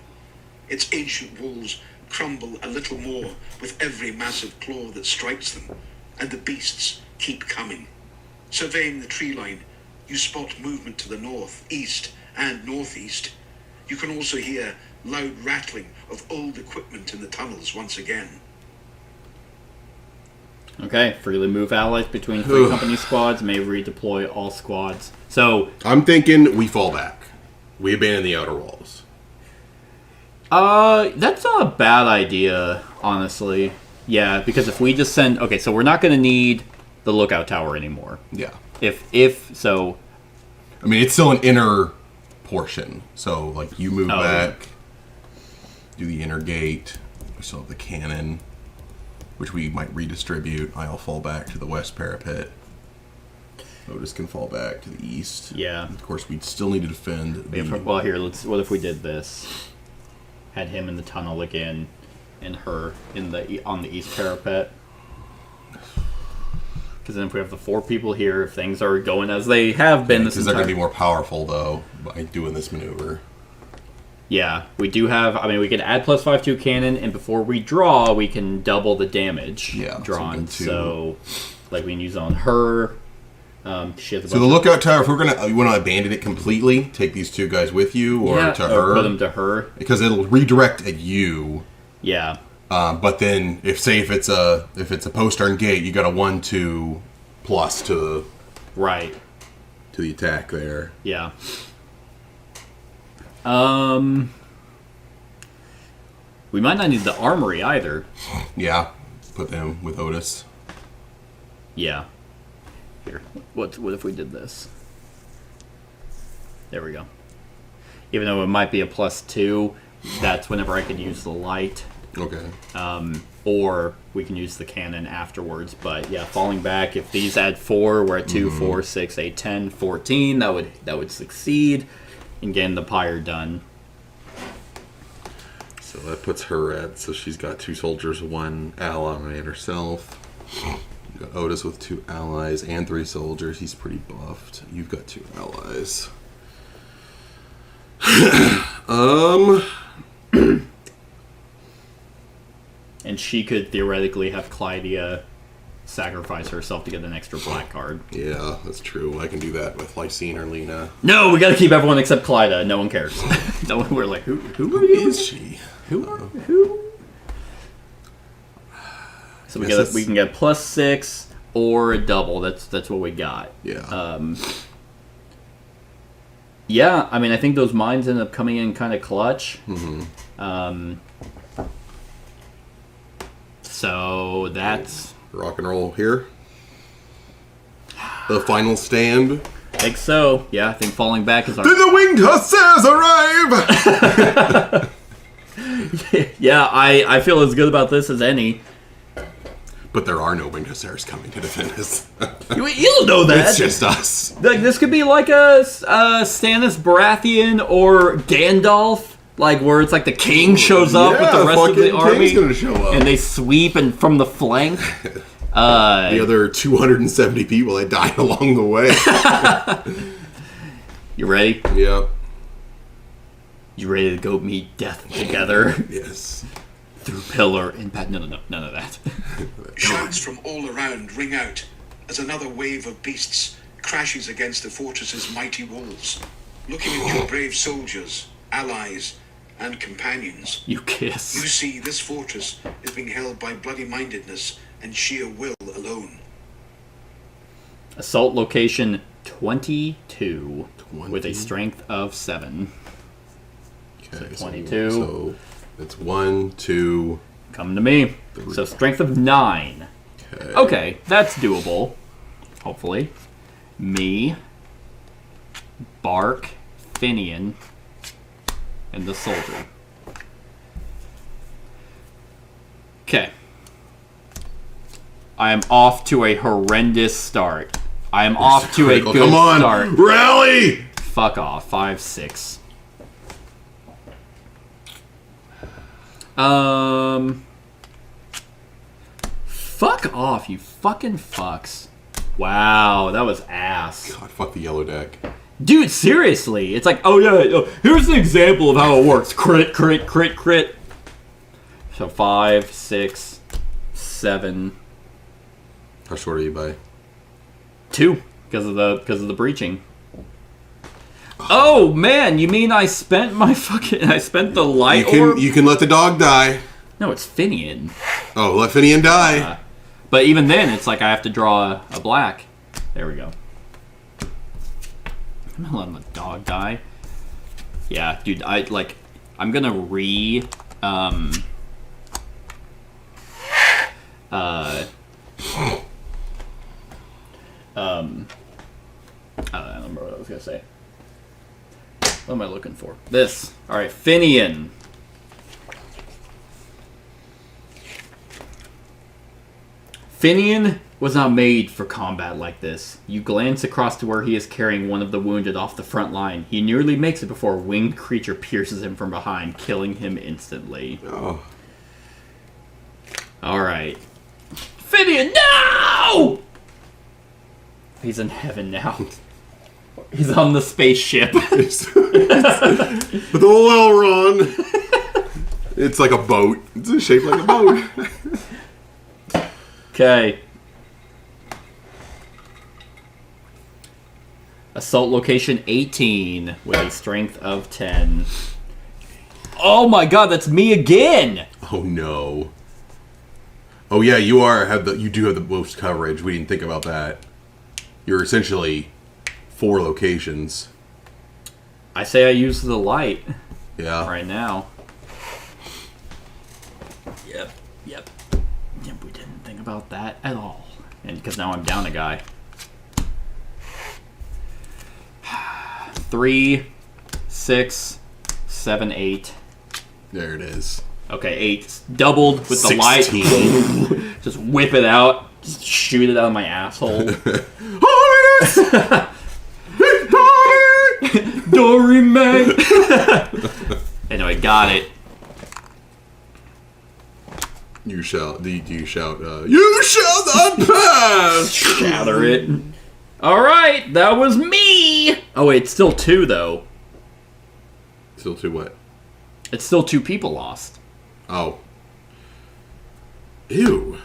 [SPEAKER 4] Its ancient walls crumble a little more with every massive claw that strikes them, and the beasts keep coming. Surveying the tree line, you spot movement to the north, east, and northeast. You can also hear loud rattling of old equipment in the tunnels once again.
[SPEAKER 2] Okay, freely move allies between 3 company squads, may redeploy all squads. So
[SPEAKER 3] I'm thinking we fall back. We abandon the outer walls.
[SPEAKER 2] that's not a bad idea, honestly. Yeah, because if we just send... Okay, so we're not going to need the lookout tower anymore.
[SPEAKER 3] Yeah.
[SPEAKER 2] If so...
[SPEAKER 3] I mean, it's still an inner portion. So, like, you move back, do the inner gate. We still have the cannon, which we might redistribute. I'll fall back to the west parapet. Otis can fall back to the east.
[SPEAKER 2] Yeah.
[SPEAKER 3] Of course, we'd still need to defend.
[SPEAKER 2] Well, here, what if we did this? Had him in the tunnel again, and her on the east parapet. Because then if we have the 4 people here, if things are going as they have been,
[SPEAKER 3] because they're going to be more powerful though by doing this maneuver.
[SPEAKER 2] Yeah, we do have. I mean, we can add +5 cannon, and before we draw, we can double the damage drawn. So, like, we can use on her. She has
[SPEAKER 3] so the lookout tower. If you want to abandon it completely, take these 2 guys with you, or to her,
[SPEAKER 2] or put them to her,
[SPEAKER 3] because it'll redirect at you.
[SPEAKER 2] Yeah.
[SPEAKER 3] But then, if it's a post-turn gate, you got a 1/2 plus to the attack there.
[SPEAKER 2] Yeah. We might not need the armory either.
[SPEAKER 3] Yeah, put them with Otis.
[SPEAKER 2] Yeah. Here, what if we did this? There we go. Even though it might be a +2, that's whenever I could use the light.
[SPEAKER 3] Okay.
[SPEAKER 2] Or we can use the cannon afterwards. But yeah, falling back, if these add 4, we're at 2, 4, 6, 8, 10, 14. That would succeed in getting the pyre done.
[SPEAKER 3] So that puts her at, so she's got 2 soldiers, 1 ally, and herself. You got Otis with 2 allies and 3 soldiers. He's pretty buffed. You've got 2 allies.
[SPEAKER 2] And she could theoretically have Clydia sacrifice herself to get an extra black card.
[SPEAKER 3] Yeah, that's true. I can do that with Lysine or Lena.
[SPEAKER 2] No, we gotta keep everyone except Clyda. No one cares. No one, we're like, who
[SPEAKER 3] is she?
[SPEAKER 2] Who? So we can get +6 or a double. That's what we got.
[SPEAKER 3] Yeah.
[SPEAKER 2] Yeah, I mean, I think those mines end up coming in kind of clutch. So that's...
[SPEAKER 3] Rock and roll here. The final stand.
[SPEAKER 2] I think so. Yeah, I think falling back is our...
[SPEAKER 3] Did the winged hussars arrive?
[SPEAKER 2] Yeah, I feel as good about this as any.
[SPEAKER 3] But there are no winged hussars coming to defend us.
[SPEAKER 2] You don't know that.
[SPEAKER 3] It's just us.
[SPEAKER 2] Like, this could be like a Stannis Baratheon or Gandalf. Like, where it's like the king shows up with the rest of the army.
[SPEAKER 3] Gonna show up.
[SPEAKER 2] And they sweep and from the flank.
[SPEAKER 3] The other 270 people that died along the way.
[SPEAKER 2] You ready?
[SPEAKER 3] Yep.
[SPEAKER 2] You ready to go meet death together?
[SPEAKER 3] Yes.
[SPEAKER 2] Through pillar and bat. No, none of that.
[SPEAKER 4] Shouts from all around ring out as another wave of beasts crashes against the fortress's mighty walls. Looking at your brave soldiers, allies, and companions,
[SPEAKER 2] You kiss.
[SPEAKER 4] you see this fortress is being held by bloody-mindedness and sheer will alone.
[SPEAKER 2] Assault location 22 with a strength of 7.
[SPEAKER 3] Okay,
[SPEAKER 2] so 22.
[SPEAKER 3] So that's 1, 2.
[SPEAKER 2] Come to me.
[SPEAKER 3] 3.
[SPEAKER 2] So strength of 9. Okay, that's doable. Hopefully. Me, Bark, Finian, and the soldier. Okay. I am off to a horrendous start. I am off to a good start.
[SPEAKER 3] Rally!
[SPEAKER 2] Fuck off. 5, 6. Fuck off, you fucking fucks. Wow, that was ass.
[SPEAKER 3] God, fuck the yellow deck.
[SPEAKER 2] Dude, seriously. It's like, oh yeah, here's an example of how it works. Crit, crit, crit, crit. So 5, 6, 7.
[SPEAKER 3] How short are you by?
[SPEAKER 2] 2, because of the breaching. Oh man, you mean I spent the light orb?
[SPEAKER 3] You can let the dog die.
[SPEAKER 2] No, it's Finian.
[SPEAKER 3] Oh, let Finian die.
[SPEAKER 2] But even then, it's like I have to draw a black. There we go. I'm not letting the dog die. Yeah, dude, I'm gonna I don't remember what I was gonna say. What am I looking for? This. Alright, Finian. Finian was not made for combat like this. You glance across to where he is carrying one of the wounded off the front line. He nearly makes it before a winged creature pierces him from behind, killing him instantly.
[SPEAKER 3] Oh.
[SPEAKER 2] Alright. Finian, no! He's in heaven now. He's on the spaceship.
[SPEAKER 3] With a little run. It's like a boat. It's shaped like a boat.
[SPEAKER 2] Okay. Assault location 18 with a strength of 10. Oh my god, that's me again!
[SPEAKER 3] Oh no. Oh yeah, you do have the most coverage. We didn't think about that. You're essentially 4 locations.
[SPEAKER 2] I say I use the light.
[SPEAKER 3] Yeah.
[SPEAKER 2] Right now. Yep. We didn't think about that at all. And because now I'm down a guy. 3, 6, 7, 8.
[SPEAKER 3] There it is.
[SPEAKER 2] Okay, 8. Doubled with 16. The light. Just whip it out. Just shoot it out of my asshole. Dory May. Anyway, got it.
[SPEAKER 3] You shall. Do you shout? You shall not pass.
[SPEAKER 2] Shatter it. All right, that was me. Oh wait, it's still 2 though.
[SPEAKER 3] Still 2 what?
[SPEAKER 2] It's still 2 people lost.
[SPEAKER 3] Oh. Ew.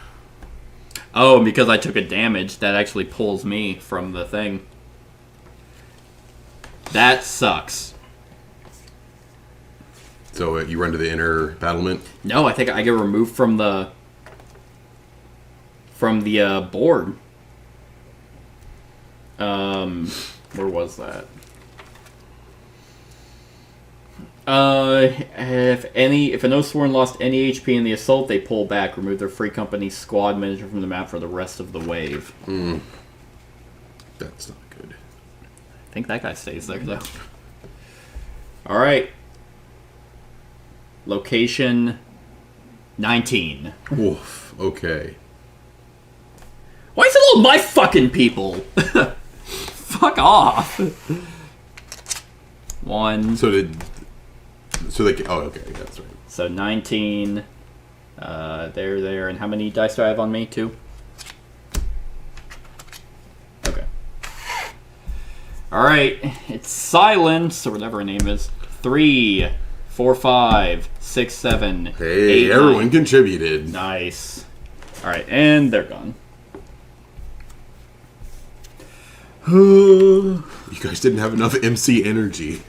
[SPEAKER 2] Oh, and because I took a damage, that actually pulls me from the thing. That sucks.
[SPEAKER 3] So you run to the inner battlement?
[SPEAKER 2] No, I think I get removed from the board. Where was that? If an Oathsworn lost any HP in the assault, they pull back, remove their free company squad manager from the map for the rest of the wave.
[SPEAKER 3] That's not good.
[SPEAKER 2] I think that guy stays there though. All right. Location 19.
[SPEAKER 3] Oof. Okay.
[SPEAKER 2] Why is it all my fucking people? Fuck off. 1.
[SPEAKER 3] So they. Oh, okay. That's right.
[SPEAKER 2] So 19. There. And how many dice do I have on me? 2. Okay. All right. It's Silence, or whatever her name is. 3, 4, 5, 6, 7.
[SPEAKER 3] Hey,
[SPEAKER 2] 8,
[SPEAKER 3] everyone
[SPEAKER 2] 9.
[SPEAKER 3] contributed.
[SPEAKER 2] Nice. All right, and they're gone.
[SPEAKER 3] You guys didn't have enough MC energy.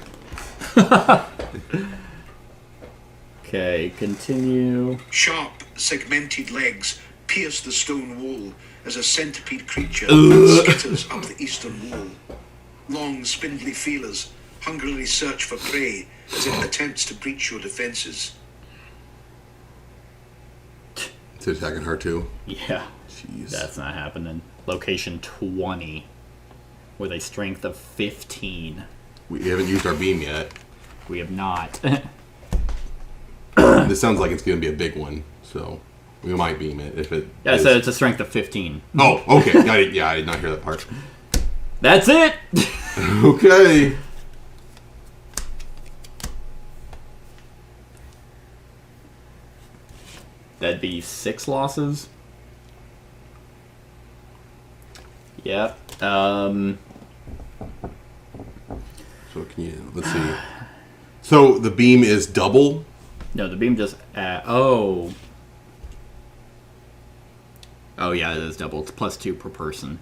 [SPEAKER 2] Okay, continue.
[SPEAKER 4] Sharp, segmented legs pierce the stone wall as a centipede creature skitters up the eastern wall. Long, spindly feelers hungrily search for prey as it attempts to breach your defenses.
[SPEAKER 3] It's attacking her too?
[SPEAKER 2] Yeah.
[SPEAKER 3] Jeez.
[SPEAKER 2] That's not happening. Location 20. With a strength of 15.
[SPEAKER 3] We haven't used our beam yet.
[SPEAKER 2] We have not.
[SPEAKER 3] This sounds like it's going to be a big one, so we might beam it if it.
[SPEAKER 2] Yeah, I said it's a strength of 15.
[SPEAKER 3] Oh, okay. I did not hear that part.
[SPEAKER 2] That's it!
[SPEAKER 3] Okay.
[SPEAKER 2] That'd be 6 losses. Yep.
[SPEAKER 3] So can you? Let's see. So the beam is double.
[SPEAKER 2] No, the beam just. Oh. Oh yeah, it is double. It's +2 per person.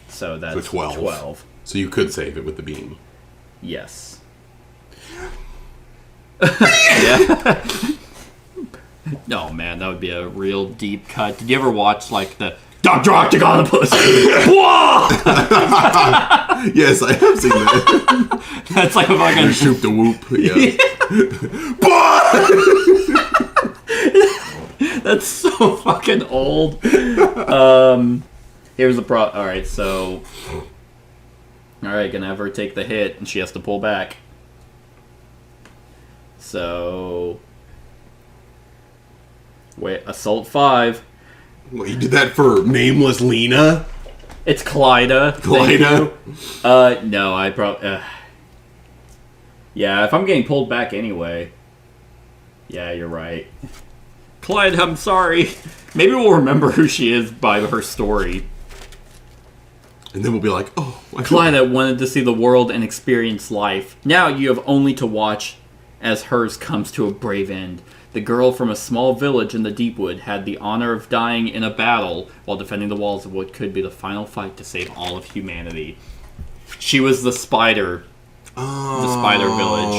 [SPEAKER 2] So that's
[SPEAKER 3] So 12. So you could save it with the beam.
[SPEAKER 2] Yes. Yeah. Oh man, that would be a real deep cut. Did you ever watch like the Dr. Octagonopus?
[SPEAKER 3] Yes, I have seen that.
[SPEAKER 2] That's like a fucking
[SPEAKER 3] Shoot the whoop. Yeah.
[SPEAKER 2] That's so fucking old. Here's the Alright, so. Alright, gonna have her take the hit, and she has to pull back. So. Wait, Assault 5.
[SPEAKER 3] Well, you did that for nameless Lena?
[SPEAKER 2] It's Clyda.
[SPEAKER 3] Clyda?
[SPEAKER 2] No, I probably. Yeah, if I'm getting pulled back anyway. Yeah, you're right. Clyde, I'm sorry. Maybe we'll remember who she is by her story.
[SPEAKER 3] And then we'll be like, oh.
[SPEAKER 2] Clyda wanted to see the world and experience life. Now you have only to watch as hers comes to a brave end. The girl from a small village in the Deepwood had the honor of dying in a battle while defending the walls of what could be the final fight to save all of humanity. She was the spider.
[SPEAKER 3] Oh.
[SPEAKER 2] The spider village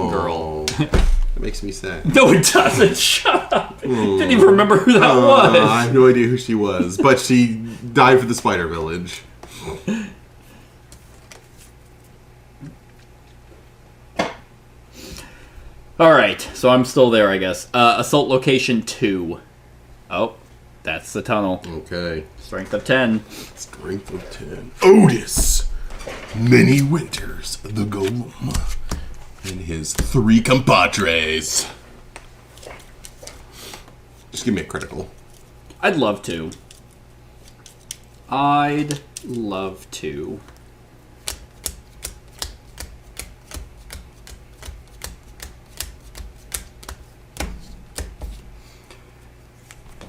[SPEAKER 2] girl.
[SPEAKER 3] That makes me sad.
[SPEAKER 2] No, it doesn't. Shut up. Didn't even remember who that was.
[SPEAKER 3] I have no idea who she was, but she died for the spider village.
[SPEAKER 2] Alright, so I'm still there, I guess. Assault location 2. Oh, that's the tunnel.
[SPEAKER 3] Okay.
[SPEAKER 2] Strength of 10.
[SPEAKER 3] Strength of 10. Otis! Many Winters, the Golem. And his 3 compadres. Just give me a critical.
[SPEAKER 2] I'd love to. I'd love to.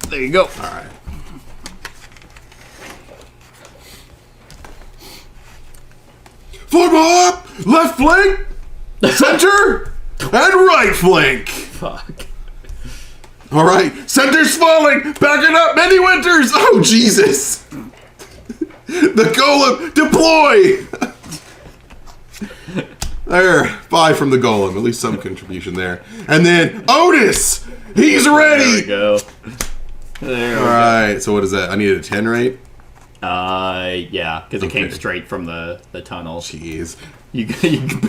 [SPEAKER 2] There you go.
[SPEAKER 3] Alright. Form up! Left flank! Center! And right flank!
[SPEAKER 2] Fuck.
[SPEAKER 3] Alright, center's falling! Backing up! Many Winters! Oh, Jesus! The Golem! Deploy! There, 5 from the Golem. At least some contribution there. And then, Otis! He's ready!
[SPEAKER 2] There we go. There we
[SPEAKER 3] Alright, so what is that? I needed a 10, right?
[SPEAKER 2] Yeah, because it came
[SPEAKER 3] Okay.
[SPEAKER 2] straight from the tunnel.
[SPEAKER 3] Jeez.
[SPEAKER 2] You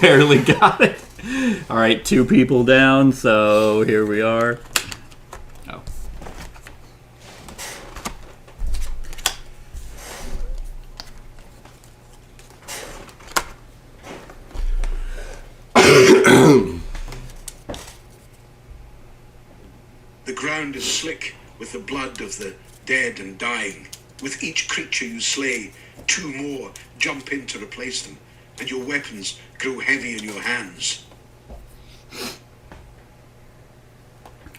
[SPEAKER 2] barely got it. Alright, 2 people down, so here we are. Oh.
[SPEAKER 4] The ground is slick with the blood of the dead and dying. With each creature you slay, 2 more jump in to replace them, and your weapons grow heavy in your hands.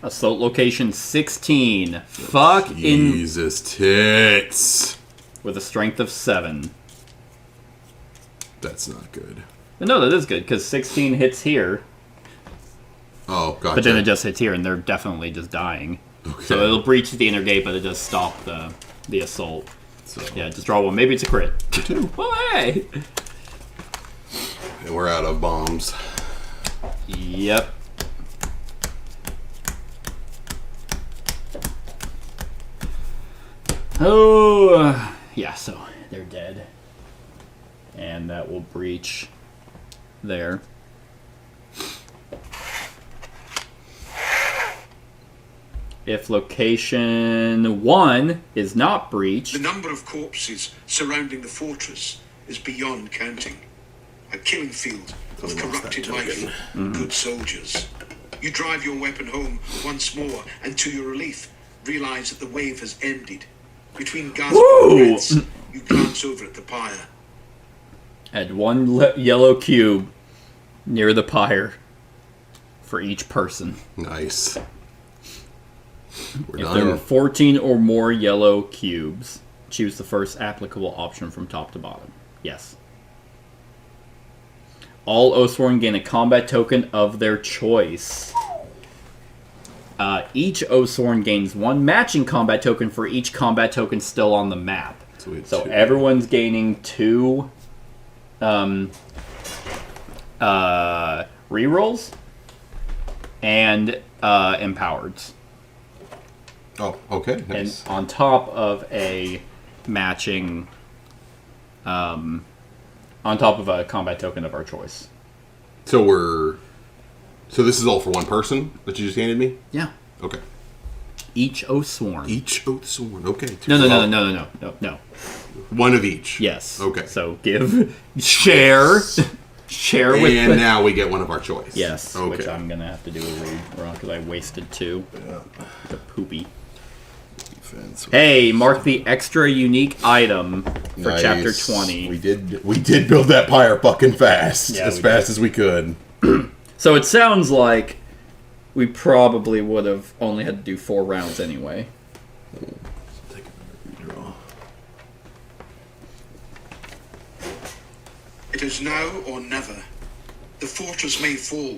[SPEAKER 2] Assault location 16. Fuck in
[SPEAKER 3] Jesus tits.
[SPEAKER 2] with a strength of 7.
[SPEAKER 3] That's not good.
[SPEAKER 2] No, that is good, because 16 hits here,
[SPEAKER 3] Oh, gotcha.
[SPEAKER 2] but then it just hits here, and they're definitely just dying.
[SPEAKER 3] Okay.
[SPEAKER 2] So it'll breach the inner gate, but it does stop the assault.
[SPEAKER 3] So,
[SPEAKER 2] Yeah, just draw 1. Maybe it's a crit.
[SPEAKER 3] 2.
[SPEAKER 2] Well, hey!
[SPEAKER 3] And we're out of bombs.
[SPEAKER 2] Yep. Oh, yeah, so they're dead. And that will breach there. If location 1 is not breached...
[SPEAKER 4] The number of corpses surrounding the fortress is beyond counting. A killing field of corrupted life, good soldiers. You drive your weapon home once more, and to your relief, realize that the wave has ended. Between gasping breaths, you glance over at the pyre.
[SPEAKER 2] Add one yellow cube near the pyre for each person.
[SPEAKER 3] Nice. We're
[SPEAKER 2] If
[SPEAKER 3] done.
[SPEAKER 2] there are 14 or more yellow cubes, choose the first applicable option from top to bottom. Yes. All Oathsworn gain a combat token of their choice. Each Oathsworn gains one matching combat token for each combat token still on the map. So everyone's gaining 2 rerolls and empowereds.
[SPEAKER 3] Oh, okay. Nice.
[SPEAKER 2] And on top of a matching... on top of a combat token of our choice.
[SPEAKER 3] So this is all for one person that you just handed me?
[SPEAKER 2] Yeah.
[SPEAKER 3] Okay.
[SPEAKER 2] Each Oathsworn.
[SPEAKER 3] Each Oathsworn. Okay.
[SPEAKER 2] No.
[SPEAKER 3] One of each.
[SPEAKER 2] Yes.
[SPEAKER 3] Okay.
[SPEAKER 2] So share with...
[SPEAKER 3] And now we get one of our choice.
[SPEAKER 2] Yes.
[SPEAKER 3] Okay.
[SPEAKER 2] Which I'm going to have to do a read because I wasted 2.
[SPEAKER 3] Yeah.
[SPEAKER 2] The poopy. Hey, mark the extra unique item for chapter 20.
[SPEAKER 3] We did build that pyre fucking fast.
[SPEAKER 2] Yeah,
[SPEAKER 3] as fast as we could.
[SPEAKER 2] So it sounds like we probably would have only had to do 4 rounds anyway.
[SPEAKER 3] Take another redraw.
[SPEAKER 4] It is now or never. The fortress may fall,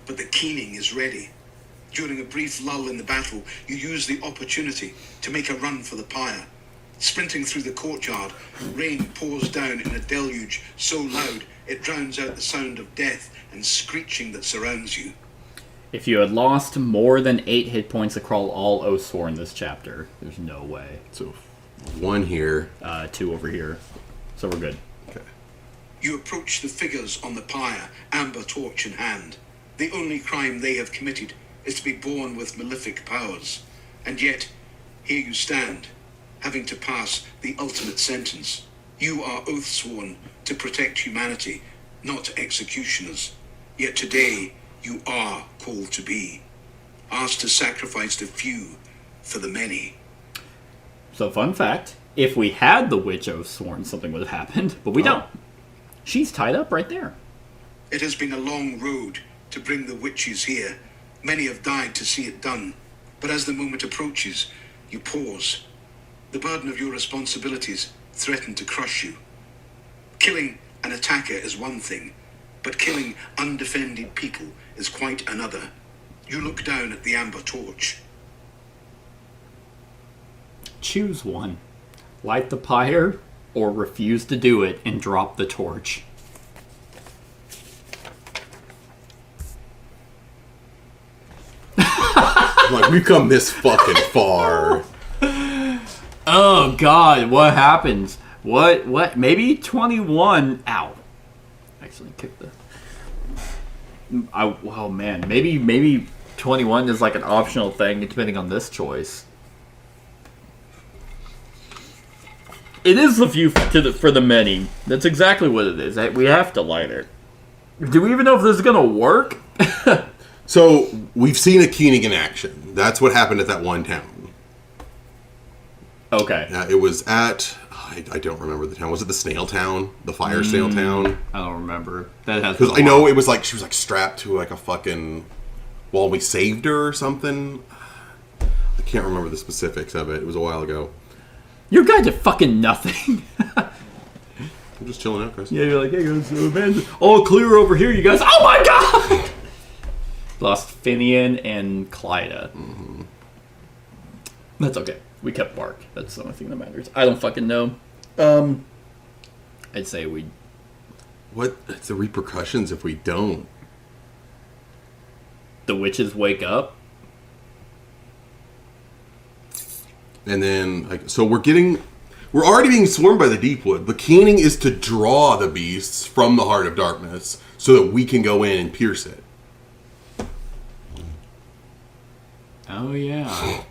[SPEAKER 4] but the keening is ready. During a brief lull in the battle, you use the opportunity to make a run for the pyre. Sprinting through the courtyard, rain pours down in a deluge so loud it drowns out the sound of death and screeching that surrounds you.
[SPEAKER 2] If you had lost more than 8 hit points across all Oathsworn this chapter, there's no way.
[SPEAKER 3] So, 1 here.
[SPEAKER 2] 2 over here. So we're good.
[SPEAKER 3] Okay.
[SPEAKER 4] You approach the figures on the pyre, amber torch in hand. The only crime they have committed is to be born with malefic powers. And yet, here you stand, having to pass the ultimate sentence. You are oathsworn to protect humanity, not executioners. Yet today, you are called to be. Asked to sacrifice the few for the many.
[SPEAKER 2] So fun fact, if we had the witch Oathsworn, something would have happened, but we don't. She's tied up right there.
[SPEAKER 4] It has been a long road to bring the witches here. Many have died to see it done, but as the moment approaches, you pause. The burden of your responsibilities threaten to crush you. Killing an attacker is one thing, but killing undefended people is quite another. You look down at the amber torch.
[SPEAKER 2] Choose one. Light the pyre, or refuse to do it and drop the torch.
[SPEAKER 3] Like, we've come this fucking far.
[SPEAKER 2] Oh god, what happens? What? Maybe 21. Ow. Actually kicked the... Oh man, maybe 21 is like an optional thing depending on this choice. It is the few for the many. That's exactly what it is. We have to light it. Do we even know if this is gonna work?
[SPEAKER 3] So, we've seen a keening in action. That's what happened at that one town.
[SPEAKER 2] Okay.
[SPEAKER 3] It was at... I don't remember the town. Was it the snail town? The fire snail town?
[SPEAKER 2] I don't remember. That has...
[SPEAKER 3] Because I know it was like... She was like strapped to like a fucking... While we saved her or something. I can't remember the specifics of it. It was a while ago.
[SPEAKER 2] Your guy did fucking nothing.
[SPEAKER 3] I'm just chilling out, Chris.
[SPEAKER 2] Yeah, you're like, hey guys, man, all clear over here, you guys. Oh my god! Lost Finian and Clyda. Mm-hmm. That's okay. We kept Mark. That's the only thing that matters. I don't fucking know. I'd say we...
[SPEAKER 3] What's the repercussions if we don't?
[SPEAKER 2] The witches wake up.
[SPEAKER 3] And then, so we're already being swarmed by the Deepwood. The keening is to draw the beasts from the Heart of Darkness so that we can go in and pierce it.
[SPEAKER 2] Oh, yeah.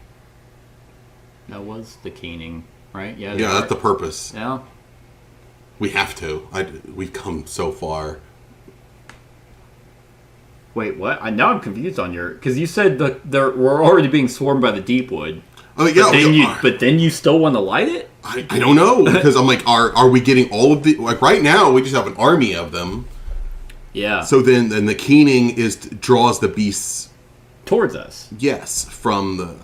[SPEAKER 2] That was the keening, right? Yeah,
[SPEAKER 3] that's the purpose.
[SPEAKER 2] Yeah.
[SPEAKER 3] We have to. We've come so far.
[SPEAKER 2] Wait, what? Now I'm confused on because you said we're already being swarmed by the Deepwood.
[SPEAKER 3] Oh yeah,
[SPEAKER 2] but then you still want to light it?
[SPEAKER 3] I don't know, because I'm like, are we getting all of the, like right now we just have an army of them.
[SPEAKER 2] Yeah.
[SPEAKER 3] So then the keening draws the beasts
[SPEAKER 2] towards us.
[SPEAKER 3] Yes, from the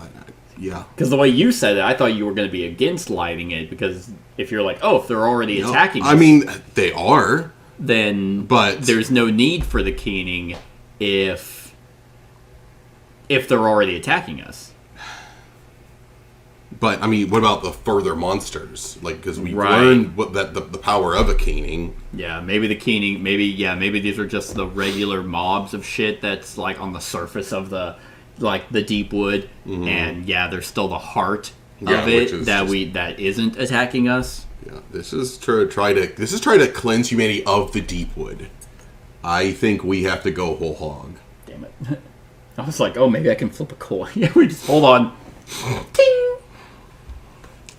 [SPEAKER 3] yeah.
[SPEAKER 2] Because the way you said it, I thought you were going to be against lighting it, because if you're like, if they're already attacking us,
[SPEAKER 3] I mean, they are.
[SPEAKER 2] But there's no need for the keening if they're already attacking us.
[SPEAKER 3] But I mean, what about the further monsters? Like, because we learned the power of a keening.
[SPEAKER 2] Yeah, maybe the keening. Maybe these are just the regular mobs of shit that's like on the surface of the Deepwood, and there's still the heart of it that isn't attacking us.
[SPEAKER 3] Yeah, this is try to cleanse humanity of the Deepwood. I think we have to go whole hog.
[SPEAKER 2] Damn it! I was like, maybe I can flip a coin. Yeah, we just hold on. Ting.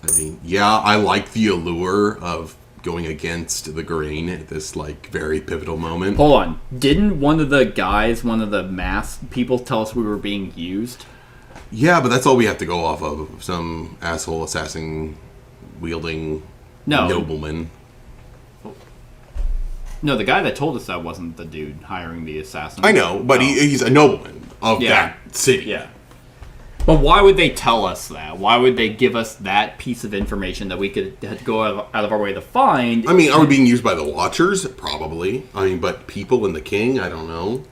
[SPEAKER 3] I mean, I like the allure of going against the grain at this, like, very pivotal moment.
[SPEAKER 2] Hold on. Didn't one of the masked people tell us we were being used?
[SPEAKER 3] Yeah, but that's all we have to go off of. Some asshole assassin wielding nobleman.
[SPEAKER 2] No, the guy that told us that wasn't the dude hiring the assassin.
[SPEAKER 3] I know, but he's a nobleman of that city.
[SPEAKER 2] Yeah. But why would they tell us that? Why would they give us that piece of information that we could go out of our way to find?
[SPEAKER 3] I mean, are we being used by the Watchers? Probably. I mean, but people and the king? I don't know.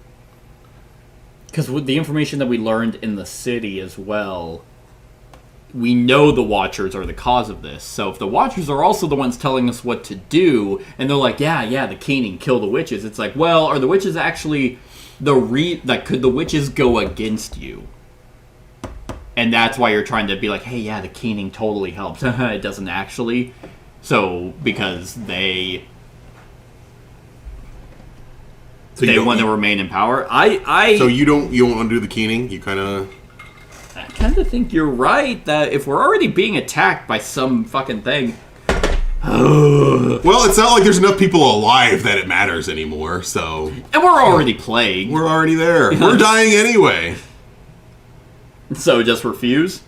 [SPEAKER 2] Because with the information that we learned in the city as well, we know the Watchers are the cause of this. So if the Watchers are also the ones telling us what to do, and they're like, the keening, kill the witches, it's like, well, are the witches actually could the witches go against you? And that's why you're trying to be like, hey, the keening totally helps. It doesn't actually. So, because they want to remain in power. So you don't want to do the keening? You kind of... I kind of think you're right, that if we're already being attacked by some fucking thing...
[SPEAKER 3] Well, it's not like there's enough people alive that it matters anymore, so...
[SPEAKER 2] And we're already plagued.
[SPEAKER 3] We're already there. We're dying anyway.
[SPEAKER 2] So just refuse?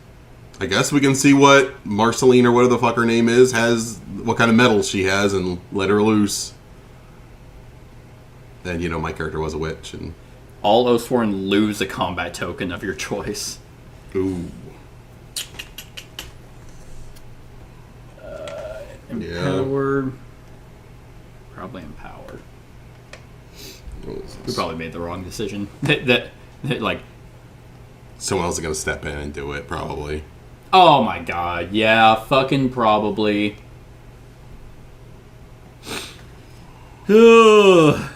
[SPEAKER 3] I guess we can see what Marceline, or whatever the fuck her name is, what kind of metal she has, and let her loose. And, my character was a witch, and...
[SPEAKER 2] All Oathsworn lose a combat token of your choice.
[SPEAKER 3] Ooh.
[SPEAKER 2] Empowered. Probably empowered. We probably made the wrong decision. that
[SPEAKER 3] Someone else is going to step in and do it, probably.
[SPEAKER 2] Oh my god, yeah, fucking probably.
[SPEAKER 3] Yeah.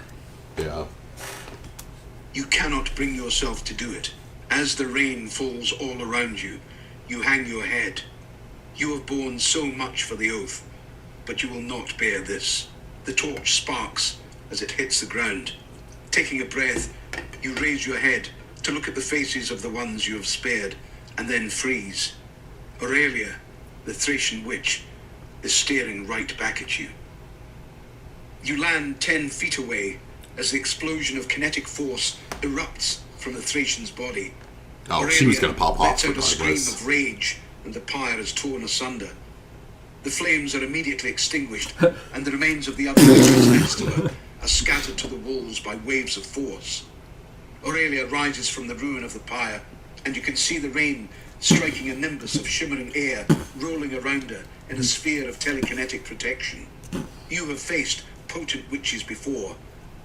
[SPEAKER 4] You cannot bring yourself to do it. As the rain falls all around you, you hang your head. You have borne so much for the oath, but you will not bear this. The torch sparks as it hits the ground. Taking a breath, you raise your head to look at the faces of the ones you have spared, and then freeze. Aurelia, the Thracian witch, is staring right back at you. You land 10 feet away as the explosion of kinetic force erupts from the Thracian's body.
[SPEAKER 3] Oh, Aurelia, she was going to pop off.
[SPEAKER 4] Lets out a scream of rage, and the pyre is torn asunder. The flames are immediately extinguished, and the remains of the other witches next to her are scattered to the walls by waves of force. Aurelia rises from the ruin of the pyre, and you can see the rain striking a nimbus of shimmering air rolling around her in a sphere of telekinetic protection. You have faced potent witches before,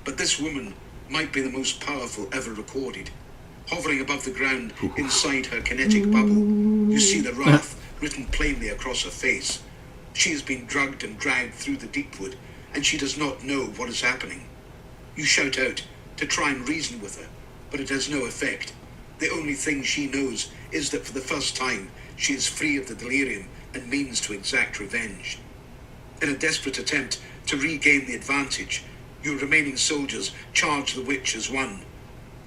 [SPEAKER 4] but this woman might be the most powerful ever recorded. Hovering above the ground inside her kinetic bubble, you see the wrath written plainly across her face. She has been drugged and dragged through the Deepwood, and she does not know what is happening. You shout out to try and reason with her, but it has no effect. The only thing she knows is that for the first time, she is free of the delirium and means to exact revenge. In a desperate attempt to regain the advantage, your remaining soldiers charge the witch as one.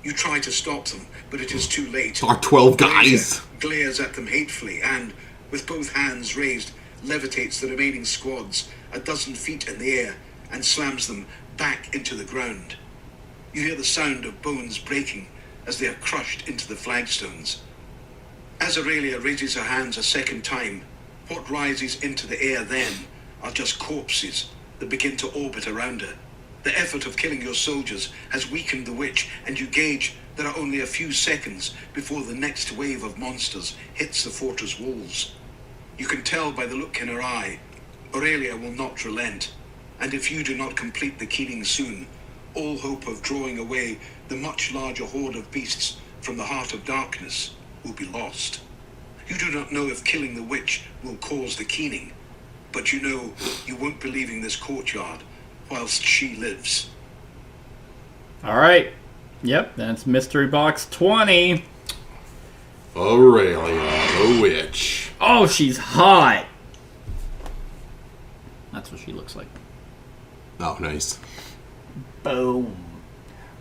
[SPEAKER 4] You try to stop them, but it is too late.
[SPEAKER 3] Our 12 guys.
[SPEAKER 4] Glares at them hatefully and, with both hands raised, levitates the remaining squads a dozen feet in the air and slams them back into the ground. You hear the sound of bones breaking as they are crushed into the flagstones. As Aurelia raises her hands a second time, what rises into the air then are just corpses that begin to orbit around her. The effort of killing your soldiers has weakened the witch, and you gauge there are only a few seconds before the next wave of monsters hits the fortress walls. You can tell by the look in her eye, Aurelia will not relent, and if you do not complete the killing soon, all hope of drawing away the much larger horde of beasts from the heart of darkness will be lost. You do not know if killing the witch will cause the keening, but you know you won't be leaving this courtyard whilst she lives.
[SPEAKER 2] Alright. Yep, that's Mystery Box 20.
[SPEAKER 3] Aurelia, the witch.
[SPEAKER 2] Oh, she's hot! That's what she looks like.
[SPEAKER 3] Oh, nice.
[SPEAKER 2] Boom.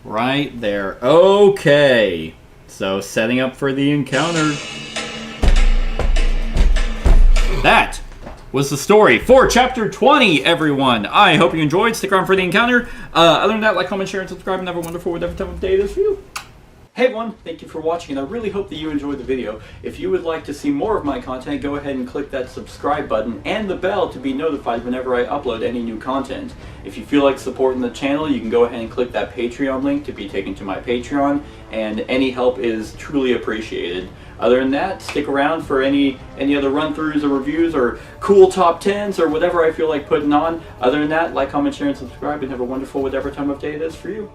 [SPEAKER 2] Right there. Okay. So, setting up for the encounter. That was the story for Chapter 20, everyone. I hope you enjoyed. Stick around for the encounter. Other than that, like, comment, share, and subscribe, and have a wonderful whatever time of day it is for you. Hey everyone, thank you for watching, and I really hope that you enjoyed the video. If you would like to see more of my content, go ahead and click that subscribe button and the bell to be notified whenever I upload any new content. If you feel like supporting the channel, you can go ahead and click that Patreon link to be taken to my Patreon, and any help is truly appreciated. Other than that, stick around for any other run-throughs or reviews or cool top 10s or whatever I feel like putting on. Other than that, like, comment, share, and subscribe, and have a wonderful whatever time of day it is for you.